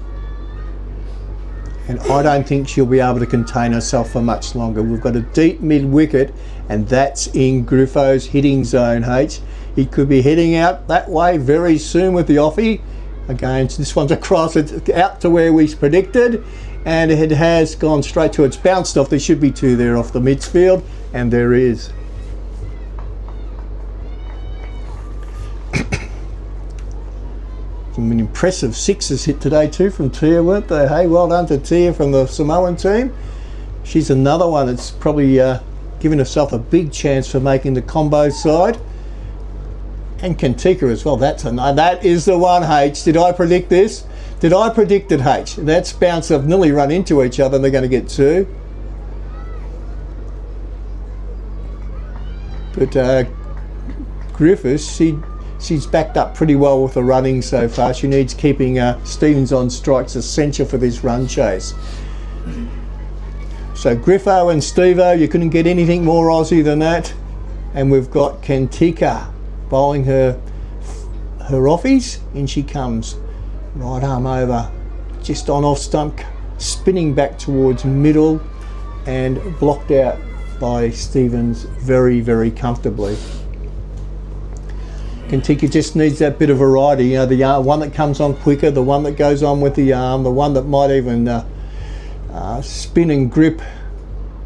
and I don't think she'll be able to contain herself for much longer. We've got a deep mid wicket, and that's in Griffo's hitting zone, H. He could be heading out that way very soon with the offie. Again, this one's across, it's out to where we predicted, and it has gone straight to, it's bounced off. There should be two there off the midfield, and there is. Some impressive sixes hit today too from Tia, weren't they? Hey, well done to Tia from the Samoan team. She's another one that's probably given herself a big chance for making the combo side. And Kantika as well. That is the one, H. Did I predict this? Did I predict it, H? That's bounced. Have nearly run into each other and they're going to get two. But Griffiths, she's backed up pretty well with the running so far. She needs keeping Stevens on strikes essential for this run chase. So Griffo and Stevo, you couldn't get anything more Aussie than that. And we've got Kantika bowling her offies. In she comes. Right arm over, just on off stump, spinning back towards middle and blocked out by Stevens very, very comfortably. Kantika just needs that bit of variety, you know, the one that comes on quicker, the one that goes on with the arm, the one that might even spin and grip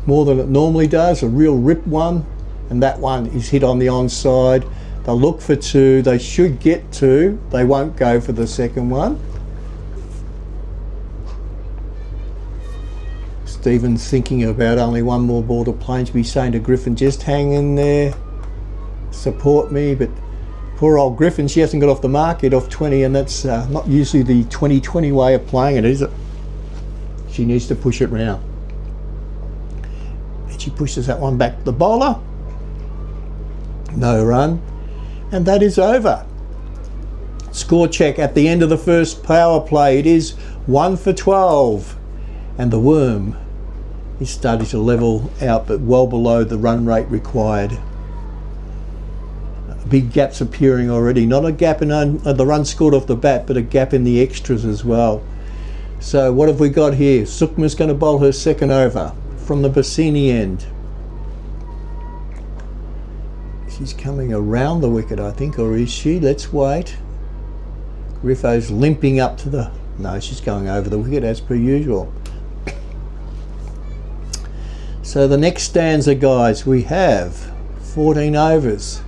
more than it normally does, a real rip one, and that one is hit on the onside. They'll look for two, they should get two, they won't go for the second one. Stephen's thinking about only one more ball to play and to be saying to Griffin, just hang in there, support me, but poor old Griffin, she hasn't got off the mark yet, off 20, and that's not usually the 2020 way of playing it, is it? She needs to push it round. And she pushes that one back to the bowler. No run. And that is over. Score check at the end of the first power play. It is 1 for 12. And the worm is starting to level out, but well below the run rate required. Big gaps appearing already. Not a gap in the run scored off the bat, but a gap in the extras as well. So what have we got here? Sukma's going to bowl her second over from the Bassini end. She's coming around the wicket, I think, or is she? Let's wait. Griffo's limping up to the... No, she's going over the wicket as per usual. So the next stanza, guys, we have 14 overs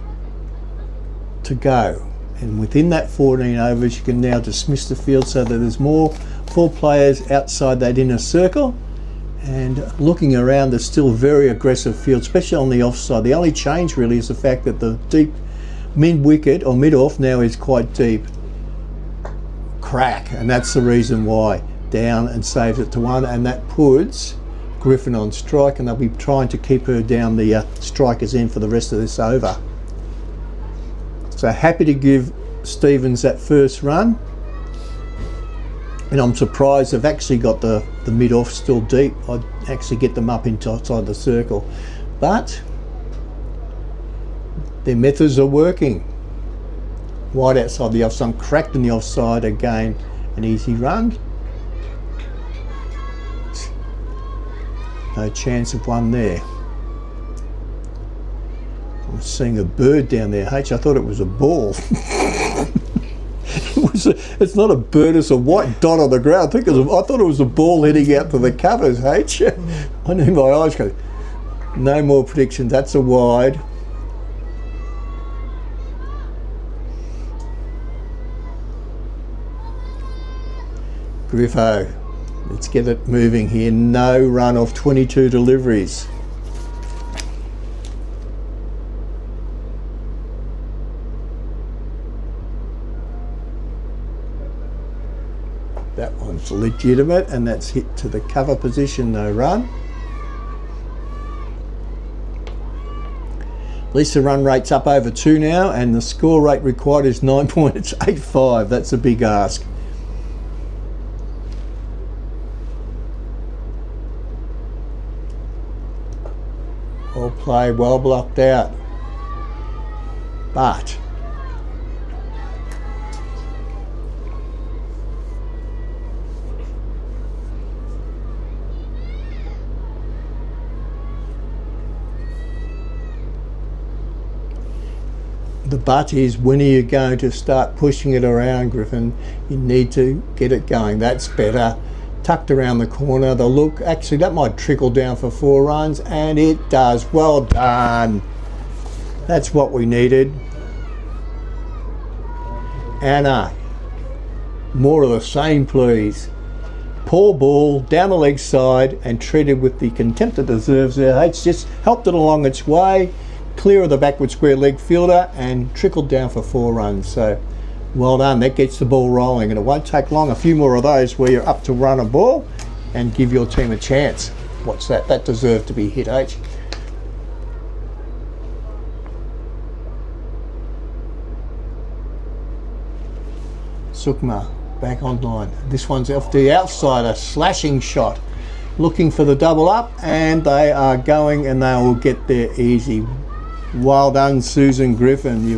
to go. And within that 14 overs, you can now dismiss the field so that there's four players outside that inner circle. And looking around, there's still very aggressive field, especially on the offside. The only change really is the fact that the deep mid-wicket or mid-off now is quite deep. Crack, and that's the reason why. Down and saves it to one, and that puts Griffin on strike, and they'll be trying to keep her down the striker's end for the rest of this over. So happy to give Stevens that first run. And I'm surprised they've actually got the mid-off still deep. I'd actually get them up inside the circle. But their methods are working. Wide outside the off, some cracked in the offside again. An easy run. No chance of one there. I'm seeing a bird down there, H. I thought it was a ball. It's not a bird, it's a white dot on the ground. I thought it was a ball heading out to the covers, H. I knew my eyes go. No more predictions. That's a wide. Griffo, let's get it moving here. No run off 22 deliveries. That one's legitimate, and that's hit to the cover position, no run. At least the run rate's up over 2 now, and the score rate required is 9.85. That's a big ask. Well played, well blocked out. But the but is, when are you going to start pushing it around, Griffin? You need to get it going. That's better. Tucked around the corner. The look, actually that might trickle down for 4 runs, and it does. Well done. That's what we needed. Anna, more of the same please. Poor ball down the leg side and treated with the contempt it deserves there. It's just helped it along its way, clear of the backward square leg fielder, and trickled down for 4 runs. So well done. That gets the ball rolling, and it won't take long. A few more of those where you're up to run a ball and give your team a chance. What's that? That deserved to be hit, H. Sukma back online. This one's off the outside, a slashing shot, looking for the double up, and they are going, and they will get there easy. Well done, Susan Griffin.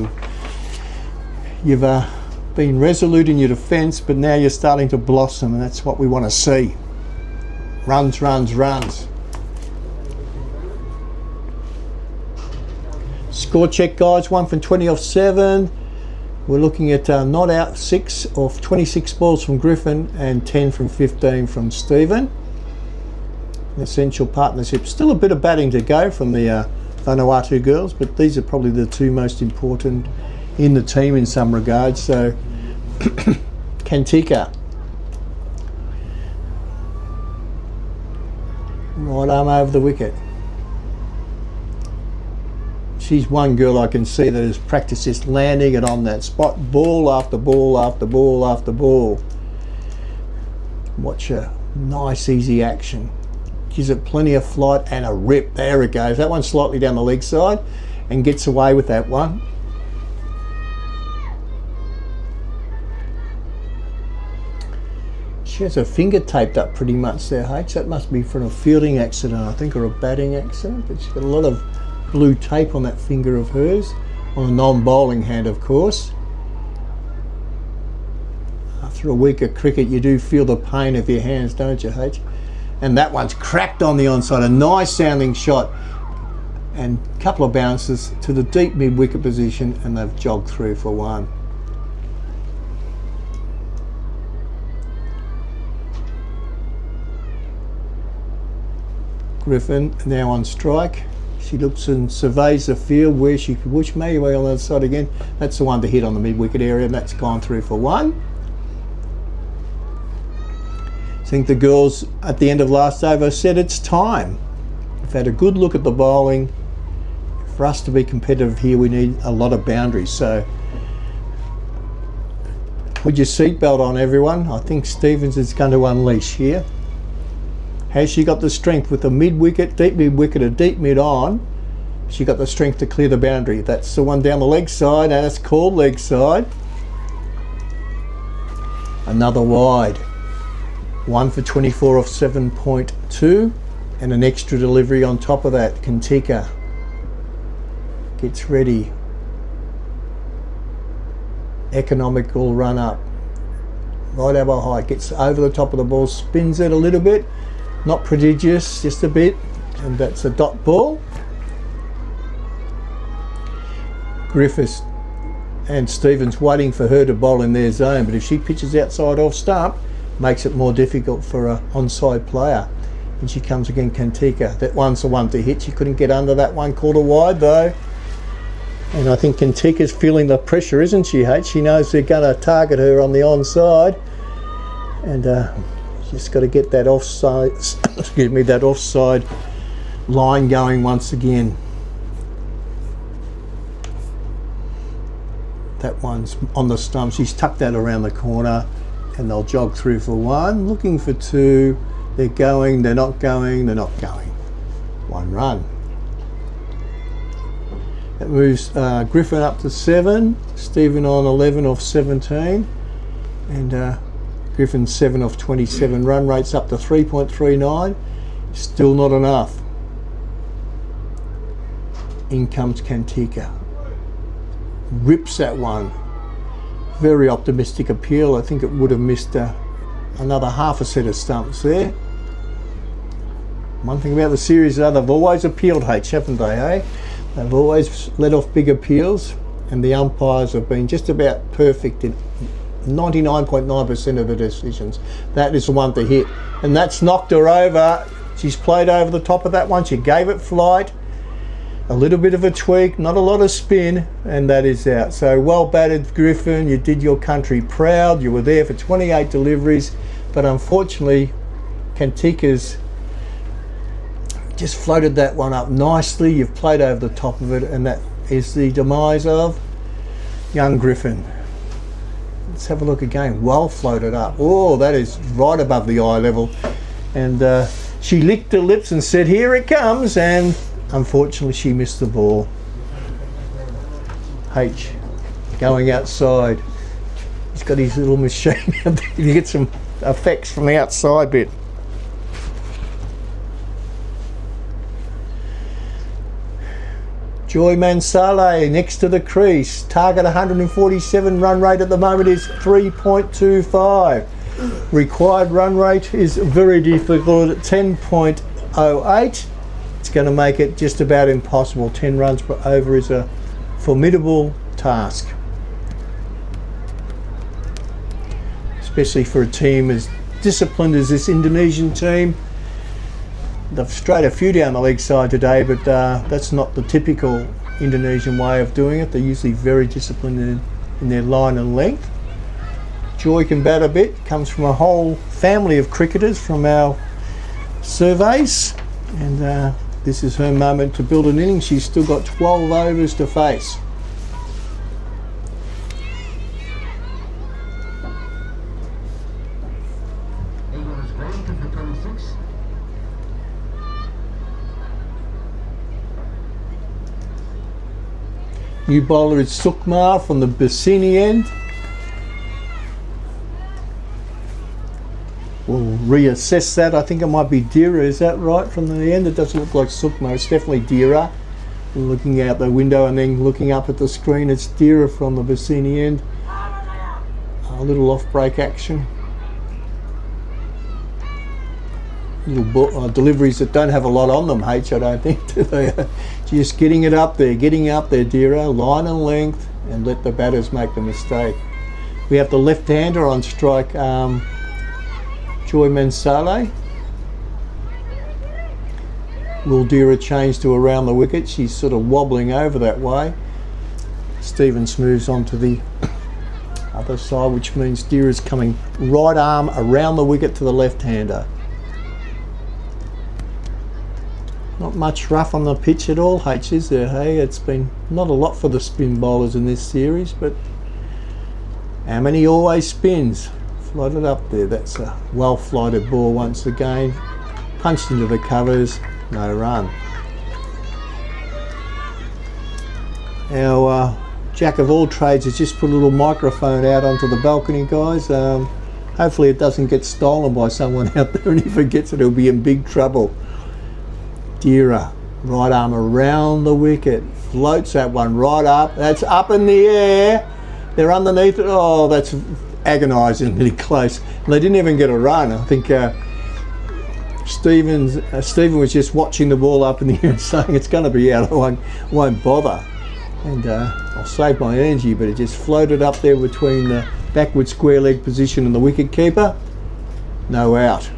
You've been resolute in your defence, but now you're starting to blossom, and that's what we want to see. Runs, runs, runs. Score check, guys. 1 from 20 off 7. We're looking at not out 6 off 26 balls from Griffin and 10 from 15 from Stephen. An essential partnership. Still a bit of batting to go from the Vanuatu girls, but these are probably the 2 most important in the team in some regards. So Kantika, right arm over the wicket. She's one girl I can see that has practiced just landing it on that spot, ball after ball after ball after ball. Watch her, nice easy action. Gives it plenty of flight and a rip. There it goes. That one's slightly down the leg side and gets away with that one. She has her finger taped up pretty much there, H. That must be from a fielding accident, I think, or a batting accident. But she's got a lot of blue tape on that finger of hers, on a non-bowling hand, of course. After a week of cricket, you do feel the pain of your hands, don't you, H? And that one's cracked on the onside. A nice sounding shot, and a couple of bounces to the deep mid-wicket position, and they've jogged through for 1. Griffin now on strike. She looks and surveys the field where she could push, maybe on the other side again. That's the one to hit on the mid-wicket area, and that's gone through for 1. I think the girls at the end of last over said it's time. We've had a good look at the bowling. For us to be competitive here, we need a lot of boundaries. So put your seatbelt on, everyone. I think Stevens is going to unleash here. Has she got the strength with the mid-wicket, deep mid-wicket, a deep mid on? She got the strength to clear the boundary. That's the one down the leg side, and it's called leg side. Another wide. 1 for 24 off 7.2, and an extra delivery on top of that. Kantika gets ready. Economical run up. Right elbow high, gets over the top of the ball, spins it a little bit. Not prodigious, just a bit, and that's a dot ball. Griffiths and Stevens waiting for her to bowl in their zone, but if she pitches outside off stump, makes it more difficult for a onside player. And she comes again, Kantika. That one's the one to hit. She couldn't get under that one, called a wide though. And I think Kantika's feeling the pressure, isn't she, H? She knows they're going to target her on the onside, and just got to get that offside, excuse me, that offside line going once again. That one's on the stump. She's tucked that around the corner, and they'll jog through for one, looking for two. They're going, they're not going, they're not going. 1 run. That moves Griffin up to 7, Stephen on 11 off 17, and Griffin 7 off 27. Run rate's up to 3.39, still not enough. In comes Kantika. Rips that one. Very optimistic appeal. I think it would have missed another half a set of stumps there. One thing about the series, they've always appealed, H, haven't they, eh? They've always let off big appeals, and the umpires have been just about perfect in 99.9% of the decisions. That is the one to hit, and that's knocked her over. She's played over the top of that one. She gave it flight, a little bit of a tweak, not a lot of spin, and that is out. So well batted, Griffin. You did your country proud. You were there for 28 deliveries, but unfortunately Kantika's just floated that one up nicely. You've played over the top of it, and that is the demise of young Griffin. Let's have a look again. Well floated up. Oh, that is right above the eye level, and she licked her lips and said, here it comes, and unfortunately she missed the ball. H going outside. He's got his little machine. You get some effects from the outside bit. Joy Mansale next to the crease. Target 147. Run rate at the moment is 3.25. Required run rate is very difficult at 10.08. It's going to make it just about impossible. 10 runs per over is a formidable task, especially for a team as disciplined as this Indonesian team. They've strayed a few down the leg side today, but that's not the typical Indonesian way of doing it. They're usually very disciplined in their line and length. Joy can bat a bit, comes from a whole family of cricketers from our surveys, and this is her moment to build an innings. She's still got 12 overs to face. New bowler is Sukmar from the Bassini end. We'll reassess that. I think it might be Dira, is that right? From the end, it doesn't look like Sukmar. It's definitely Dira. Looking out the window and then looking up at the screen, it's Dira from the Bassini end. A little off-break action. Little deliveries that don't have a lot on them, H, I don't think, do they? Just getting it up there, Dira, line and length, and let the batters make the mistake. We have the left-hander on strike, Joy Mansale. Will Dira change to around the wicket? She's sort of wobbling over that way. Stevens moves on to the other side, which means Dira's coming right arm around the wicket to the left-hander. Not much rough on the pitch at all, H, is there? Hey, it's been not a lot for the spin bowlers in this series, but Amini always spins. Floated up there. That's a well flighted ball once again. Punched into the covers. No run. Our jack of all trades has just put a little microphone out onto the balcony, guys. Hopefully it doesn't get stolen by someone out there, and if it gets it, he'll be in big trouble. Dira, right arm around the wicket, floats that one right up. That's up in the air. They're underneath it. Oh, that's agonisingly close. And they didn't even get a run. I think Stephen was just watching the ball up in the air and saying it's going to be out. I won't bother. And I'll save my energy, but it just floated up there between the backward square leg position and the wicket keeper. No out.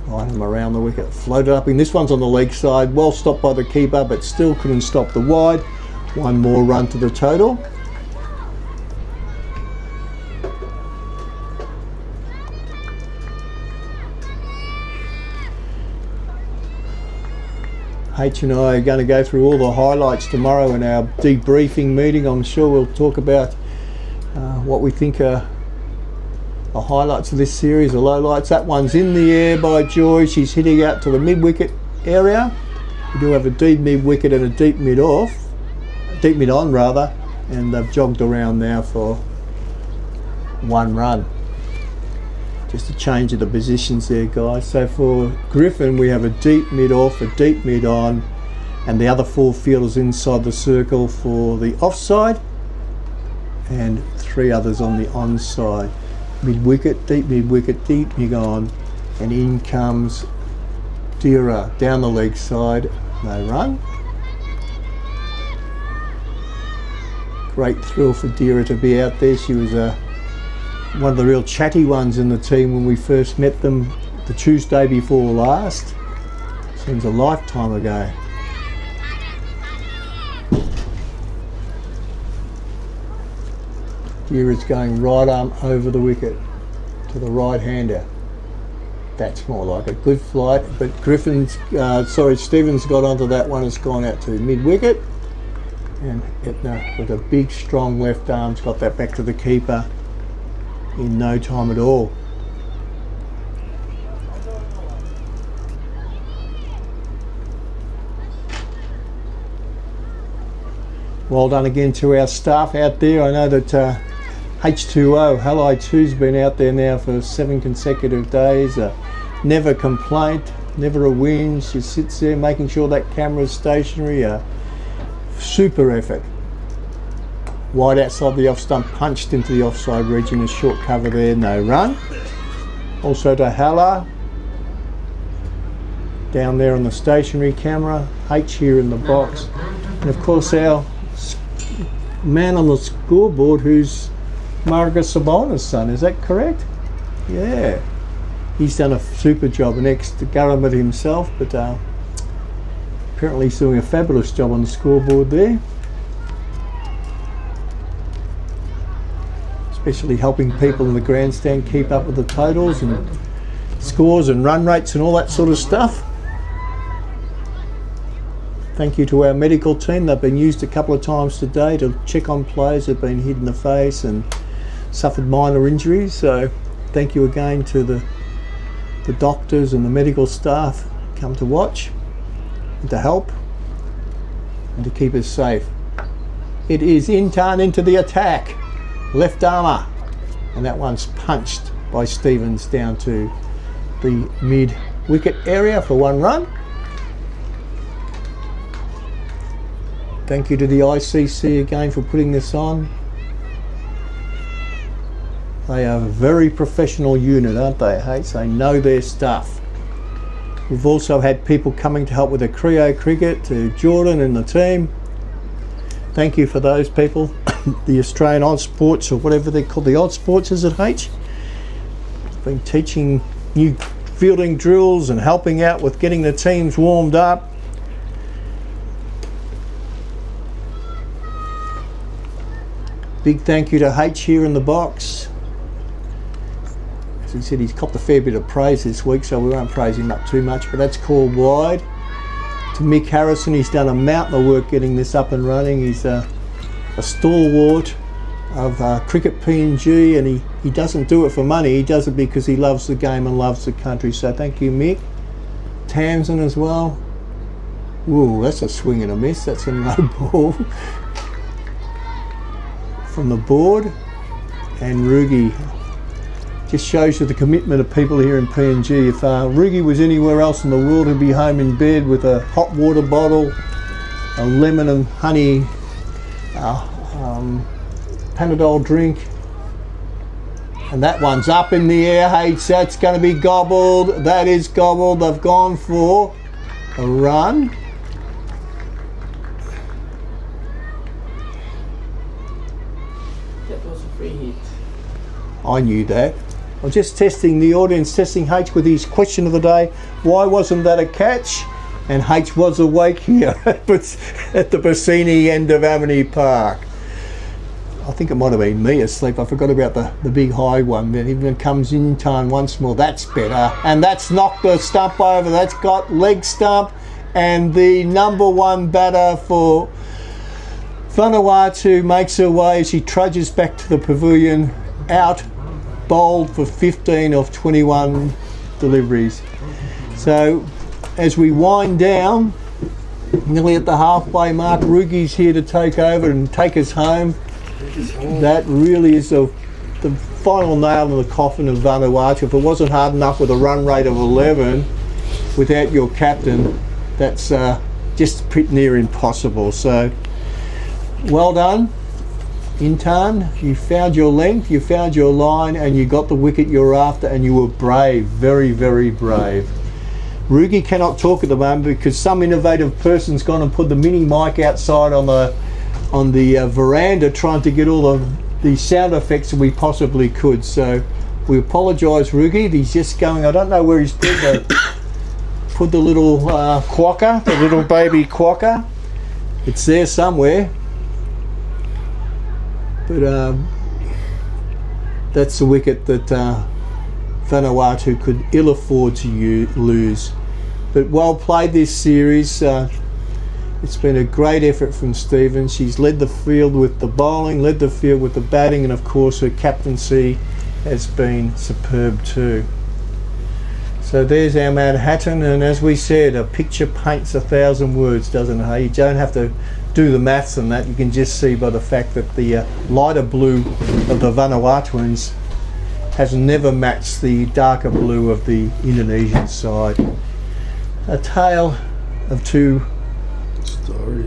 Line him around the wicket, floated up in. This one's on the leg side, well stopped by the keeper, but still couldn't stop the wide. One more run to the total. H and I are going to go through all the highlights tomorrow in our debriefing meeting. I'm sure we'll talk about what we think are the highlights of this series, the lowlights. That one's in the air by Joy. She's hitting out to the mid-wicket area. We do have a deep mid-wicket and a deep mid-off. Deep mid-on rather. And they've jogged around now for 1 run. Just a change of the positions there, guys. So for Griffin, we have a deep mid-off, a deep mid-on, and the other 4 fielders inside the circle for the offside, and 3 others on the onside. Mid-wicket, deep mid-on, and in comes Dira down the leg side. No run. Great thrill for Dira to be out there. She was one of the real chatty ones in the team when we first met them the Tuesday before last. Seems a lifetime ago. Dira's going right arm over the wicket to the right hander. That's more like a good flight, but Stevens got onto that one. It's gone out to mid-wicket, and Etna with a big strong left arm's got that back to the keeper in no time at all. Well done again to our staff out there. I know that H2O, Halai 2's been out there now for 7 consecutive days. Never complaint, never a whinge. She sits there making sure that camera's stationary. Super effort. Wide outside the off stump, punched into the offside region, a short cover there, no run. Also to Hala, down there on the stationary camera, H here in the box, and of course our man on the scoreboard who's Marga Sabona's son, is that correct? Yeah, he's done a super job, an ex-government himself, but apparently he's doing a fabulous job on the scoreboard there. Especially helping people in the grandstand keep up with the totals and scores and run rates and all that sort of stuff. Thank you to our medical team. They've been used a couple of times today to check on players who've been hit in the face and suffered minor injuries. So thank you again to the doctors and the medical staff come to watch and to help and to keep us safe. It is Intan into the attack. Left armour, and that one's punched by Stevens down to the mid wicket area for 1 run. Thank you to the ICC again for putting this on. They are a very professional unit, aren't they, Hates? They know their stuff. We've also had people coming to help with the Creo cricket, to Jordan and the team. Thank you for those people. The Australian Odd Sports, or whatever they're called, the Odd Sports, is it H? Been teaching new fielding drills and helping out with getting the teams warmed up. Big thank you to H here in the box. As he said, he's copped a fair bit of praise this week, so we won't praise him up too much, but that's called wide. To Mick Harrison, he's done a mountain of work getting this up and running. He's a stalwart of cricket PNG, and he doesn't do it for money. He does it because he loves the game and loves the country. So thank you, Mick. Tamsin as well. Ooh, that's a swing and a miss. That's a no ball from the board. And Rugi. Just shows you the commitment of people here in PNG. If Rugi was anywhere else in the world, he'd be home in bed with a hot water bottle, a lemon and honey Panadol drink, and that one's up in the air. Hey, that's going to be gobbled. That is gobbled. They've gone for a run. That was a free hit. I knew that. I'm just testing the audience, testing H with his question of the day. Why wasn't that a catch? And H was awake here at the Bassini end of Amini Park. I think it might have been me asleep. I forgot about the big high one. Then even comes in time once more. That's better. And that's knocked the stump over. That's got leg stump. And the number one batter for Vanuatu makes her way as she trudges back to the pavilion, out bowled for 15 of 21 deliveries. So as we wind down, nearly at the halfway mark, Rugi's here to take over and take us home. That really is the final nail in the coffin of Vanuatu. If it wasn't hard enough with a run rate of 11 without your captain, that's just pretty near impossible. So well done, Intan. You found your length, you found your line, and you got the wicket you're after, and you were brave, very, very brave. Rugi cannot talk at the moment because some innovative person's gone and put the mini mic outside on the veranda, trying to get all of the sound effects that we possibly could. So we apologise, Rugi. He's just going, I don't know where he's put the little quokka, the little baby quokka. It's there somewhere. But that's the wicket that Vanuatu could ill afford to lose. But well played this series. It's been a great effort from Stephen. She's led the field with the bowling, led the field with the batting, and of course her captaincy has been superb too. So there's our Manhattan, and as we said, a picture paints 1,000 words, doesn't it? You don't have to do the maths on that. You can just see by the fact that the lighter blue of the Vanuatuans has never matched the darker blue of the Indonesian side. A tale of two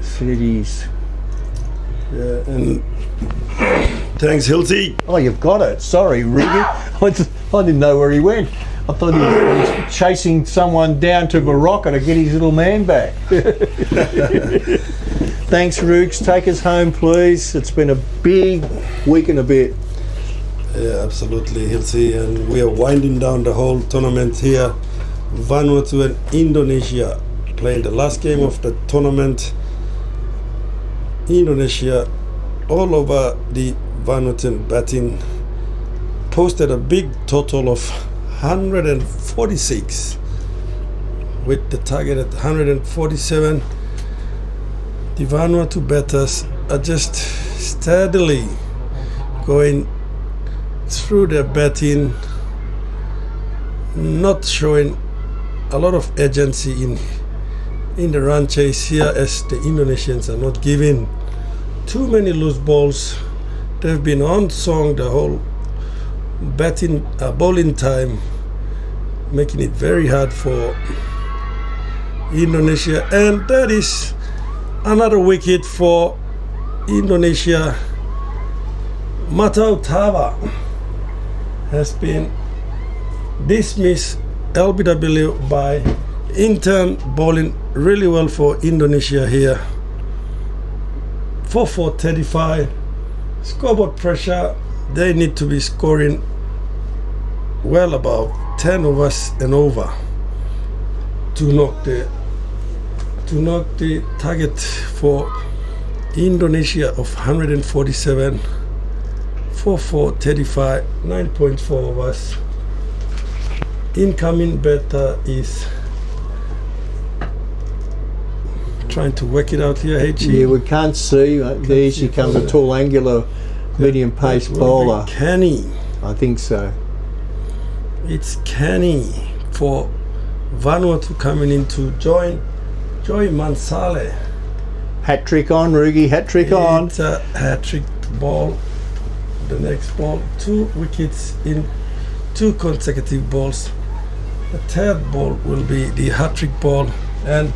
cities. Yeah, and thanks, Hilty. Oh, you've got it. Sorry, Rugi. I didn't know where he went. I thought he was chasing someone down to Morocco to get his little man back. Thanks, Rooks. Take us home, please. It's been a big week and a bit. Yeah, absolutely, Hilty. And we are winding down the whole tournament here. Vanuatu and Indonesia playing the last game of the tournament. Indonesia, all over the Vanuatuan batting, posted a big total of 146 with the target at 147. The Vanuatu batters are just steadily going through their batting, not showing a lot of agency in the run chase here, as the Indonesians are not giving too many loose balls. They've been on song the whole bowling time, making it very hard for Indonesia. And that is another wicket for Indonesia. Matau Tawa has been dismissed LBW by Intan, bowling really well for Indonesia here. 4-4-35. Scoreboard pressure, they need to be scoring well above 10 overs and over to knock the target for Indonesia of 147. 4-4-35, 9.4 overs. Incoming batter is trying to work it out here. Yeah, we can't see. There she comes, a tall, angular, medium pace bowler. Kenny. I think so. It's Kenny for Vanuatu coming in to join Joy Mansale. Hat trick on, Rugi, hat trick on. It's a hat trick ball. The next ball, 2 wickets in 2 consecutive balls. The third ball will be the hat trick ball, and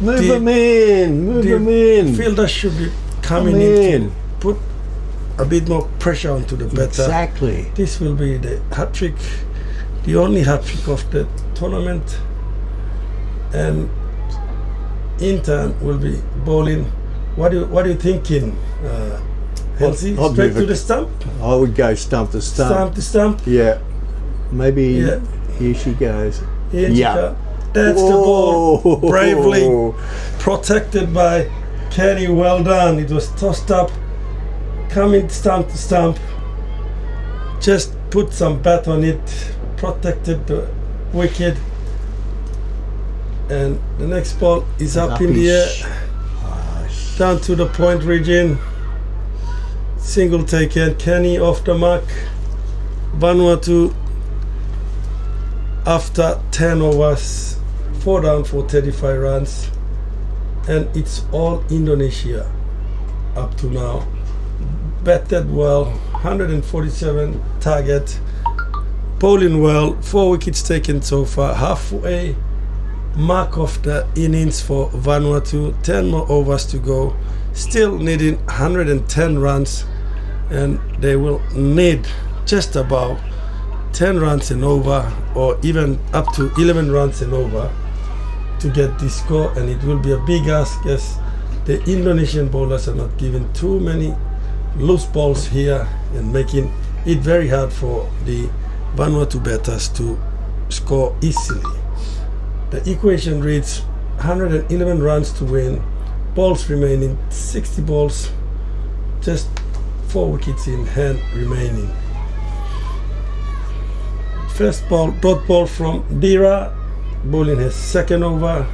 move them in. Fielder should be coming in to put a bit more pressure onto the batter. Exactly. This will be the hat trick, the only hat trick of the tournament, and Intan will be bowling. What are you thinking, Halsey, I'd straight move to it. the stump. I would go stump to stump. Stump to stump. Yeah. Maybe Yeah. here she goes. Here she Yeah. go. That's the ball. Bravely protected by Kenny. Well done. It was tossed up, coming stump to stump. Just put some bat on it, protected the wicket. And the next ball is up in the air, down to the point region. Single taken. Kenny off the mark. Vanuatu after 10 overs, 4 down for 35 runs, and it's all Indonesia up to now. Batted well, 147 target, bowling well, 4 wickets taken so far, halfway mark of the innings for Vanuatu, 10 more overs to go, still needing 110 runs, and they will need just about 10 runs and over, or even up to 11 runs and over to get this score, and it will be a big ask as the Indonesian bowlers are not giving too many loose balls here and making it very hard for the Vanuatu batters to score easily. The equation reads 111 runs to win, balls remaining 60 balls, just 4 wickets in hand remaining. First ball, dot ball from Dira, bowling his second over,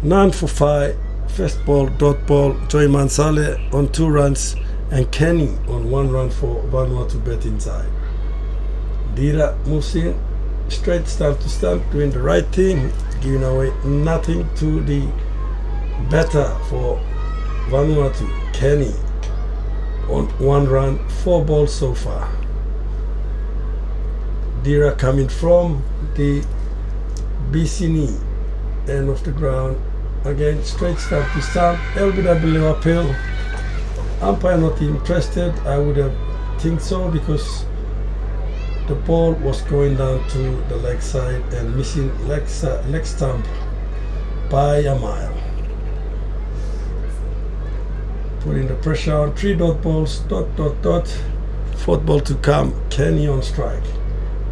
9 for 5. First ball, dot ball, Joy Mansale on 2 runs, and Kenny on 1 run for Vanuatu bat inside. Dira moves in, straight stump to stump, doing the right thing, giving away nothing to the batter for Vanuatu. Kenny on 1 run, 4 balls so far. Dira coming from the Bisini end of the ground. Again, straight stump to stump, LBW uphill. Umpire not interested. I would have think so, because the ball was going down to the leg side and missing leg stump by a mile. Putting the pressure on, 3 dot balls, dot, dot, dot. 4th ball to come, Kenny on strike.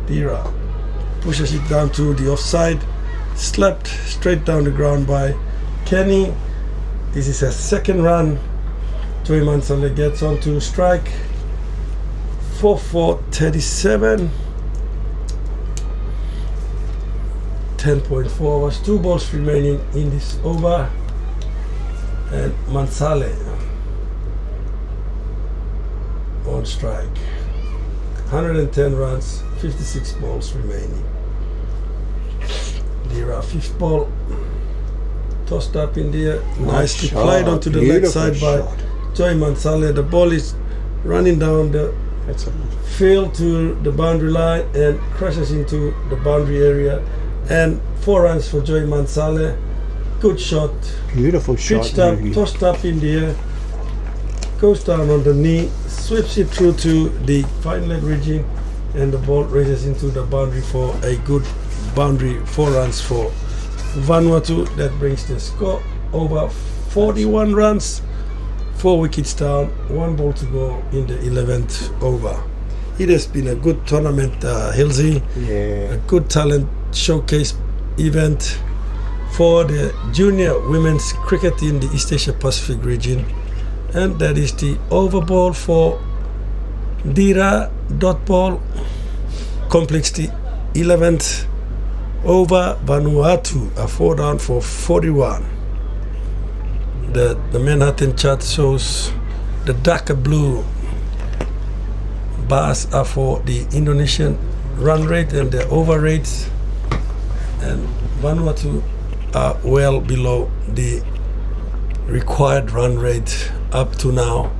Dira pushes it down to the offside, slapped straight down the ground by Kenny. This is a 2nd run. Joy Mansale gets on to strike. 4 for 37. 10.4 overs, 2 balls remaining in this over. And Mansale on strike. 110 runs, 56 balls remaining. Dira, 5th ball, tossed up in the air, nicely played onto the leg side by Joy Mansale. The ball is running down the field to the boundary line and crashes into the boundary area. And 4 runs for Joy Mansale. Good shot. Beautiful shot. Pitched up, tossed up in the air, goes down on the knee, sweeps it through to the fine leg region, and the ball races into the boundary for a good boundary. 4 runs for Vanuatu. That brings the score over 41 runs, 4 wickets down, 1 ball to go in the 11th over. It has been a good tournament, Hilsey. Yeah. A good talent showcase event for the junior women's cricket in the East Asia Pacific region. And that is the over ball for Dira. Dot ball completes the 11th over. Vanuatu are 4 down for 41. The Manhattan chart shows the darker blue bars are for the Indonesian run rate and the over rates, and Vanuatu are well below the required run rate up to now,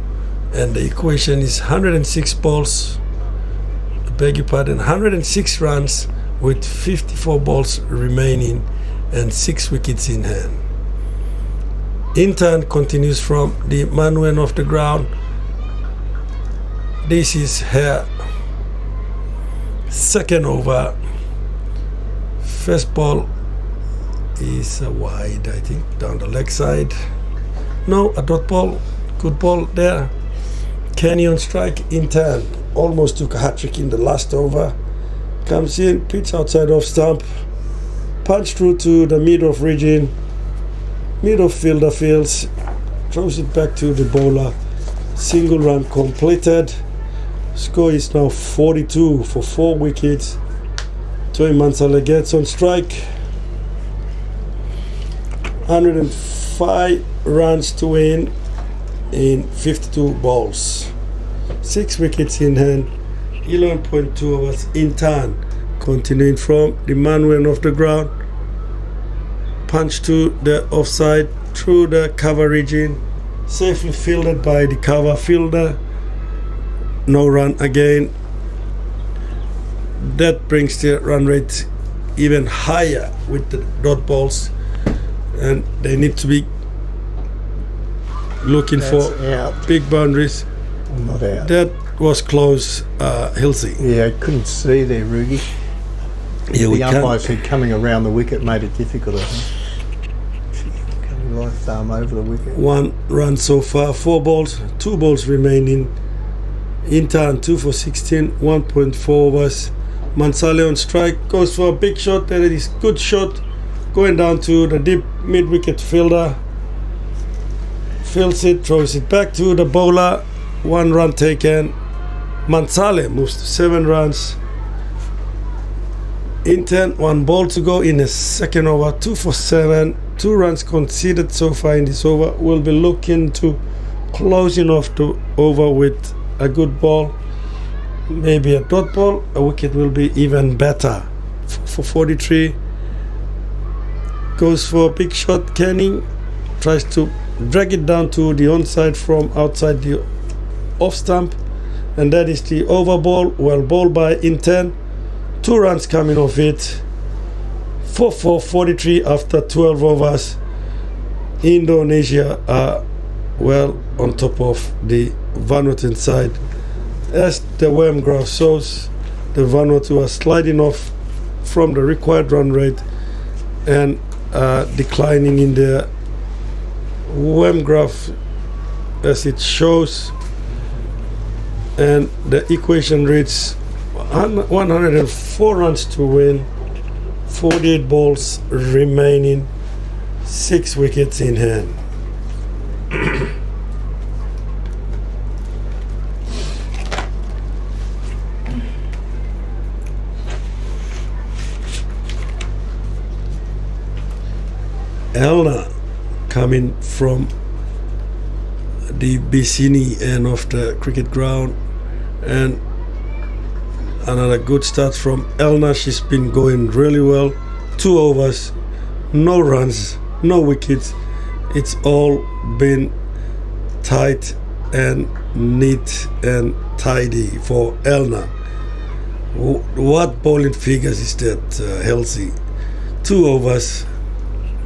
and the equation is 106 balls, beg your pardon, 106 runs with 54 balls remaining and 6 wickets in hand. In turn continues from the Manuan of the ground. This is her 2nd over. First ball is wide, I think, down the leg side. No, a dot ball. Good ball there. Kenny on strike in 10. Almost took a hat-trick in the last over. Comes in, pitch outside off stump. Punch through to the mid-off region. Mid-off fielder fields. Throws it back to the bowler. Single run completed. Score is now 42 for 4 wickets. Toy Mansale gets on strike. 105 runs to win in 52 balls. 6 wickets in hand. 11.2 overs in turn. Continuing from the man went off the ground. Punch to the offside through the cover region. Safely fielded by the cover fielder. No run again. That brings the run rate even higher with the dot balls, and they need to be looking for big boundaries. Not out. That was close, Hilsey. Yeah, I couldn't see there, Rugi. Yeah, The umpire said coming around the wicket made it difficult, I think. Coming right thumb over the wicket. 1 run so far, 4 balls, 2 balls remaining. In turn, 2 for 16, 1.4 overs. Mansale on strike, goes for a big shot. That is good shot. Going down to the deep mid-wicket fielder. Fields it, throws it back to the bowler. 1 run taken. Mansale moves to 7 runs. In 10, 1 ball to go in the second over. 2 for 7, 2 runs conceded so far in this over. We'll be looking to closing off the over with a good ball, maybe a dot ball. A wicket will be even better. For 43, goes for a big shot. Kenny tries to drag it down to the onside from outside the off stump, and that is the over ball. Well bowled by in 10. 2 runs coming off it. 4 for 43 after 12 overs. Indonesia are well on top of the Vanuatu side. As the worm graph shows, the Vanuatu are sliding off from the required run rate and declining in the worm graph as it shows, and the equation reads 104 runs to win, 48 balls remaining, 6 wickets in hand. Elna coming from the Bicini end of the cricket ground, and another good start from Elna. She's been going really well. 2 overs, no runs, no wickets. It's all been tight and neat and tidy for Elna. What bowling figures is that, Halsey? 2 overs,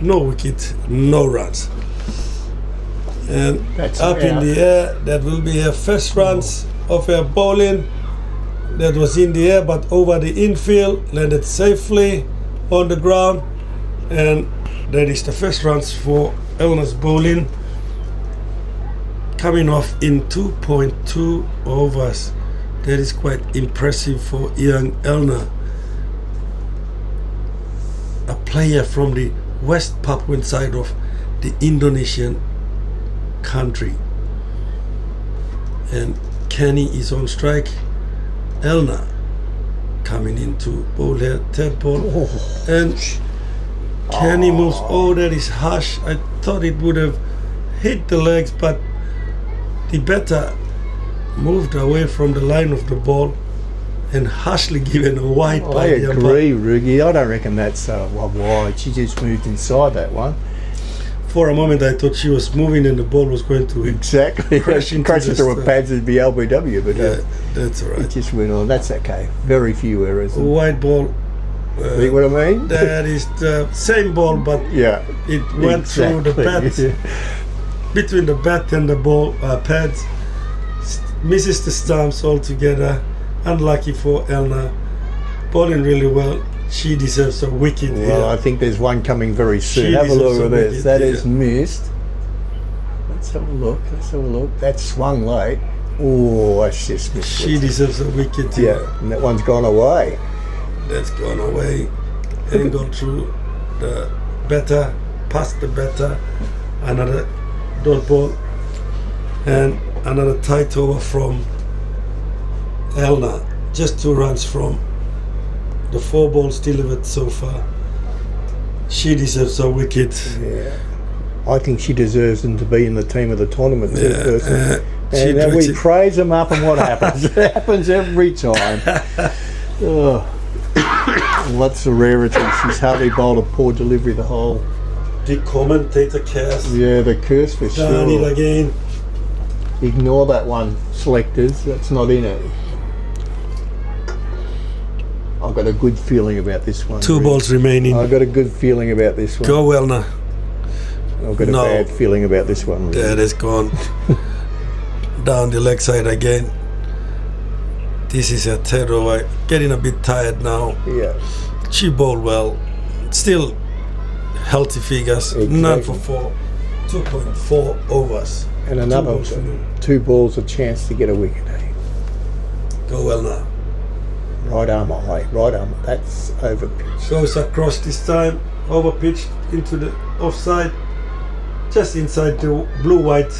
no wicket, no runs. And That's up in the air, that will be her first runs of her bowling. That was in the air, but over the infield, landed safely on the ground, and that is the first runs for Elna's bowling, coming off in 2.2 overs. That is quite impressive for young Elna, a player from the West Papuan side of the Indonesian country. And Kenny is on strike. Elna coming into bowl here, 10 ball, and Kenny moves. Oh, that is harsh. I thought it would have hit the legs, but the batter moved away from the line of the ball and harshly given a wide by I the agree, Rugi. I don't reckon that's wide. She just moved inside that one. For a moment, I thought she was moving and the ball was going to Exactly. crash into Crashing the through a stump. pads would be LBW, but Yeah, that's all it right. just went on. That's okay. Very few errors. Wide ball. See what I mean? That is the same ball, but Yeah. it went through the bat, between the bat and the ball pads. Misses the stumps altogether. Unlucky for Elna. Bowling really well. She deserves a wicket Well, here. I think there's one coming very soon. She Have a look deserves at a this. wicket, That yeah. is missed. Let's have a look. Let's have a look. That swung late. Oh, that's just missed. She deserves a wicket. Yeah, and that one's gone away. That's gone away. Angle through the batter, past the batter, another dot ball, and another tight over from Elna. Just 2 runs from the 4 balls delivered so far. She deserves a wicket. Yeah. I think she deserves them to be in the team of the tournament too, personally. She And then puts we it- praise them up, and what happens? It happens every time. Oh. Well, that's a rarity. She's hardly bowled a poor delivery the whole. The commentator cast. Yeah, the curse for Done it sure. again. Ignore that one, selectors. That's not in it. I've got a good feeling about this one. 2 Rick. balls remaining. I've got a good feeling about this one. Go Elna. I've got a No. bad feeling about this one. Rick. That is gone. Down the leg side again. This is a third over. Getting a bit tired now. Yeah. She bowled well. Still healthy figures. None for 4. 2.4 overs. And another balls remaining. 2 balls a chance to get a wicket. Eh? Go well now. Right arm high, right arm. That's over pitch. Goes across this time. Over pitch into the offside. Just inside the blue-white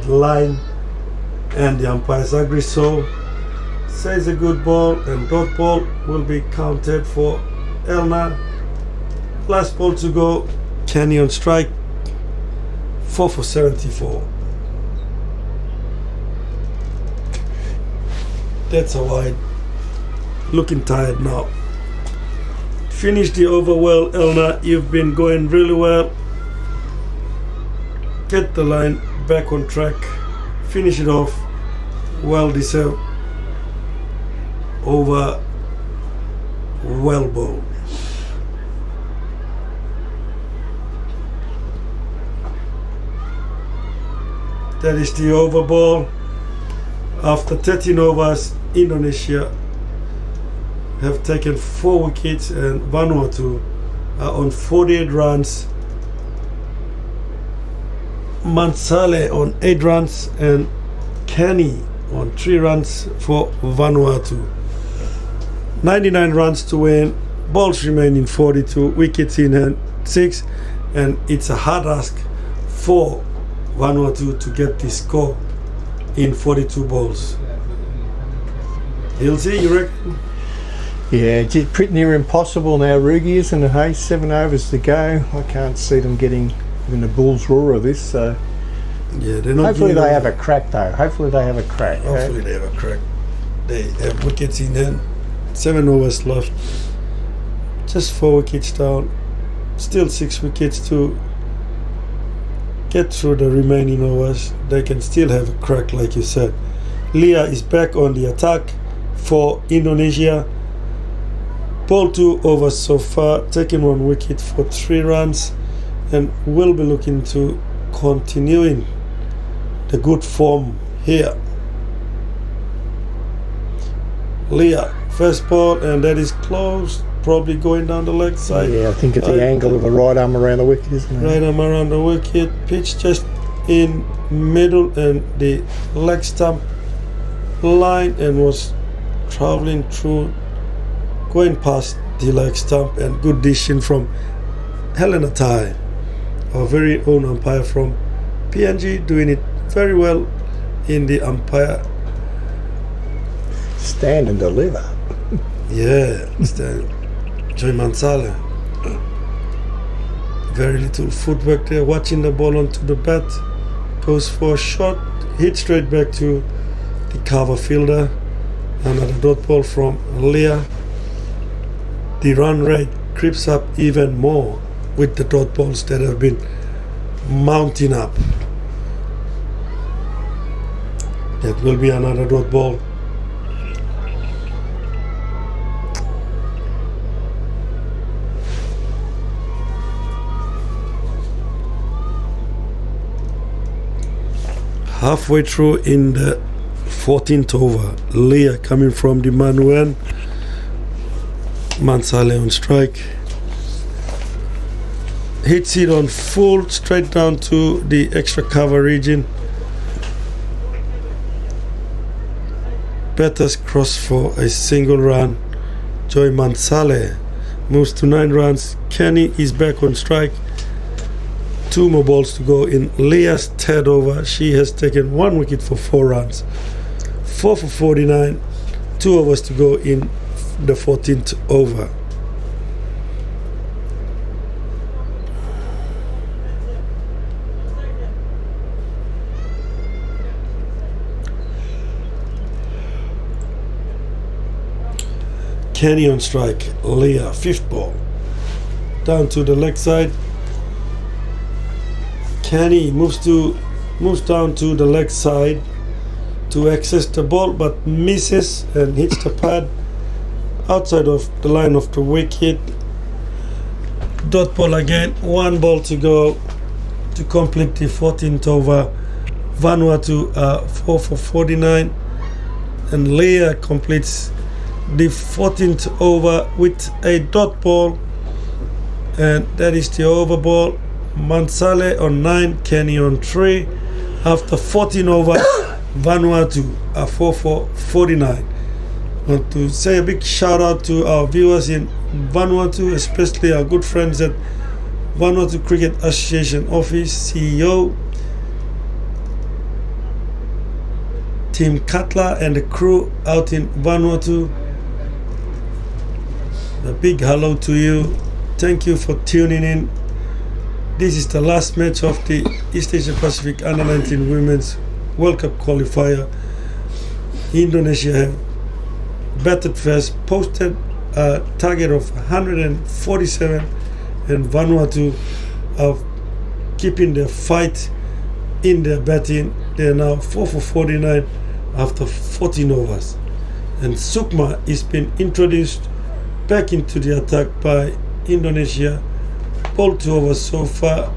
line. And the umpires agree so. Says a good ball, and dot ball will be counted for Elna. Last ball to go. Kenny on strike. 4 for 74. That's a wide. Looking tired now. Finish the over well, Elna. You've been going really well. Get the line back on track. Finish it off. Well deserved. Over. Well bowled. That is the over ball. After 13 overs, Indonesia have taken 4 wickets, and Vanuatu are on 48 runs. Mansale on 8 runs, and Kenny on 3 runs for Vanuatu. 99 runs to win, balls remaining 42, wickets in hand 6, and it's a hard ask for Vanuatu to get this score in 42 balls. You'll see, you reckon? Yeah, it's pretty near impossible now, Rugi, isn't it? Hey, 7 overs to go. I can't see them getting even the bull's roar of this. So Yeah, they're not. hopefully giving they up. have a crack, though. Hopefully they have a crack. eh? Hopefully they have a crack. They have wickets in hand. 7 overs left. Just 4 wickets down. Still 6 wickets to get through the remaining overs. They can still have a crack, like you said. Leah is back on the attack for Indonesia. Ball 2 overs so far, taking 1 wicket for 3 runs, and will be looking to continuing the good form here. Leah, first ball, and that is close, probably going down the leg side. Yeah, I think it's the angle of the right arm around the wicket, isn't it? Right arm around the wicket, pitch just in middle, and the leg stump line, and was traveling through, going past the leg stump, and good decision from Helena Tai, our very own umpire from PNG, doing it very well in the umpire. Stand and deliver. Yeah, it's the Joy Mansale. Very little footwork there, watching the ball onto the bat. Goes for a shot, hit straight back to the cover fielder. Another dot ball from Leah. The run rate creeps up even more with the dot balls that have been mounting up. That will be another dot ball. Halfway through in the 14th over, Leah coming from the Manuan. Mansale on strike. Hits it on full, straight down to the extra cover region. batters cross for a single run. Joy Mansale moves to 9 runs. Kenny is back on strike. 2 more balls to go in Leah's third over. She has taken 1 wicket for 4 runs. 4 for 49. 2 overs to go in the 14th over. Kenny on strike. Leah, 5th ball. Down to the leg side. Kenny moves down to the leg side to access the ball, but misses and hits the pad outside of the line of the wicket. Dot ball again. 1 ball to go to complete the 14th over. Vanuatu 4 for 49, and Leah completes the 14th over with a dot ball, and that is the over ball. Mansale on 9, Kenny on 3. After 14 over, Vanuatu are 4 for 49. I want to say a big shout out to our viewers in Vanuatu, especially our good friends at Vanuatu Cricket Association Office, CEO Tim Cutler and the crew out in Vanuatu. A big hello to you. Thank you for tuning in. This is the last match of the East Asia Pacific Under-19 Women's World Cup Qualifier. Indonesia have batted first, posted a target of 147, and Vanuatu are keeping their fight in their batting. They are now 4 for 49 after 14 overs. And Sukma is being introduced back into the attack by Indonesia. Ball 2 overs so far,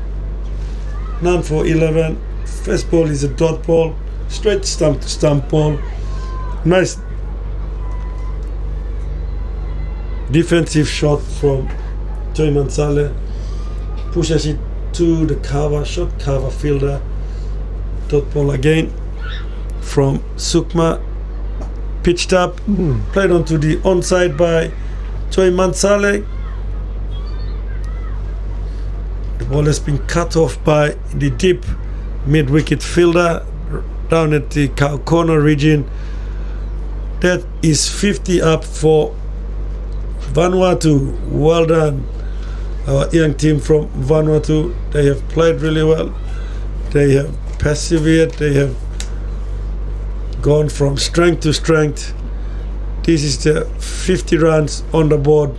none for 11. First ball is a dot ball, straight stump to stump ball. Nice defensive shot from Joy Mansale. Pushes it to the cover, short cover fielder. Dot ball again from Sukma. Pitched up, played onto the onside by Joy Mansale. The ball has been cut off by the deep mid-wicket fielder down at the corner region. That is 50 up for Vanuatu. Well done, our young team from Vanuatu. They have played really well. They have persevered. They have gone from strength to strength. This is the 50 runs on the board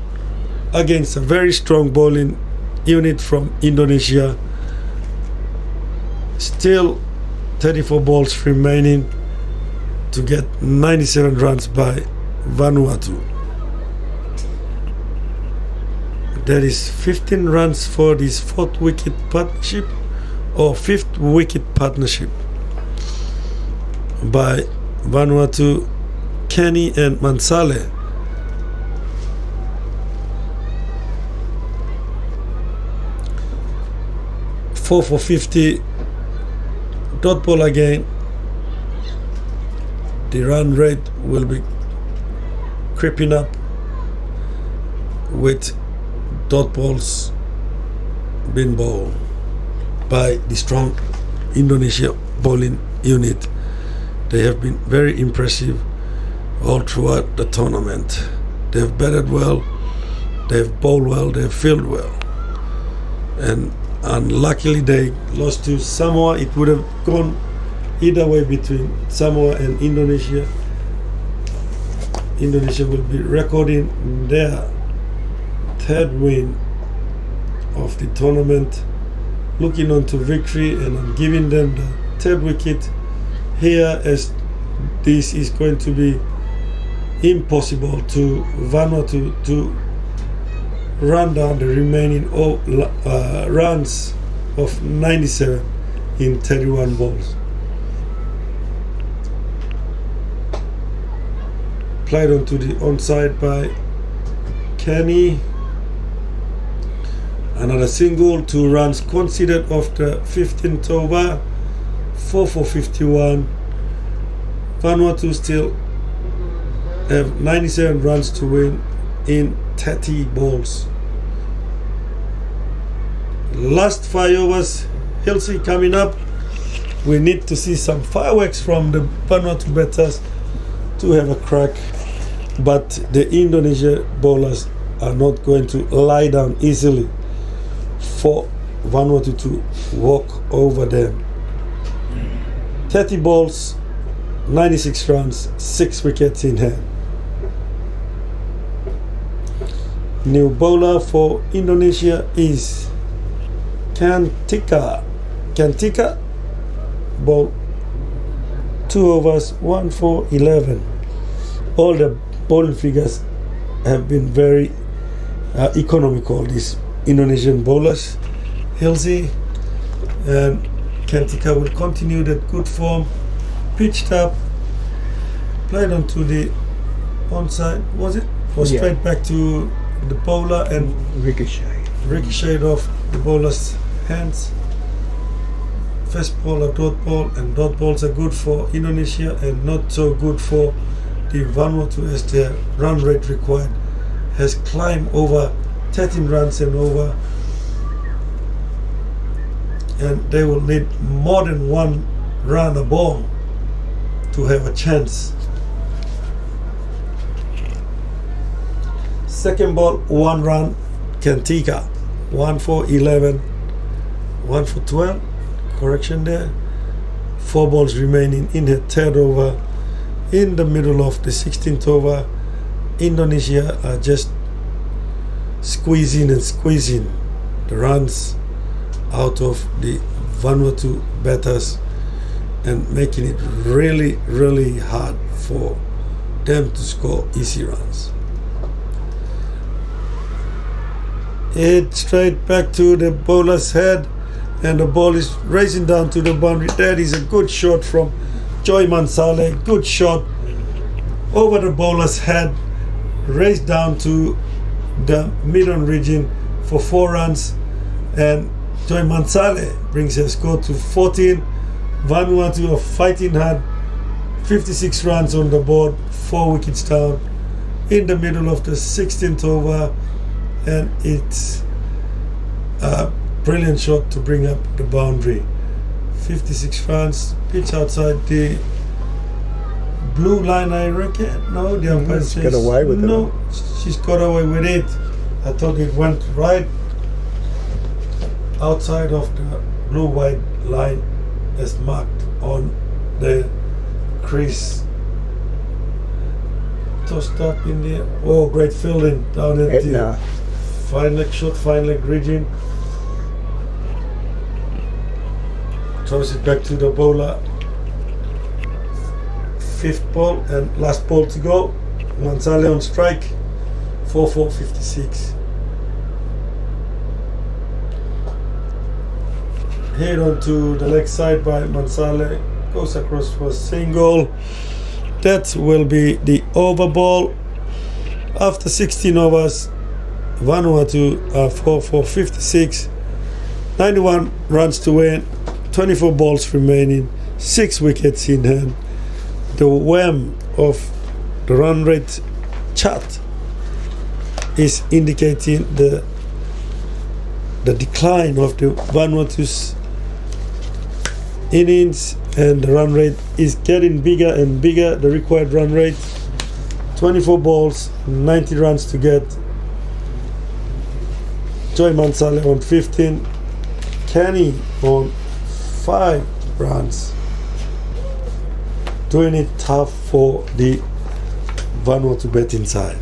against a very strong bowling unit from Indonesia. Still 34 balls remaining to get 97 runs by Vanuatu. That is 15 runs for this 4th wicket partnership or 5th wicket partnership by Vanuatu, Kenny and Mansale. Four for 50. Dot ball again. The run rate will be creeping up with dot balls being bowled by the strong Indonesia bowling unit. They have been very impressive all throughout the tournament. They have batted well, they have bowled well, they have fielded well. And unluckily they lost to Samoa. It would have gone either way between Samoa and Indonesia. Indonesia will be recording their 3rd win of the tournament, looking on to victory, and I'm giving them the 3rd wicket here, as this is going to be impossible to Vanuatu to run down the remaining runs of 97 in 31 balls. Played onto the onside by Kenny. Another single, 2 runs conceded off the 15th over. 4 for 51. Vanuatu still have 97 runs to win in 30 balls. Last 5 overs, Hilsey coming up. We need to see some fireworks from the Vanuatu batters to have a crack, but the Indonesia bowlers are not going to lie down easily for Vanuatu to walk over them. 30 balls, 96 runs, 6 wickets in hand. New bowler for Indonesia is Kantika. Ball 2 overs, 1 for 11. All the bowling figures have been very economical, these Indonesian bowlers. Hilsey and Kantika will continue that good form. Pitched up, played onto the onside, was it? Or straight back to the bowler and ricocheted off the bowler's hands. Fast ball or dot ball, and dot balls are good for Indonesia and not so good for the Vanuatu, as their run rate required has climbed over 13 runs and over, and they will need more than 1 run a ball to have a chance. Second ball, 1 run, Kantika, 1 for 11, 1 for 12. Correction there. 4 balls remaining in the third over. In the middle of the 16th over, Indonesia are just squeezing the runs out of the Vanuatu batters and making it really, really hard for them to score easy runs. It straight back to the bowler's head, and the ball is racing down to the boundary. That is a good shot from Joy Mansale. Good shot over the bowler's head, raced down to the mid-on region for 4 runs, and Joy Mansale brings a score to 14. Vanuatu are fighting hard, 56 runs on the board, 4 wickets down in the middle of the 16th over, and it's a brilliant shot to bring up the boundary. 56 runs, pitch outside the blue line, I reckon. No, the umpire says got away with it. No, she's got away with it. I thought it went right outside of the blue-white line as marked on the crease. Tossed up in the great fielding down at the fine leg shot, fine leg region. Throws it back to the bowler. 5th ball and last ball to go. Mansale on strike. 4-4-56. Hit onto the leg side by Mansale. Goes across for a single. That will be the over ball. After 16 overs, Vanuatu are 4-4-56. 91 runs to win. 24 balls remaining, 6 wickets in hand. The wham of the run rate chart is indicating the decline of the Vanuatu's innings, and the run rate is getting bigger and bigger. The required run rate, 24 balls, 90 runs to get. Joy Mansale on 15, Kenny on 5 runs, doing it tough for the Vanuatu batting side.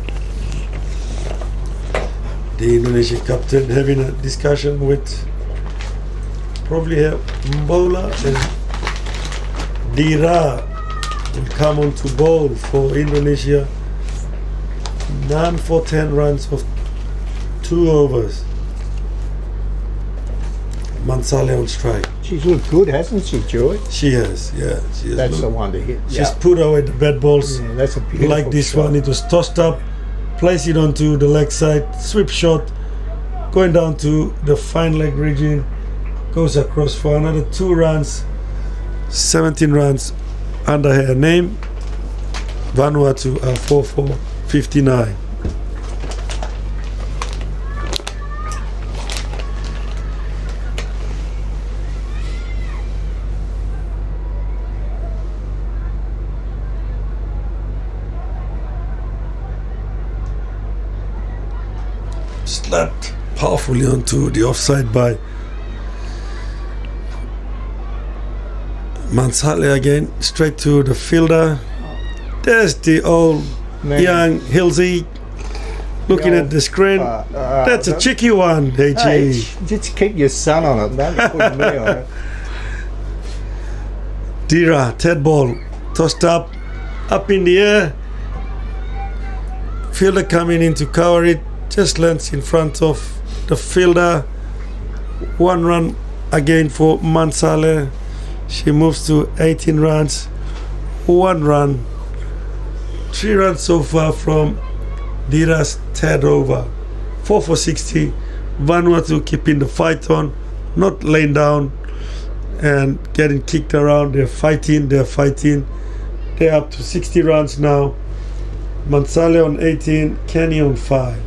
The Indonesian captain having a discussion with probably a bowler, and Dira will come on to bowl for Indonesia. 9 for 10 runs of 2 overs. Mansale on strike. She's looked good, hasn't she, Joy? She has, yeah. She has That's the one to hit. She's put away the bad balls. Yeah, that's a beautiful like this shot. one. It was tossed up, place it onto the leg side, sweep shot, going down to the fine leg region, goes across for another 2 runs, 17 runs under her name. Vanuatu are 4 for 59. Slapped powerfully onto the offside by Mansale again, straight to the fielder. There's the old young Hilsey looking at the screen. That's a cheeky one, HE. Hey, just keep your son on it, don't put me on it. Dira, Ted ball, tossed up in the air. Fielder coming in to cover it, just lands in front of the fielder. 1 run again for Mansale. She moves to 18 runs. 1 run. 3 runs so far from Dira's third over. 4 for 60. Vanuatu keeping the fight on, not laying down and getting kicked around. They're fighting. They're up to 60 runs now. Mansale on 18, Kenny on 5.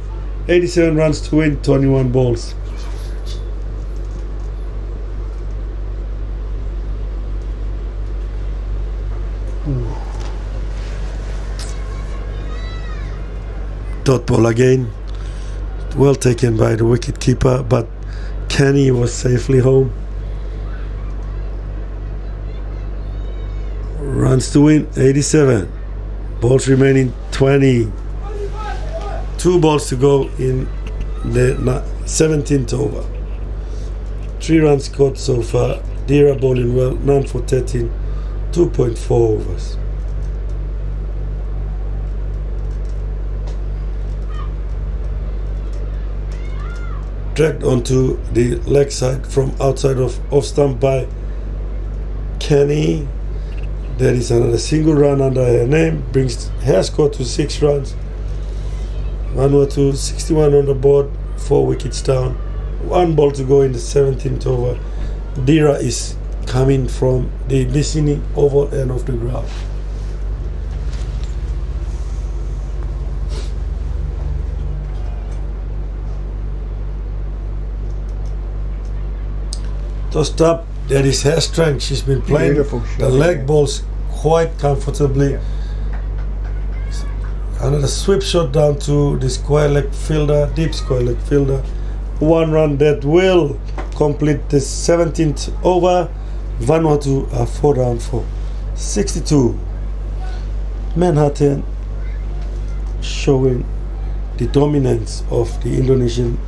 87 runs to win, 21 balls. Dot ball again, well taken by the wicket keeper, but Kenny was safely home. Runs to win, 87. Balls remaining 20. 2 balls to go in the 17th over. 3 runs scored so far. Dira bowling well, 9 for 13, 2.4 overs. Dragged onto the leg side from outside of off stump by Kenny. There is another single run under her name, brings her score to 6 runs. Vanuatu 61 on the board, 4 wickets down. 1 ball to go in the 17th over. Dira is coming from the listening oval end of the ground. Tossed up, there is her strength. She's been playing the leg balls quite comfortably. Yeah. Another sweep shot down to the square leg fielder, deep square leg fielder. 1 run that will complete the 17th over. Vanuatu are 4 down for 62. Manhattan showing the dominance of the Indonesian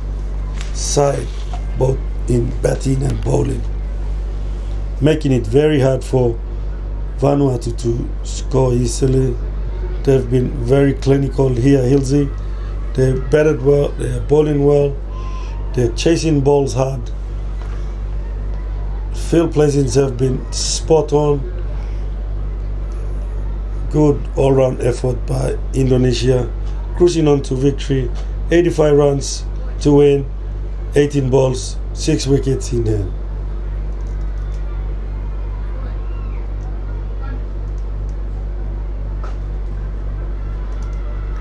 side, both in batting and bowling, making it very hard for Vanuatu to score easily. They've been very clinical here, Hilsey. They batted well, they are bowling well, they're chasing balls hard. Field placings have been spot on. Good all-round effort by Indonesia, cruising on to victory. 85 runs to win, 18 balls, 6 wickets in hand.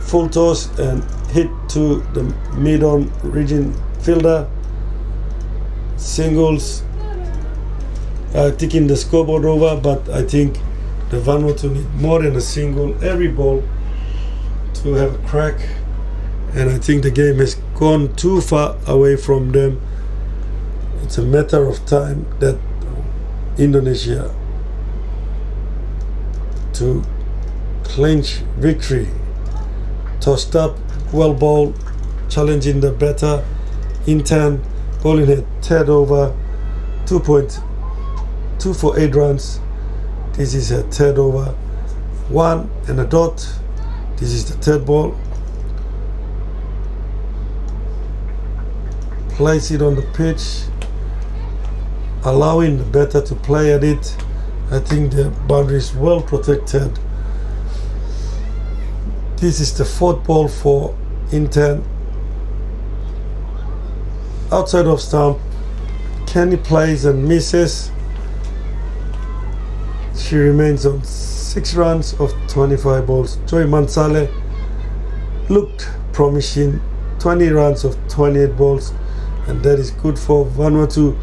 Full toss and hit to the mid-on region fielder. Singles ticking the scoreboard over, but I think the Vanuatu need more than a single every ball to have a crack, and I think the game has gone too far away from them. It's a matter of time that Indonesia to clinch victory. Tossed up, well bowled, challenging the batter. Intan bowling at third over, 2 for 8 runs. This is a third over, 1 and a dot. This is the third ball. Place it on the pitch, allowing the batter to play at it. I think the boundary is well protected. This is the 4th ball for Intan. Outside of stump, Kenny plays and misses. She remains on 6 runs of 25 balls. Joy Mansale looked promising, 20 runs of 28 balls, and that is good for Vanuatu,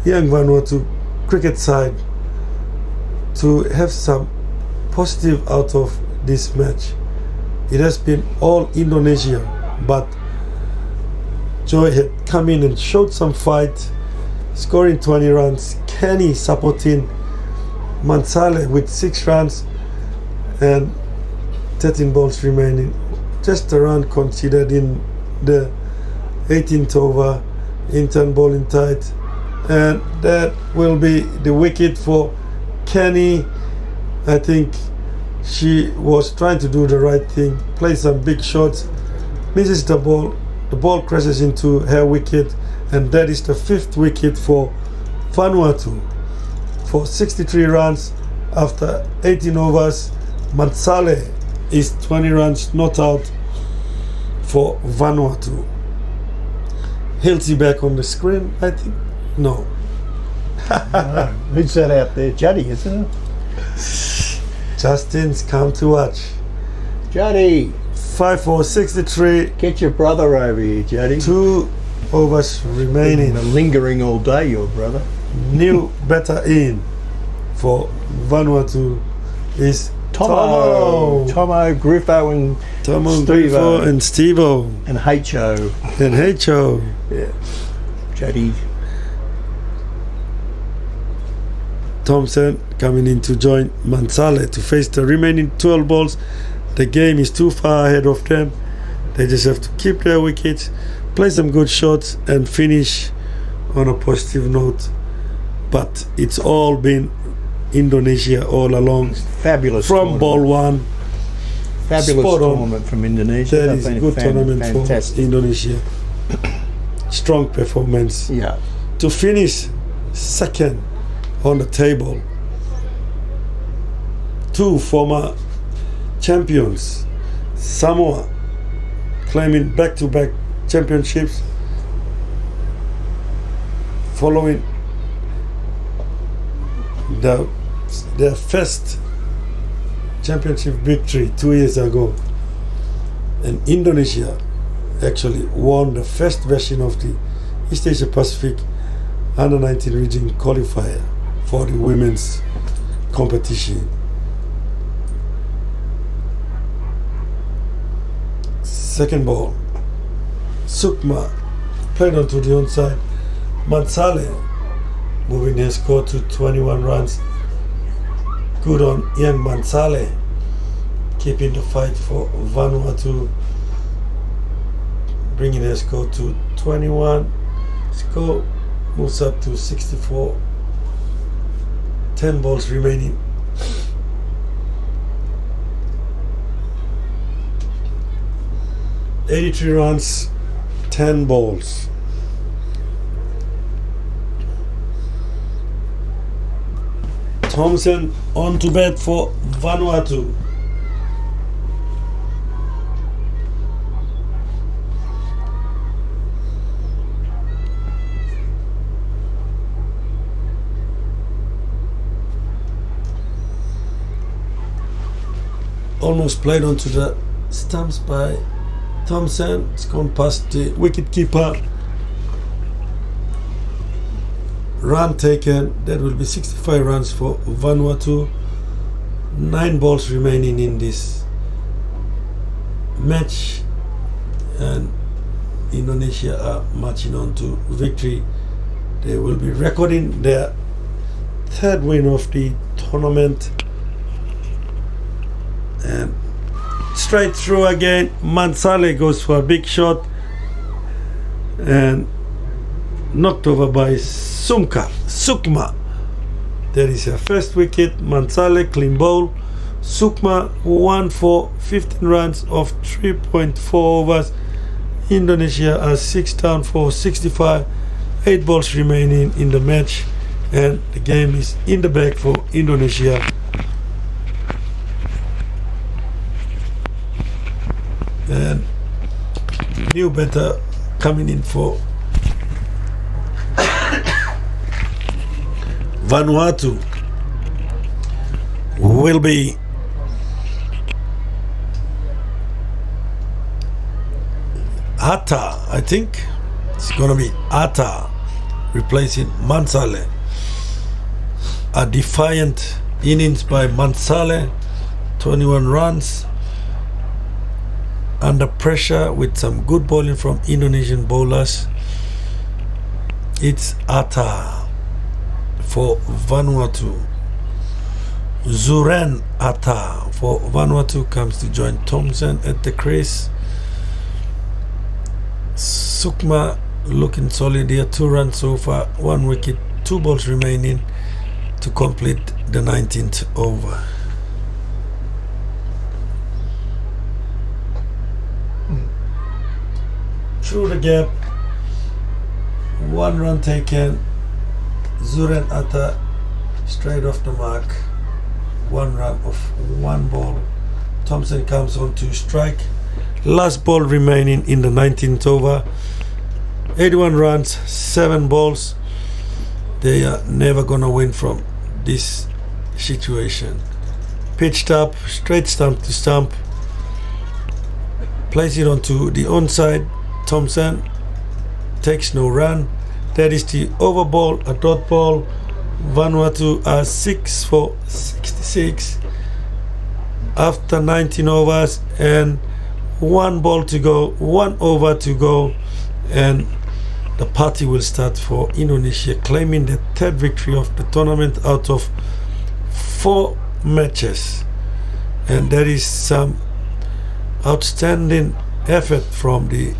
young Vanuatu cricket side to have some positive out of this match. It has been all Indonesia, but Joy had come in and showed some fight, scoring 20 runs. Kenny supporting Mansale with 6 runs and 13 balls remaining. Just a run considered in the 18th over, in-turn bowling tight, and that will be the wicket for Kenny. I think she was trying to do the right thing, play some big shots, misses the ball crashes into her wicket, and that is the 5th wicket for Vanuatu. For 63 runs after 18 overs, Mansale is 20 runs not out for Vanuatu. Hilty back on the screen, I think. No. Who's that out there? Juddy, isn't it? Justin's come to watch. Juddy, 5 for 63. get your brother over here, Juddy. 2 overs remaining. Been lingering all day, your brother. New batter in for Vanuatu is Tomo Griffo and Tomo Steve-o. Griffo and Steve-o and H.O. and H.O. Yeah. Juddy. Thompson coming in to join Mansale to face the remaining 12 balls. The game is too far ahead of them. They just have to keep their wickets, play some good shots, and finish on a positive note. But it's all been Indonesia all along. Fabulous From tournament. ball one. Fabulous spot on. tournament from Indonesia. That They've is a been good tournament fantastic. for Indonesia. Strong performance. Yeah. To finish second on the table, 2 former champions, Samoa claiming back-to-back championships following their first championship victory 2 years ago. And Indonesia actually won the first version of the East Asia Pacific Under-19 region qualifier for the women's competition. Second ball, Sukma played onto the onside. Mansale moving their score to 21 runs. Good on young Mansale, keeping the fight for Vanuatu, bringing their score to 21. Score moves up to 64. 10 balls remaining. $83 runs, 10 balls. Thompson on to bat for Vanuatu. Almost played onto the stumps by Thompson. It's gone past the wicket keeper. Run taken. That will be 65 runs for Vanuatu. 9 balls remaining in this match, and Indonesia are marching on to victory. They will be recording their 3rd win of the tournament. And straight through again, Mansale goes for a big shot and knocked over by Sukma. That is her first wicket. Mansale clean bowl. Sukma 1 for 15 runs of 3.4 overs. Indonesia are 6 down for 65. 8 balls remaining in the match, and the game is in the bag for Indonesia. And new batter coming in for Vanuatu. will be Atta. I think it's gonna be Atta replacing Mansale. A defiant innings by Mansale, 21 runs under pressure with some good bowling from Indonesian bowlers. It's Atta for Vanuatu. Zuren Atta for Vanuatu comes to join Thompson at the crease. Sukma looking solid here, 2 runs so far, 1 wicket, 2 balls remaining to complete the 19th over. Through the gap, 1 run taken. Zuren Atta straight off the mark, 1 run of 1 ball. Thompson comes on to strike. Last ball remaining in the 19th over. 81 runs, 7 balls. They are never gonna win from this situation. Pitched up, straight stump to stump. Place it onto the onside. Thompson takes no run. That is the over ball, a dot ball. Vanuatu are 6 for 66 after 19 overs and 1 ball to go, 1 over to go, and the party will start for Indonesia, claiming the 3rd victory of the tournament out of 4 matches. And there is some outstanding effort from the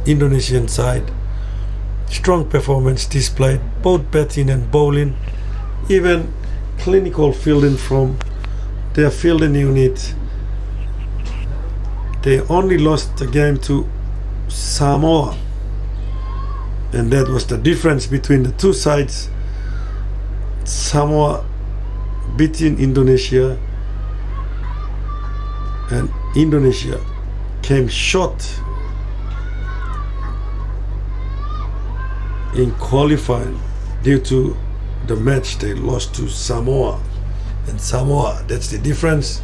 Indonesian side. Strong performance displayed, both batting and bowling, even clinical fielding from their fielding unit. They only lost the game to Samoa, and that was the difference between the two sides. Samoa beating Indonesia, and Indonesia came short in qualifying due to the match they lost to Samoa. And Samoa, that's the difference.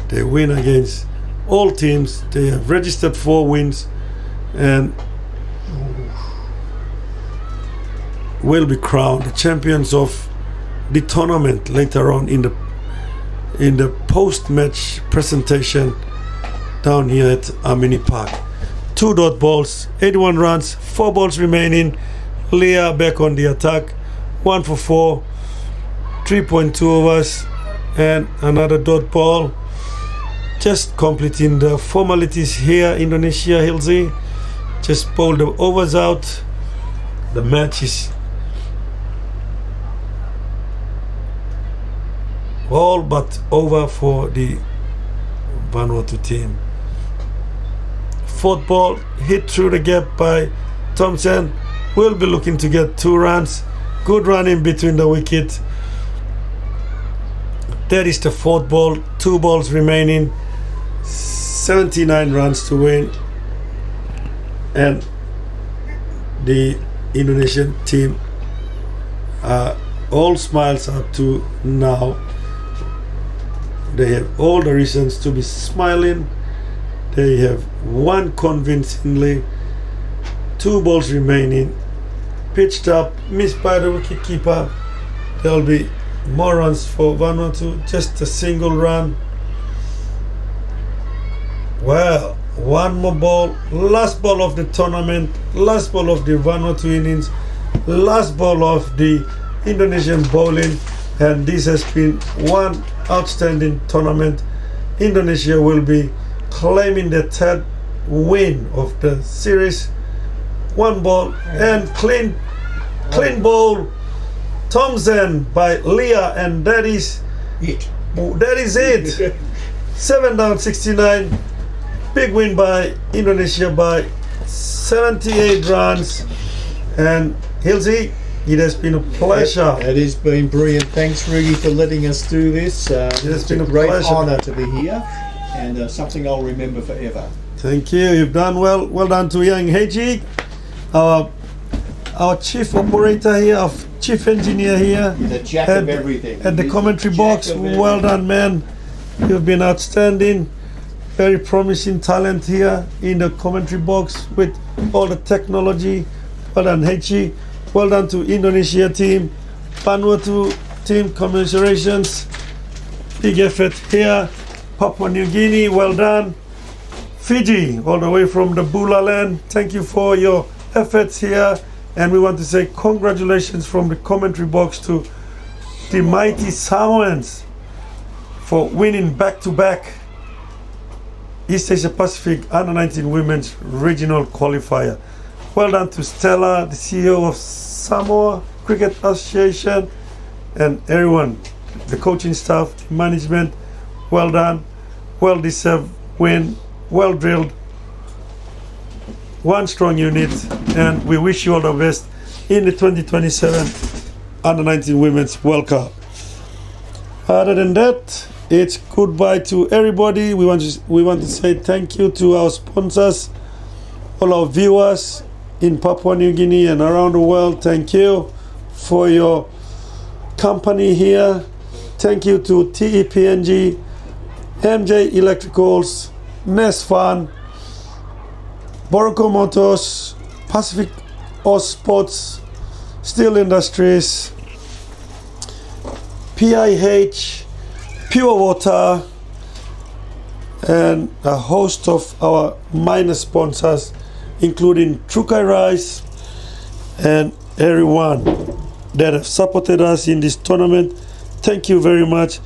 They win against all teams. They have registered 4 wins and will be crowned the champions of the tournament later on in the post-match presentation down here at Amini Park. 2 dot balls, 81 runs, 4 balls remaining. Leah back on the attack, 1 for 4, 3.2 overs, and another dot ball. Just completing the formalities here, Indonesia. Hilsey just pulled the overs out. The match is all but over for the Vanuatu team. 4th ball hit through the gap by Thompson. Will be looking to get 2 runs. Good run in between the wicket. That is the 4th ball. 2 balls remaining. 79 runs to win. And the Indonesian team are all smiles up to now. They have all the reasons to be smiling. They have won convincingly. 2 balls remaining. Pitched up, missed by the wicketkeeper. There will be more runs for Vanuatu. Just a single run. Well, 1 more ball. Last ball of the tournament. Last ball of the Vanuatu innings. Last ball of the Indonesian bowling. And this has been one outstanding tournament. Indonesia will be claiming the 3rd win of the series. 1 ball and clean bowl. Thompson by Leah, and that is it. That is it. 7 down, 69. Big win by Indonesia by 78 runs. And Hilsey, it has been a pleasure. It has been brilliant. Thanks, Rudy, for letting us do this. It's been a great honour to be here, and something I'll remember forever. Thank you. You've done well. Well done to Young Heji, our our chief operator here, our chief engineer here. The jack of everything. At the He's commentary the box. jack of Well everything. done, man. You've been outstanding. Very promising talent here in the commentary box with all the technology. Well done, Hechi. Well done to Indonesia team. Vanuatu team, commiserations. Big effort here. Papua New Guinea, well done. Fiji, all the way from the Bula land. Thank you for your efforts here. And we want to say congratulations from the commentary box to the mighty Samoans for winning back-to-back East Asia Pacific Under-19 Women's Regional Qualifier. Well done to Stella, the CEO of Samoa Cricket Association, and everyone, the coaching staff, the management. Well done, well deserved win, well drilled, one strong unit, and we wish you all the best in the 2027 Under-19 Women's World Cup. Other than that, it's goodbye to everybody. We want to say thank you to our sponsors, all our viewers in Papua New Guinea and around the world. Thank you for your company here. Thank you to TEPNG, MJ Electricals, Nesfan, Boroko Motors, Pacific Oz Sports, Steel Industries, PIH, Pure Water, and a host of our minor sponsors, including Trukai Rice and everyone that have supported us in this tournament. Thank you very much,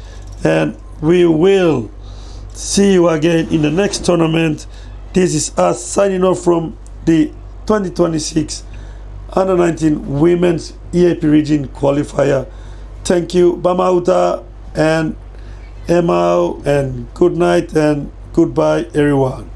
and we will see you again in the next tournament. This is us signing off from the 2026 Under-19 Women's EAP Region Qualifier. Thank you, Bamauta and Emao, and good night and goodbye, everyone.